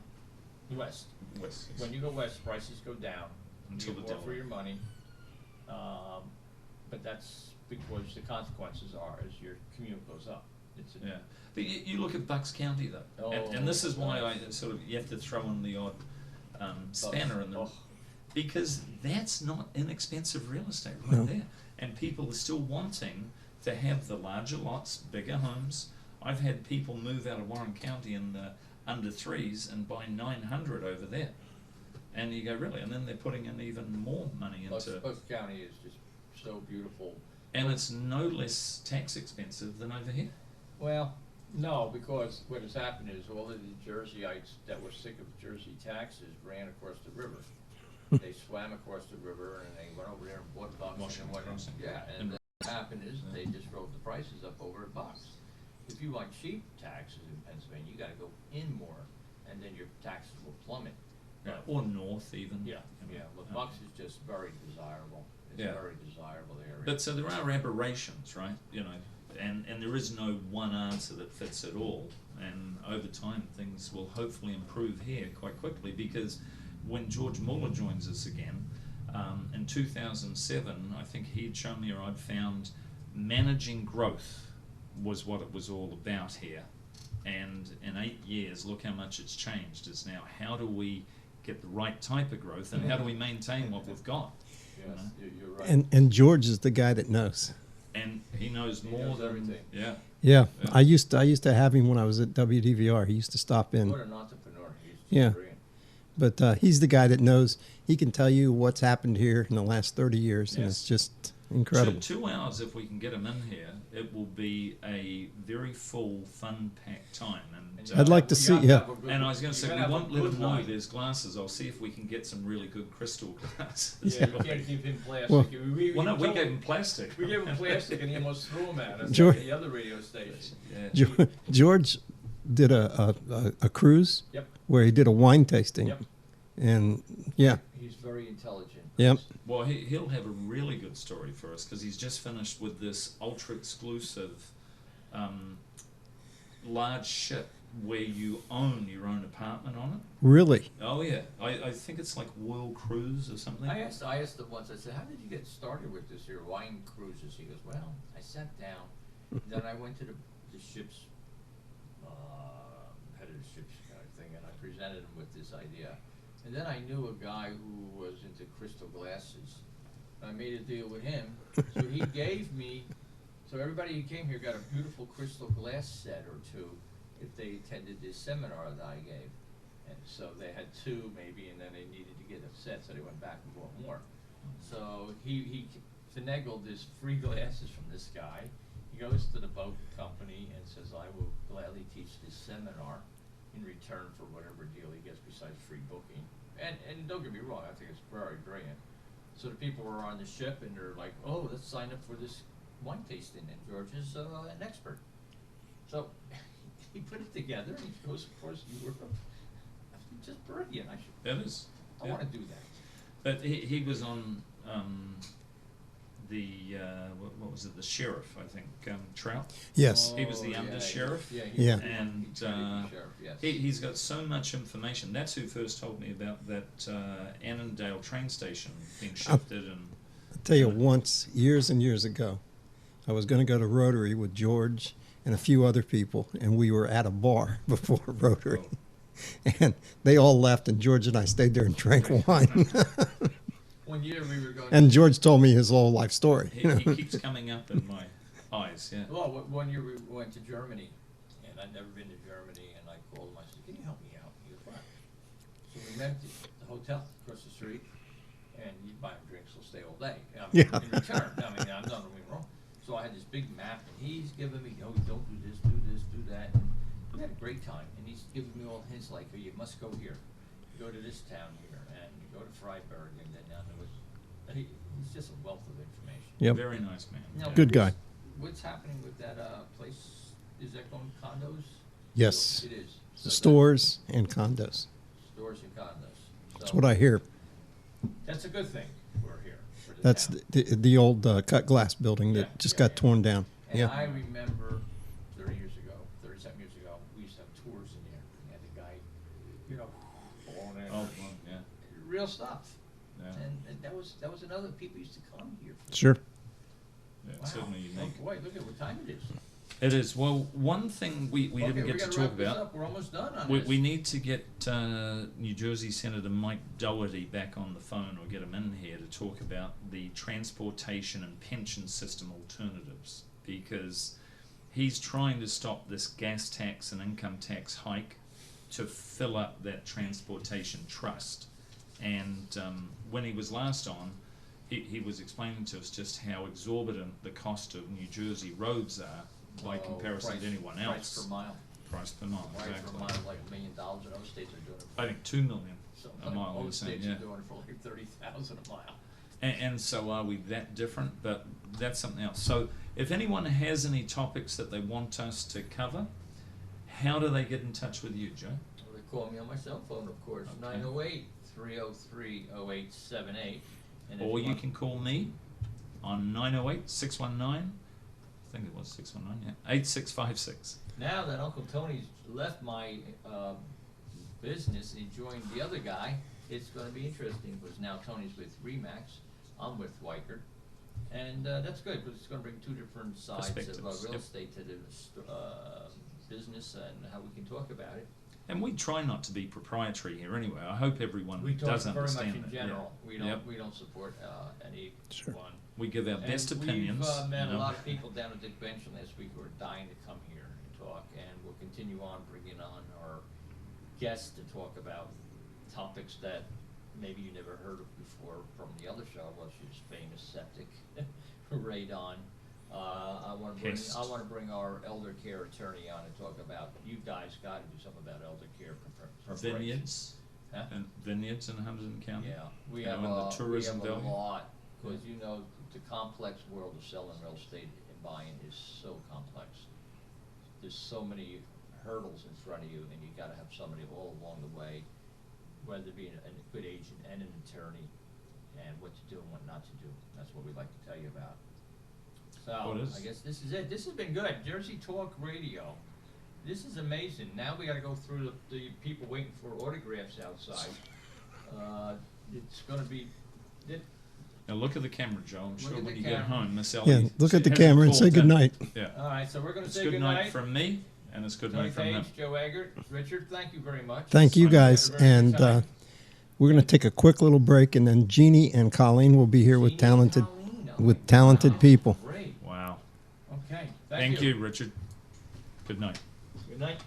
West. West, yes. When you go west, prices go down. Until you the get more for Delaware. your money. But that's because the consequences are as your commute goes up. It's a, Yeah, but you look at Bucks County though, and this is why I sort of you have to throw in the odd spanner in them, Oh. because that's not inexpensive real estate right No. there, and people are still wanting to have the larger lots, bigger homes. I've had people move out of Warren County in the under threes and buy 900 over there, and you go really, and then they're putting in even more money Bucks into County is just so beautiful. And it's no less tax expensive than over here. Well, no, because what has happened is all of the Jerseyites that were sick of Jersey taxes ran across the river. They swam across the river and they went over there and bought bucks Washington and whatnot. Crossing. Yeah, and what happened is they just drove the prices up over a bucks. If you want cheap taxes in Pennsylvania, you gotta go in more, and then your taxes will plummet. Yeah, or north even. Yeah, yeah, but Bucks is just very desirable. It's a Yeah. very desirable area. But so there are aberrations, right? You know, and there is no one answer that fits it all. And over time, things will hopefully improve here quite quickly, because when George Muller joins us again in 2007, I think he'd shown me, or I'd found, managing growth was what it was all about here. And in 8 years, look how much it's changed. It's now, how do we get the right type of growth, and how do we maintain what we've got? Yes, you're right. And George is the guy that knows. And he knows He more knows than everything. yeah. Yeah, Yeah. I used to have him when I was at WDVR. He used to stop in. What an entrepreneur. He's just Yeah. brilliant. But he's the guy that knows. He can tell you what's happened here in the last 30 years, and Yes. it's just incredible. 2 hours, if we can get him in here, it will be a very full, fun-packed time. And And I'd like to you see- gotta yeah. have a good- and I was going to you say, gotta we have a won't let good him know wine. there's glasses. I'll see if we can get some really good crystal glasses. Yeah, you can't give him plastic. Well- Well, no, we told gave him plastic. We gave him plastic and he almost threw them at us George- at the other radio station. Yeah. George did a cruise Yep, where he did a wine tasting, yep. and yeah, He's very intelligent. Yep. Well, he'll have a really good story for us, because he's just finished with this ultra-exclusive large ship where you own your own apartment on it. really. Oh yeah, I think it's like World Cruise or something. I asked him once, I said, how did you get started with this here wine cruises? He goes, well, I sat down, then I went to the ship's, head of the ship's kind of thing, and I presented him with this idea. And then I knew a guy who was into crystal glasses. I made a deal with him, so he gave me, so everybody who came here got a beautiful crystal glass set or two if they attended this seminar that I gave. And so they had two maybe, and then they needed to get a set, so they went back and bought more. So he finagled this free glasses from this guy. He goes to the boat company and says, I will gladly teach this seminar in return for whatever deal he gets besides free booking. And don't get me wrong, I think it's very brilliant. So the people were on the ship and they're like, oh, let's sign up for this wine tasting, and George is an expert. So he put it together and he goes across Europe. It's just brilliant. It is. I Yeah. want to do that. But he was on the what was it? The sheriff, I think, Trout. Yes. He was the Oh, under yeah, sheriff? Yeah, Yeah. And, he's pretty good sheriff, yes. He's got so much information. That's who first told me about that Annandale train station being shifted. And I'll tell you, once, years and years ago, I was going to go to Rotary with George and a few other people, and we were at a bar before Rotary. And they all left, and George and I stayed there and drank wine. 1 year we were going. And George told me his whole life story. he keeps coming up in my eyes. Yeah. Well, 1 year we went to Germany, and I'd never been to Germany, and I called him. I said, "Can you help me out?" He goes, "What?" So we met at the hotel across the street, and you buy him drinks, he'll stay all day. Yeah. In return, I mean, I'm not doing wrong. So I had this big map, and he's giving me, "Oh, don't do this, do that." And we had a great time, and he's giving me all hints like, "Oh, you must go here, go to this town here, and you go to Freiburg, and then down there was." He's just a wealth of information. Yep. Very nice man. Now, Yeah. Good guy. What's happening with that place? Is that going condos? Yes. It is. So Stores and condos. that- Stores and condos. That's So what I hear. That's a good thing for here. For the That's town. the old cut glass building that Yeah, just yeah, got yeah. torn down. And Yeah. I remember 30 years ago, 30-something years ago, we used to have tours in there. And had the guy, blowing in. Oh, well, yeah. Real stuff. Yeah. And that was another, people used to come here. For Sure. Yeah, Wow. it's certainly unique. Oh, boy, look at what time it is. It is. Well, one thing we Okay, didn't get to gotta talk wrap this about. up. We're almost done on We, this. we need to get New Jersey Senator Mike Doherty back on the phone, or get him in here to talk about the transportation and pension system alternatives, because he's trying to stop this gas tax and income tax hike to fill up that transportation trust. And when he was last on, he was explaining to us just how exorbitant the cost of New Jersey roads are by comparison to anyone else. Price per mile. Price per mile, Price exactly. per mile, like $1 million, and other states are doing it. I think 2 million So a mile. other You're saying, states yeah. are doing it for like 30,000 a mile. And so are we that different? But that's something else. So if anyone has any topics that they want us to cover, how do they get in touch with you, Joe? Well, they call me on my cell phone, of course, Okay. 908-303-0878. And if Or you want- can call me on 908-619, I think it was 619, yeah, 8656. Now that Uncle Tony's left my business and he joined the other guy, it's going to be interesting because now Tony's with Remax, I'm with Weichert, and that's good because it's going to bring two different sides of Perspectives, real yep. estate to the business and how we can talk about it. And we try not to be proprietary here anyway. I hope everyone We talk does very understand much in that. general. Yeah. We don't support any Sure. one. We give our best And opinions. We've met you a know. lot of people down at the convention last week who are dying to come here and talk, and we'll continue on bringing on our guests to talk about topics that maybe you never heard of before from the other show, which is famous septic radon. I want Pest. to bring our elder care attorney on and talk about, you guys got to do something about elder care preparation. Vineyards. Huh? And vineyards in Hamilton County. Yeah, we You know, have and the tourism we have value. a lot, because you know, the complex world of selling real estate and buying is so complex. There's so many hurdles in front of you, and you gotta have somebody all along the way, whether it be a good agent and an attorney, and what to do and what not to do. That's what we'd like to tell you about. So, Well, it is. I guess this is it. This has been good. Jersey Talk Radio. This is amazing. Now we gotta go through the people waiting for autographs outside. It's gonna be, Now look at the camera, Joe. I'm Look sure at when the you get camera. home, Miss Ellie. Yeah, look at the hasn't camera and called say in. good night. Yeah. alright, so we're gonna It's say good good night night. from me, and it's good Tony night from him. Page, Joe Eggert, Richard, thank you very much. Thank you Fine. guys, Had a very good and time. we're going to take a quick little break, and then Jeannie and Colleen will be here with Jeannie and talented Colleen, oh with my talented God, people. Great, Wow. okay, Thank you, Richard. Good night. Good night.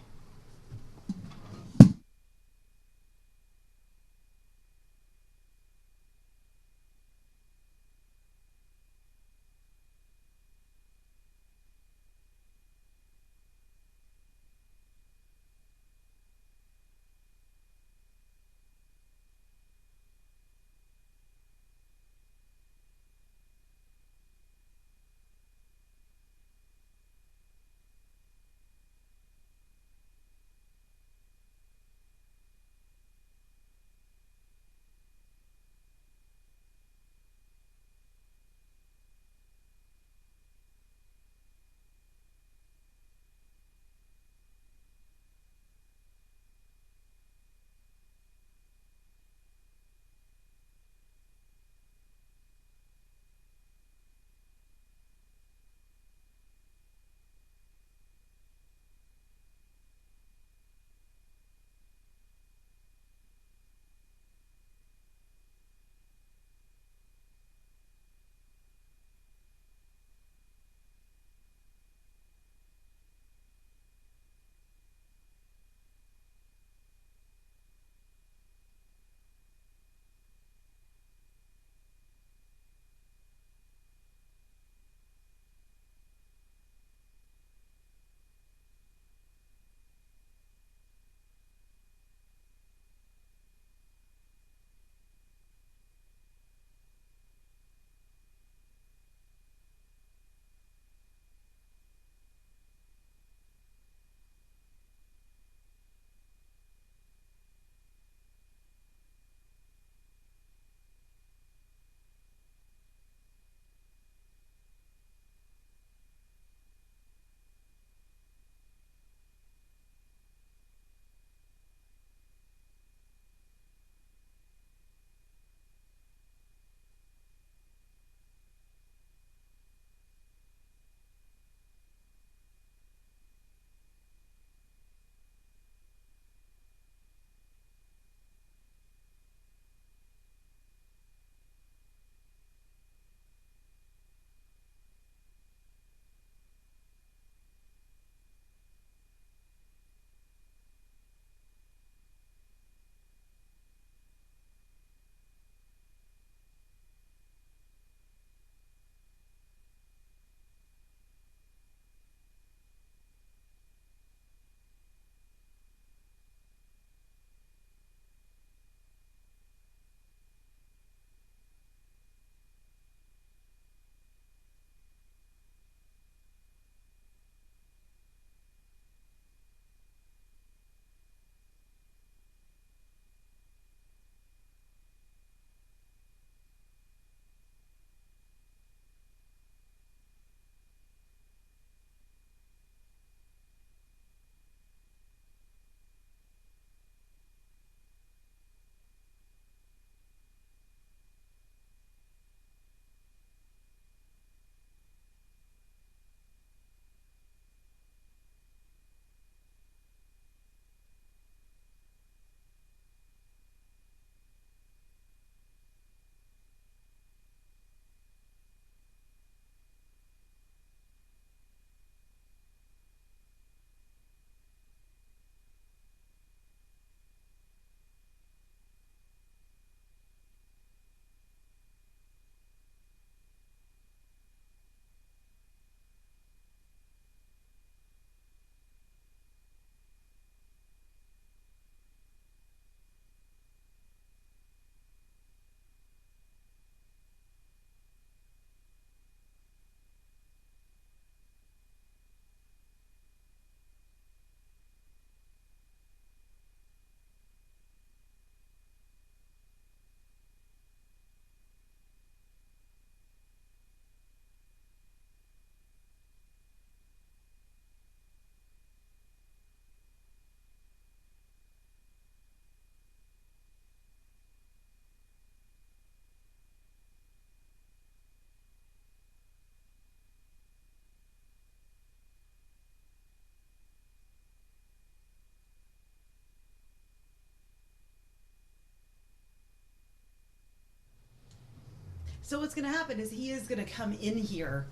So what's going to happen is he is going to come in here,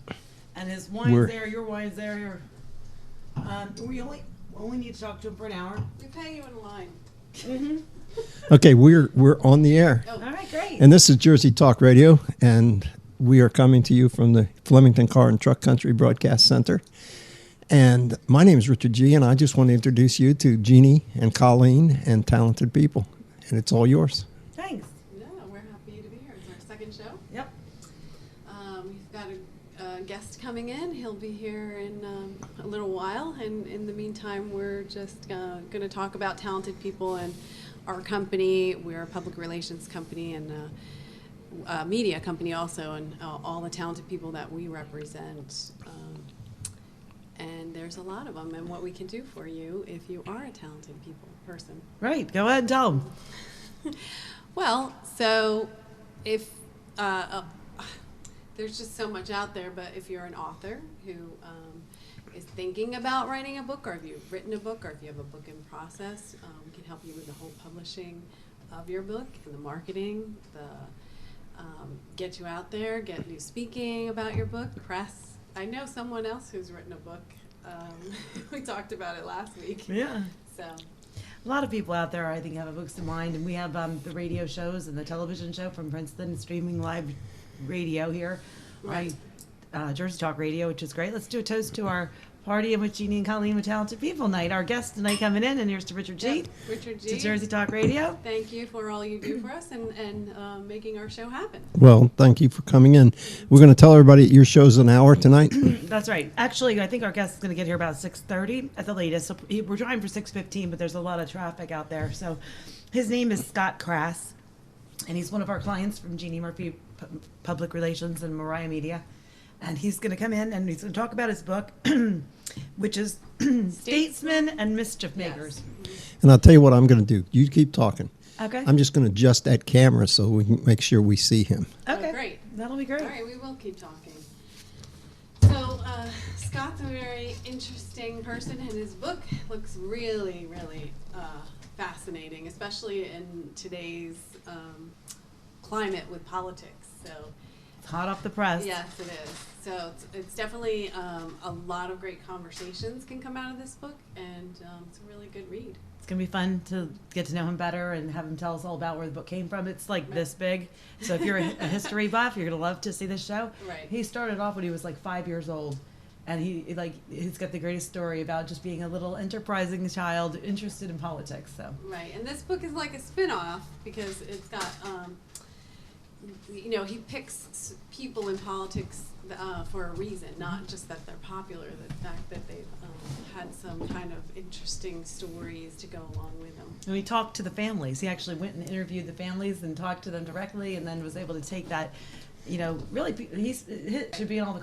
and his wine's We're- there, your wine's there. We only need to talk to him for an hour. We pay you in line. Mm-hmm. Okay, we're on the air. Oh, All right, great. And this is Jersey Talk Radio, and we are coming to you from the Flemington Car and Truck Country Broadcast Center. And my name is Richard G., and I just want to introduce you to Jeannie and Colleen and Talented People. And it's all yours. Thanks. no, we're happy to be here. It's our second show. Yep. We've got a guest coming in. He'll be here in a little while. And in the meantime, we're just going to talk about Talented People and our company. We're a public relations company and a media company also, and all the talented people that we represent. And there's a lot of them, and what we can do for you if you are a talented person. Right. Go ahead and tell him. Well, so if there's just so much out there, but if you're an author who is thinking about writing a book, or if you've written a book, or if you have a book in process, we can help you with the whole publishing of your book and the marketing, get you out there, get you speaking about your book, press. I know someone else who's written a book. We talked about it last week. Yeah. So. A lot of people out there, I think, have books in mind, and we have the radio shows and the television show from Princeton, streaming live radio here, Right. Jersey Talk Radio, which is great. Let's do a toast to our party and with Jeannie and Colleen with Talented People night. Our guest tonight coming in, and here's to Richard G. Yep, Richard G. To Jersey Talk Radio. Thank you for all you do for us and making our show happen. Well, thank you for coming in. We're going to tell everybody your show's an hour tonight. That's right. Actually, I think our guest is going to get here about 6:30 at the latest. So we're trying for 6:15, but there's a lot of traffic out there. So his name is Scott Crass, and he's one of our clients from Jeannie Murphy Public Relations and Mariah Media. And he's going to come in and he's going to talk about his book, which is Statesmen and Mischief Makers. And I'll tell you what I'm going to do. You keep talking. Okay. I'm just going to adjust that camera so we can make sure we see him. Okay. Oh, great. That'll be great. All right, we will keep talking. So Scott's a very interesting person, and his book looks really, really fascinating, especially in today's climate with politics. So. It's hot off the press. Yes, it is. So it's definitely a lot of great conversations can come out of this book, and it's a really good read. It's going to be fun to get to know him better and have him tell us all about where the book came from. It's like this big. So if you're a history buff, you're going to love to see this show. Right. He started off when he was like 5 years old. And he's got the greatest story about just being a little enterprising child interested in politics. So. Right, and this book is like a spin-off because it's got, he picks people in politics for a reason, not just that they're popular, the fact that they've had some kind of interesting stories to go along with them. And he talked to the families. He actually went and interviewed the families and talked to them directly, and then was able to take that, really, he should be in all the